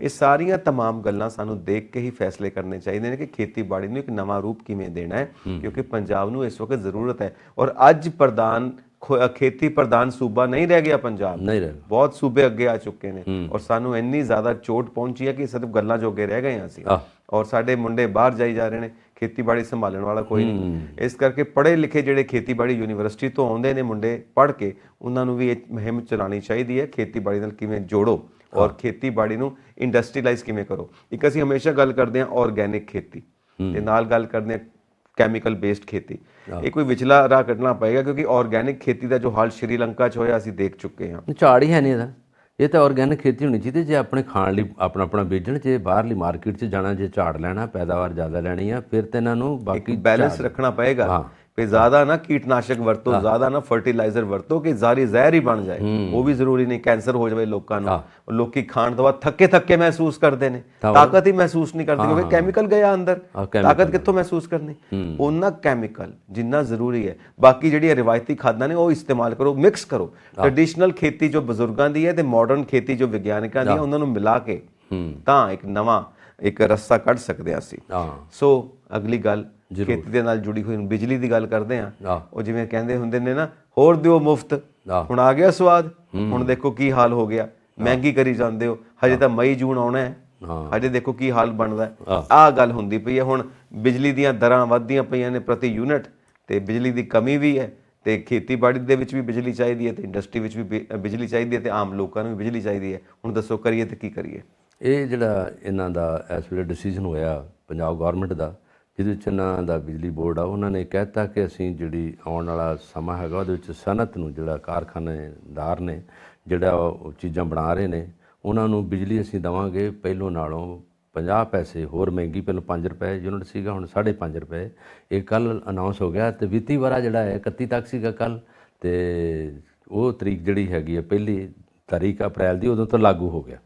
Speaker 1: ਇਹ ਸਾਰੀਆਂ ਤਮਾਮ ਗੱਲਾਂ ਸਾਨੂੰ ਦੇਖ ਕੇ ਹੀ ਫੈਸਲੇ ਕਰਨੇ ਚਾਹੀਦੇ ਨੇ ਕਿ ਖੇਤੀਬਾੜੀ ਨੂੰ ਇੱਕ ਨਵਾਂ ਰੂਪ ਕਿਵੇਂ ਦੇਣਾ ਹੈ, ਕਿਉਂਕਿ ਪੰਜਾਬ ਨੂੰ ਇਸ ਵਕਤ ਜ਼ਰੂਰਤ ਹੈ। ਔਰ ਅੱਜ ਖੇਤੀ ਪ੍ਰਧਾਨ ਸੂਬਾ ਨਹੀਂ ਰਹਿ ਗਿਆ ਪੰਜਾਬ, ਬਹੁਤ ਸੂਬੇ ਅੱਗੇ ਆ ਚੁੱਕੇ ਨੇ, ਔਰ ਸਾਨੂੰ ਇੰਨੀ ਜ਼ਿਆਦਾ ਚੋਟ ਪਹੁੰਚੀ ਹੈ ਕਿ ਸਿਰਫ ਗੱਲਾਂ ਜੋਗੇ ਰਹਿ ਗਏ ਹਾਂ ਅਸੀਂ। ਔਰ ਸਾਡੇ ਮੁੰਡੇ ਬਾਹਰ ਜਾਈ ਜਾ ਰਹੇ ਨੇ, ਖੇਤੀਬਾੜੀ ਸੰਭਾਲਣ ਵਾਲਾ ਕੋਈ ਨਹੀਂ। ਇਸ ਕਰਕੇ ਪੜ੍ਹੇ ਲਿਖੇ ਜਿਹੜੇ ਖੇਤੀਬਾੜੀ ਯੂਨੀਵਰਸਿਟੀ ਤੋਂ ਆਉਂਦੇ ਨੇ ਮੁੰਡੇ ਪੜ੍ਹ ਕੇ, ਉਹਨਾਂ ਨੂੰ ਵੀ ਇਹ ਮੁਹਿੰਮ ਚਲਾਉਣੀ ਚਾਹੀਦੀ ਹੈ, ਖੇਤੀਬਾੜੀ ਨਾਲ ਕਿਵੇਂ ਜੋੜੋ ਔਰ ਖੇਤੀਬਾੜੀ ਨੂੰ ਇੰਡਸਟਰੀਲਾਈਜ਼ ਕਿਵੇਂ ਕਰੋ। ਇੱਕ ਅਸੀਂ ਹਮੇਸ਼ਾ ਗੱਲ ਕਰਦੇ ਹਾਂ ਆਰਗੈਨਿਕ ਖੇਤੀ ਤੇ ਨਾਲ ਗੱਲ ਕਰਦੇ ਹਾਂ ਕੈਮੀਕਲ ਬੇਸਡ ਖੇਤੀ। ਇਹ ਕੋਈ ਵਿਚਲਾ ਰਾਹ ਕੱਢਣਾ ਪਏਗਾ, ਕਿਉਂਕਿ ਆਰਗੈਨਿਕ ਖੇਤੀ ਦਾ ਜੋ ਹਾਲ ਸ਼੍ਰੀਲੰਕਾ 'ਚ ਹੋਇਆ ਅਸੀਂ ਦੇਖ ਚੁੱਕੇ ਹਾਂ।
Speaker 2: ਝਾੜ ਹੀ ਹੈ ਨਹੀਂ ਇਹਦਾ। ਇਹ ਤਾਂ ਆਰਗੈਨਿਕ ਖੇਤੀ ਹੋਣੀ ਚਾਹੀਦੀ। ਜੇ ਆਪਣੇ ਖਾਣ ਲਈ ਆਪਣਾ ਬੀਜਣ, ਜੇ ਬਾਹਰਲੀ ਮਾਰਕੀਟ 'ਚ ਜਾਣਾ, ਜੇ ਝਾੜ ਲੈਣਾ, ਪੈਦਾਵਾਰ ਜ਼ਿਆਦਾ ਲੈਣੀ ਆ, ਫਿਰ ਤਾਂ ਇਹਨਾਂ ਨੂੰ ਬਾਕੀ
Speaker 1: ਬੈਲੈਂਸ ਰੱਖਣਾ ਪਏਗਾ ਕਿ ਜ਼ਿਆਦਾ ਨਾ ਕੀਟਨਾਸ਼ਕ ਵਰਤੋ, ਜ਼ਿਆਦਾ ਨਾ ਫਰਟੀਲਾਈਜ਼ਰ ਵਰਤੋ ਕਿ ਜ਼ਾਰੀ ਜ਼ਹਿਰ ਹੀ ਬਣ ਜਾਏ। ਉਹ ਵੀ ਜ਼ਰੂਰੀ ਨਹੀਂ, ਕੈਂਸਰ ਹੋ ਜਾਵੇ ਲੋਕਾਂ ਨੂੰ। ਲੋਕੀ ਖਾਣ ਤੋਂ ਬਾਅਦ ਥੱਕੇ ਮਹਿਸੂਸ ਕਰਦੇ ਨੇ, ਤਾਕਤ ਹੀ ਮਹਿਸੂਸ ਨਹੀਂ ਕਰਦੇ, ਕਿਉਂਕਿ ਕੈਮੀਕਲ ਗਿਆ ਅੰਦਰ, ਤਾਕਤ ਕਿੱਥੋਂ ਮਹਿਸੂਸ ਕਰਨੀ। ਉਹਨਾਂ ਕੈਮੀਕਲ ਜਿੰਨਾ ਜ਼ਰੂਰੀ ਹੈ, ਬਾਕੀ ਜਿਹੜੀਆਂ ਰਿਵਾਇਤੀ ਖਾਦਾਂ ਨੇ ਉਹ ਇਸਤੇਮਾਲ ਕਰੋ, ਮਿਕਸ ਕਰੋ। ਟ੍ਰੈਡੀਸ਼ਨਲ ਖੇਤੀ ਜੋ ਬਜ਼ੁਰਗਾਂ ਦੀ ਹੈ ਤੇ ਮਾਡਰਨ ਖੇਤੀ ਜੋ ਵਿਗਿਆਨਿਕਾਂ ਦੀ ਹੈ, ਉਹਨਾਂ ਨੂੰ ਮਿਲਾ ਕੇ ਤਾਂ ਇੱਕ ਨਵਾਂ ਰਸਤਾ ਕੱਢ ਸਕਦੇ ਹਾਂ ਅਸੀਂ। ਸੋ ਅਗਲੀ ਗੱਲ ਖੇਤੀ ਦੇ ਨਾਲ ਜੁੜੀ ਹੋਈ ਬਿਜਲੀ ਦੀ ਗੱਲ ਕਰਦੇ ਹਾਂ। ਉਹ ਜਿਵੇਂ ਕਹਿੰਦੇ ਹੁੰਦੇ ਨੇ ਨਾ, ਹੋਰ ਦਿਓ ਮੁਫਤ, ਹੁਣ ਆ ਗਿਆ ਸਵਾਦ। ਹੁਣ ਦੇਖੋ ਕੀ ਹਾਲ ਹੋ ਗਿਆ, ਮਹਿੰਗੀ ਕਰੀ ਜਾਂਦੇ ਹੋ। ਹਜੇ ਤਾਂ ਮਈ ਜੂਨ ਆਉਣਾ ਹੈ, ਹਜੇ ਦੇਖੋ ਕੀ ਹਾਲ ਬਣਦਾ। ਆਹ ਗੱਲ ਹੁੰਦੀ ਪਈ ਹੈ। ਹੁਣ ਬਿਜਲੀ ਦੀਆਂ ਦਰਾਂ ਵੱਧਦੀਆਂ ਪਈਆਂ ਨੇ ਪ੍ਰਤੀ ਯੂਨਿਟ, ਤੇ ਬਿਜਲੀ ਦੀ ਕਮੀ ਵੀ ਹੈ, ਤੇ ਖੇਤੀਬਾੜੀ ਦੇ ਵਿੱਚ ਵੀ ਬਿਜਲੀ ਚਾਹੀਦੀ ਹੈ, ਤੇ ਇੰਡਸਟਰੀ ਵਿੱਚ ਵੀ ਬਿਜਲੀ ਚਾਹੀਦੀ ਹੈ, ਤੇ ਆਮ ਲੋਕਾਂ ਨੂੰ ਵੀ ਬਿਜਲੀ ਚਾਹੀਦੀ ਹੈ। ਹੁਣ ਦੱਸੋ ਕਰੀਏ ਤੇ ਕੀ ਕਰੀਏ?
Speaker 2: ਇਹ ਜਿਹੜਾ ਇਹਨਾਂ ਦਾ ਇਸ ਵੇਲੇ ਡਿਸੀਜਨ ਹੋਇਆ ਪੰਜਾਬ ਗੌਰਮੈਂਟ ਦਾ, ਜਿਹਦੇ ਵਿੱਚ ਇਹਨਾਂ ਦਾ ਬਿਜਲੀ ਬੋਰਡ ਆ, ਉਹਨਾਂ ਨੇ ਕਹਿ ਦਿੱਤਾ ਕਿ ਅਸੀਂ ਜਿਹੜੀ ਆਉਣ ਵਾਲਾ ਸਮਾਂ ਹੈਗਾ ਉਹਦੇ ਵਿੱਚ ਸਨਅਤ ਨੂੰ, ਜਿਹੜਾ ਕਾਰਖਾਨੇਦਾਰ ਨੇ ਜਿਹੜਾ ਉਹ ਚੀਜ਼ਾਂ ਬਣਾ ਰਹੇ ਨੇ, ਉਹਨਾਂ ਨੂੰ ਬਿਜਲੀ ਅਸੀਂ ਦੇਵਾਂਗੇ ਪਹਿਲੋਂ ਨਾਲੋਂ 50 ਪੈਸੇ ਹੋਰ ਮਹਿੰਗੀ। ਪਹਿਲਾਂ 5 ਰੁਪਏ ਯੂਨਿਟ ਸੀਗਾ, ਹੁਣ 5.5 ਰੁਪਏ। ਇਹ ਕੱਲ੍ਹ ਅਨਾਊਂਸ ਹੋ ਗਿਆ, ਅਤੇ ਵਿੱਤੀ ਵਰ੍ਹਾ ਜਿਹੜਾ ਹੈ 31 ਤੱਕ ਸੀਗਾ ਕੱਲ੍ਹ, ਅਤੇ ਉਹ ਤਰੀਕ ਜਿਹੜੀ ਹੈਗੀ ਹੈ 1 ਤਾਰੀਖ ਅਪ੍ਰੈਲ ਦੀ, ਉਦੋਂ ਤੋਂ ਲਾਗੂ ਹੋ ਗਿਆ।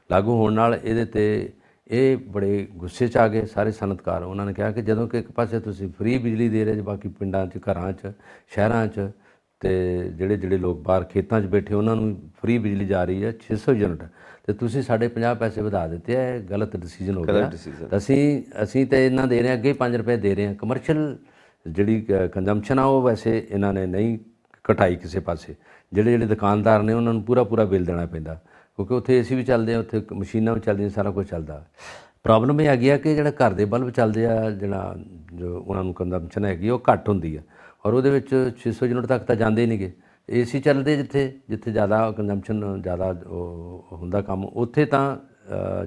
Speaker 2: ਲਾਗੂ ਹੋਣ ਨਾਲ ਇਹਦੇ 'ਤੇ ਇਹ ਬੜੇ ਗੁੱਸੇ 'ਚ ਆ ਗਏ ਸਾਰੇ ਸਨਅਤਕਾਰ। ਉਹਨਾਂ ਨੇ ਕਿਹਾ ਕਿ ਜਦੋਂ ਕਿ ਇੱਕ ਪਾਸੇ ਤੁਸੀਂ ਫ੍ਰੀ ਬਿਜਲੀ ਦੇ ਰਹੇ ਜੇ ਬਾਕੀ ਪਿੰਡਾਂ 'ਚ, ਘਰਾਂ 'ਚ, ਸ਼ਹਿਰਾਂ 'ਚ, ਤੇ ਜਿਹੜੇ ਲੋਕ ਬਾਹਰ ਖੇਤਾਂ 'ਚ ਬੈਠੇ ਉਹਨਾਂ ਨੂੰ ਫ੍ਰੀ ਬਿਜਲੀ ਜਾ ਰਹੀ ਹੈ 600 ਯੂਨਿਟ, ਤੇ ਤੁਸੀਂ ਸਾਡੇ 50 ਪੈਸੇ ਵਧਾ ਦਿੱਤੇ ਹੈ, ਗਲਤ ਡਿਸੀਜਨ ਹੋ ਗਿਆ। ਤਾਂ ਅਸੀਂ ਤਾਂ ਇਹਨਾਂ ਦੇ ਰਹੇ ਹਾਂ, ਅੱਗੇ 5 ਰੁਪਏ ਦੇ ਰਹੇ ਹਾਂ। ਕਮਰਸ਼ੀਅਲ ਜਿਹੜੀ ਕੰਜ਼ੰਪਸ਼ਨ ਆ ਉਹ ਵੈਸੇ ਇਹਨਾਂ ਨੇ ਨਹੀਂ ਘਟਾਈ ਕਿਸੇ ਪਾਸੇ। ਜਿਹੜੇ ਦੁਕਾਨਦਾਰ ਨੇ ਉਹਨਾਂ ਨੂੰ ਪੂਰਾ ਬਿੱਲ ਦੇਣਾ ਪੈਂਦਾ, ਕਿਉਂਕਿ ਉੱਥੇ ਏਸੀ ਵੀ ਚੱਲਦੇ ਆ, ਉੱਥੇ ਮਸ਼ੀਨਾਂ ਵੀ ਚੱਲਦੀਆਂ, ਸਾਰਾ ਕੁਝ ਚੱਲਦਾ। ਪ੍ਰੋਬਲਮ ਇਹ ਹੈਗੀ ਆ ਕਿ ਜਿਹੜਾ ਘਰ ਦੇ ਬਲਬ ਚੱਲਦੇ ਆ, ਜੋ ਉਹਨਾਂ ਨੂੰ ਕੰਜ਼ੰਪਸ਼ਨ ਹੈਗੀ ਉਹ ਘੱਟ ਹੁੰਦੀ ਆ, ਔਰ ਉਹਦੇ ਵਿੱਚ 600 ਯੂਨਿਟ ਤੱਕ ਤਾਂ ਜਾਂਦੇ ਹੀ ਨਹੀਂਗੇ। ਏਸੀ ਚੱਲਦੇ ਜਿੱਥੇ ਜ਼ਿਆਦਾ ਕੰਜ਼ੰਪਸ਼ਨ ਜ਼ਿਆਦਾ ਹੁੰਦਾ ਕੰਮ, ਉੱਥੇ ਤਾਂ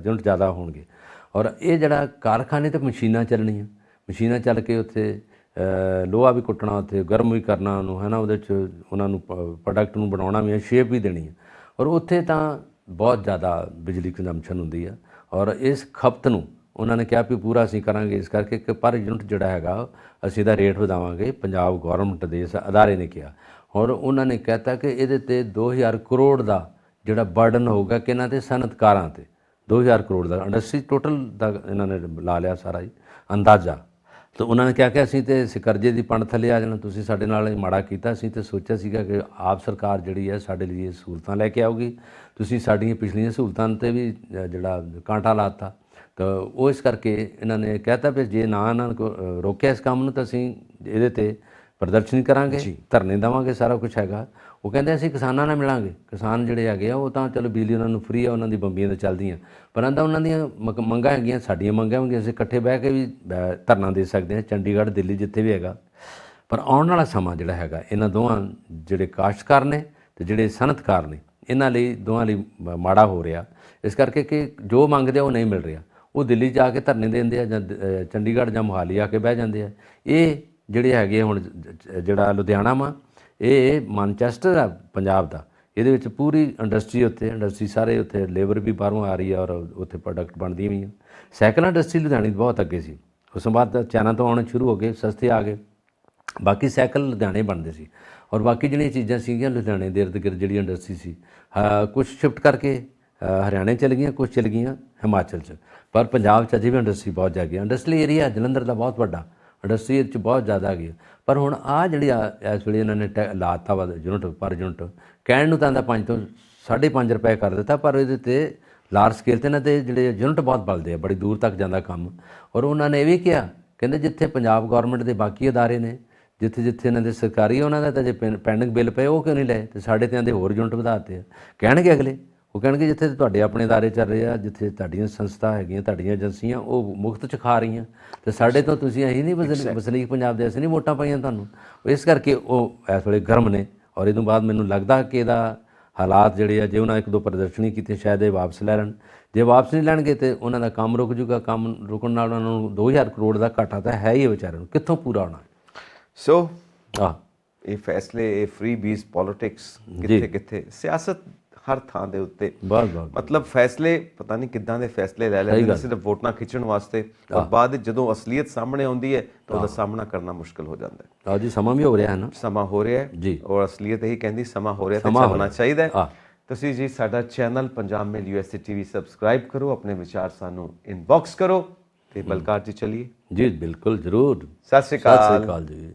Speaker 2: ਯੂਨਿਟ ਜ਼ਿਆਦਾ ਹੋਣਗੇ। ਔਰ ਇਹ ਜਿਹੜਾ ਕਾਰਖਾਨੇ ਤੇ ਮਸ਼ੀਨਾਂ ਚੱਲਣੀਆਂ, ਮਸ਼ੀਨਾਂ ਚੱਲ ਕੇ ਉੱਥੇ ਲੋਹਾ ਵੀ ਕੁੱਟਣਾ, ਉੱਥੇ ਗਰਮ ਵੀ ਕਰਨਾ ਉਹਨੂੰ, ਹੈ ਨਾ, ਉਹਦੇ 'ਚ ਉਹਨਾਂ ਨੂੰ ਪ੍ਰੋਡਕਟ ਨੂੰ ਬਣਾਉਣਾ ਵੀ ਹੈ, ਸ਼ੇਪ ਵੀ ਦੇਣੀ ਹੈ, ਔਰ ਉੱਥੇ ਤਾਂ ਬਹੁਤ ਜ਼ਿਆਦਾ ਬਿਜਲੀ ਕੰਜ਼ੰਪਸ਼ਨ ਹੁੰਦੀ ਆ। ਔਰ ਇਸ ਖਪਤ ਨੂੰ ਉਹਨਾਂ ਨੇ ਕਿਹਾ ਵੀ ਪੂਰਾ ਅਸੀਂ ਕਰਾਂਗੇ, ਇਸ ਕਰਕੇ ਕਿ ਪਰ ਯੂਨਿਟ ਜਿਹੜਾ ਹੈਗਾ ਅਸੀਂ ਇਹਦਾ ਰੇਟ ਵਧਾਵਾਂਗੇ, ਪੰਜਾਬ ਗੌਰਮੈਂਟ ਦੇ ਇਸ ਅਦਾਰੇ ਨੇ ਕਿਹਾ। ਔਰ ਉਹਨਾਂ ਨੇ ਕਹਿਤਾ ਕਿ ਇਹਦੇ 'ਤੇ 2000 ਕਰੋੜ ਦਾ ਜਿਹੜਾ ਬਰਡਨ ਹੋਊਗਾ ਕਿ ਇਹਨਾਂ 'ਤੇ ਸਨਅਤਕਾਰਾਂ 'ਤੇ 2000 ਕਰੋੜ ਦਾ ਇੰਡਸਟਰੀ ਟੋਟਲ ਦਾ ਇਹਨਾਂ ਨੇ ਲਾ ਲਿਆ ਸਾਰਾ ਹੀ ਅੰਦਾਜ਼ਾ। ਤਾਂ ਉਹਨਾਂ ਨੇ ਕਿਹਾ ਕਿ ਅਸੀਂ ਤਾਂ ਇਸ ਕਰਜ਼ੇ ਦੀ ਪੰਡ ਥੱਲੇ ਆ ਜਾਣਾ, ਤੁਸੀਂ ਸਾਡੇ ਨਾਲ ਮਾੜਾ ਕੀਤਾ। ਅਸੀਂ ਤਾਂ ਸੋਚਿਆ ਸੀਗਾ ਕਿ ਆਪ ਸਰਕਾਰ ਜਿਹੜੀ ਹੈ ਸਾਡੇ ਲਈ ਇਹ ਸਹੂਲਤਾਂ ਲੈ ਕੇ ਆਊਗੀ, ਤੁਸੀਂ ਸਾਡੀਆਂ ਪਿਛਲੀਆਂ ਸਹੂਲਤਾਂ 'ਤੇ ਵੀ ਜਿਹੜਾ ਕਾਂਟਾ ਲਾਤਾ। ਤਾਂ ਉਹ ਇਸ ਕਰਕੇ ਇਹਨਾਂ ਨੇ ਕਹਿਤਾ ਵੀ ਜੇ ਨਾ ਇਹਨਾਂ ਨੂੰ ਰੋਕਿਆ ਇਸ ਕੰਮ ਨੂੰ ਤਾਂ ਅਸੀਂ ਇਹਦੇ 'ਤੇ ਪ੍ਰਦਰਸ਼ਨ ਕਰਾਂਗੇ, ਧਰਨੇ ਦੇਵਾਂਗੇ, ਸਾਰਾ ਕੁਝ ਹੈਗਾ। ਉਹ ਕਹਿੰਦੇ ਅਸੀਂ ਕਿਸਾਨਾਂ ਨਾਲ ਮਿਲਾਂਗੇ। ਕਿਸਾਨ ਜਿਹੜੇ ਹੈਗੇ ਆ ਉਹ ਤਾਂ ਚਲੋ ਬਿਜਲੀ ਉਹਨਾਂ ਨੂੰ ਫ੍ਰੀ ਆ, ਉਹਨਾਂ ਦੀ ਬੰਬੀਆਂ ਤਾਂ ਚੱਲਦੀਆਂ, ਪਰ ਆਂਦਾ ਉਹਨਾਂ ਦੀਆਂ ਮੰਗਾਂ ਹੈਗੀਆਂ, ਸਾਡੀਆਂ ਮੰਗਾਂ ਵੀ ਅਸੀਂ ਇਕੱਠੇ ਬਹਿ ਕੇ ਵੀ ਧਰਨਾ ਦੇ ਸਕਦੇ ਹਾਂ, ਚੰਡੀਗੜ੍ਹ, ਦਿੱਲੀ, ਜਿੱਥੇ ਵੀ ਹੈਗਾ। ਪਰ ਆਉਣ ਵਾਲਾ ਸਮਾਂ ਜਿਹੜਾ ਹੈਗਾ ਇਹਨਾਂ ਦੋਵਾਂ, ਜਿਹੜੇ ਕਾਸ਼ਤਕਾਰ ਨੇ ਤੇ ਜਿਹੜੇ ਸਨਅਤਕਾਰ ਨੇ, ਇਹਨਾਂ ਲਈ ਦੋਵਾਂ ਲਈ ਮਾੜਾ ਹੋ ਰਿਹਾ। ਇਸ ਕਰਕੇ ਕਿ ਜੋ ਮੰਗਦੇ ਆ ਉਹ ਨਹੀਂ ਮਿਲ ਰਿਹਾ। ਉਹ ਦਿੱਲੀ ਜਾ ਕੇ ਧਰਨੇ ਦਿੰਦੇ ਆ ਜਾਂ ਚੰਡੀਗੜ੍ਹ ਜਾਂ ਮੋਹਾਲੀ ਆ ਕੇ ਬਹਿ ਜਾਂਦੇ ਆ। ਇਹ ਜਿਹੜੇ ਹੈਗੇ ਹੁਣ ਜਿਹੜਾ ਲੁਧਿਆਣਾ ਵਾ, ਇਹ ਮਾਨਚੈਸਟਰ ਆ ਪੰਜਾਬ ਦਾ, ਇਹਦੇ ਵਿੱਚ ਪੂਰੀ ਇੰਡਸਟਰੀ ਸਾਰੇ ਉੱਥੇ ਲੇਬਰ ਵੀ ਬਾਹਰੋਂ ਆ ਰਹੀ ਆ, ਔਰ ਉੱਥੇ ਪ੍ਰੋਡਕਟ ਬਣਦੀਆਂ ਵੀ ਆ। ਸਾਈਕਲ ਇੰਡਸਟਰੀ ਲੁਧਿਆਣੇ ਬਹੁਤ ਅੱਗੇ ਸੀ, ਉਸ ਤੋਂ ਬਾਅਦ ਚਾਈਨਾ ਤੋਂ ਆਉਣੇ ਸ਼ੁਰੂ ਹੋ ਗਏ, ਸਸਤੇ ਆ ਗਏ। ਬਾਕੀ ਸਾਈਕਲ ਲੁਧਿਆਣੇ ਬਣਦੇ ਸੀ, ਔਰ ਬਾਕੀ ਜਿਹੜੀਆਂ ਚੀਜ਼ਾਂ ਸੀਗੀਆਂ ਲੁਧਿਆਣੇ ਦੇ ਇਰਦ ਗਿਰਦ ਜਿਹੜੀ ਇੰਡਸਟਰੀ ਸੀ, ਕੁਛ ਸ਼ਿਫਟ ਕਰਕੇ ਹਰਿਆਣੇ ਚਲ ਗਈਆਂ, ਕੁਛ ਚਲ ਗਈਆਂ ਹਿਮਾਚਲ 'ਚ, ਪਰ ਪੰਜਾਬ 'ਚ ਅਜੇ ਵੀ ਇੰਡਸਟਰੀ ਬਹੁਤ ਜਾ ਗਈ। ਇੰਡਸਟਰੀ ਏਰੀਆ ਜਲੰਧਰ ਦਾ ਬਹੁਤ ਵੱਡਾ, ਇੰਡਸਟਰੀ 'ਚ ਬਹੁਤ ਜ਼ਿਆਦਾ ਹੈਗੀ। ਪਰ ਹੁਣ ਆਹ ਜਿਹੜੀ ਇਸ ਵੇਲੇ ਇਹਨਾਂ ਨੇ ਲਾਤਾ ਵਾ ਯੂਨਿਟ ਪਰ ਯੂਨਿਟ, ਕਹਿਣ ਨੂੰ ਤਾਂ ਆਂਦਾ 5 ਤੋਂ 5.5 ਰੁਪਏ ਕਰ ਦਿੱਤਾ, ਪਰ ਇਹਦੇ 'ਤੇ ਲਾਰਜ ਸਕੇਲ 'ਤੇ ਇਹਨਾਂ ਦੇ ਜਿਹੜੇ ਯੂਨਿਟ ਬਹੁਤ ਬਲਦੇ ਆ, ਬੜੀ ਦੂਰ ਤੱਕ ਜਾਂਦਾ ਕੰਮ। ਔਰ ਉਹਨਾਂ ਨੇ ਇਹ ਵੀ ਕਿਹਾ, ਕਹਿੰਦੇ ਜਿੱਥੇ ਪੰਜਾਬ ਗੌਰਮੈਂਟ ਦੇ ਬਾਕੀ ਅਦਾਰੇ ਨੇ, ਜਿੱਥੇ ਇਹਨਾਂ ਦੇ ਸਰਕਾਰੀ ਉਹਨਾਂ ਦਾ ਤਾਂ ਜੇ ਪੈਂਡਿੰਗ ਬਿੱਲ ਪਏ ਉਹ ਕਿਉਂ ਨਹੀਂ ਲਏ, ਅਤੇ ਸਾਡੇ 'ਤੇ ਆਂਦੇ ਹੋਰ ਯੂਨਿਟ ਵਧਾਤੇ ਆ। ਕਹਿਣਗੇ ਅਗਲੇ, ਉਹ ਕਹਿਣਗੇ ਜਿੱਥੇ ਤੁਹਾਡੇ ਆਪਣੇ ਅਦਾਰੇ ਚੱਲ ਰਹੇ ਆ, ਜਿੱਥੇ ਤੁਹਾਡੀਆਂ ਸੰਸਥਾ ਹੈਗੀਆਂ, ਤੁਹਾਡੀਆਂ ਏਜੰਸੀਆਂ ਉਹ ਮੁਫਤ 'ਚ ਖਾ ਰਹੀਆਂ, ਅਤੇ ਸਾਡੇ ਤੋਂ ਤੁਸੀਂ ਅਸੀਂ ਨਹੀਂ ਵਸਨੀਕ ਪੰਜਾਬ ਦੇ, ਅਸੀਂ ਨਹੀਂ ਵੋਟਾਂ ਪਾਈਆਂ ਤੁਹਾਨੂੰ। ਇਸ ਕਰਕੇ ਉਹ ਇਸ ਵੇਲੇ ਗਰਮ ਨੇ। ਔਰ ਇਹ ਤੋਂ ਬਾਅਦ ਮੈਨੂੰ ਲੱਗਦਾ ਕਿ ਇਹਦਾ ਹਾਲਾਤ ਜਿਹੜੇ ਆ, ਜੇ ਉਹਨਾਂ 1-2 ਪ੍ਰਦਰਸ਼ਨੀ ਕੀਤੀ ਸ਼ਾਇਦ ਇਹ ਵਾਪਸ ਲੈ ਲੈਣ। ਜੇ ਵਾਪਸ ਨਹੀਂ ਲੈਣਗੇ ਤਾਂ ਉਹਨਾਂ ਦਾ ਕੰਮ ਰੁਕ ਜੂਗਾ। ਕੰਮ ਰੁਕਣ ਨਾਲ ਉਹਨਾਂ ਨੂੰ 2000 ਕਰੋੜ ਦਾ ਘਾਟਾ ਤਾਂ ਹੈ ਹੀ ਵਿਚਾਰਿਆਂ ਨੂੰ, ਕਿੱਥੋਂ ਪੂਰਾ ਹੋਣਾ।
Speaker 1: ਸੋ ਇਹ ਫੈਸਲੇ, ਇਹ ਫ੍ਰੀ ਬੀਜ਼ ਪੋਲਿਟਿਕਸ ਕਿੱਥੇ ਸਿਆਸਤ ਹਰ ਥਾਂ ਦੇ ਉੱਤੇ, ਮਤਲਬ ਫੈਸਲੇ ਪਤਾ ਨਹੀਂ ਕਿੱਦਾਂ ਦੇ ਫੈਸਲੇ ਲੈ ਲੈਂਦੇ ਨੇ ਸਿਰਫ ਵੋਟਾਂ ਖਿੱਚਣ ਵਾਸਤੇ, ਔਰ ਬਾਅਦ ਜਦੋਂ ਅਸਲੀਅਤ ਸਾਹਮਣੇ ਆਉਂਦੀ ਹੈ ਤਾਂ ਉਹਦਾ ਸਾਹਮਣਾ ਕਰਨਾ ਮੁਸ਼ਕਿਲ ਹੋ ਜਾਂਦਾ ਹੈ।
Speaker 2: ਜੀ ਸਮਾਂ ਵੀ ਹੋ ਰਿਹਾ ਹੈ ਨਾ,
Speaker 1: ਸਮਾਂ ਹੋ ਰਿਹਾ ਹੈ ਜੀ, ਔਰ ਅਸਲੀਅਤ ਇਹੀ ਕਹਿੰਦੀ ਸਮਾਂ ਹੋ ਰਿਹਾ, ਤਾਂ ਚੱਲਣਾ ਚਾਹੀਦਾ ਹੈ। ਤੁਸੀਂ ਜੀ ਸਾਡਾ ਚੈਨਲ ਪੰਜਾਬ ਮੇਲ USA TV ਸਬਸਕ੍ਰਾਈਬ ਕਰੋ, ਆਪਣੇ ਵਿਚਾਰ ਸਾਨੂੰ ਇਨਬਾਕਸ ਕਰੋ। ਤੇ ਬਲਕਾਰ ਜੀ ਚਲੀਏ ਜੀ, ਬਿਲਕੁਲ ਜ਼ਰੂਰ। ਸਤਿ ਸ਼੍ਰੀ ਅਕਾਲ ਜੀ।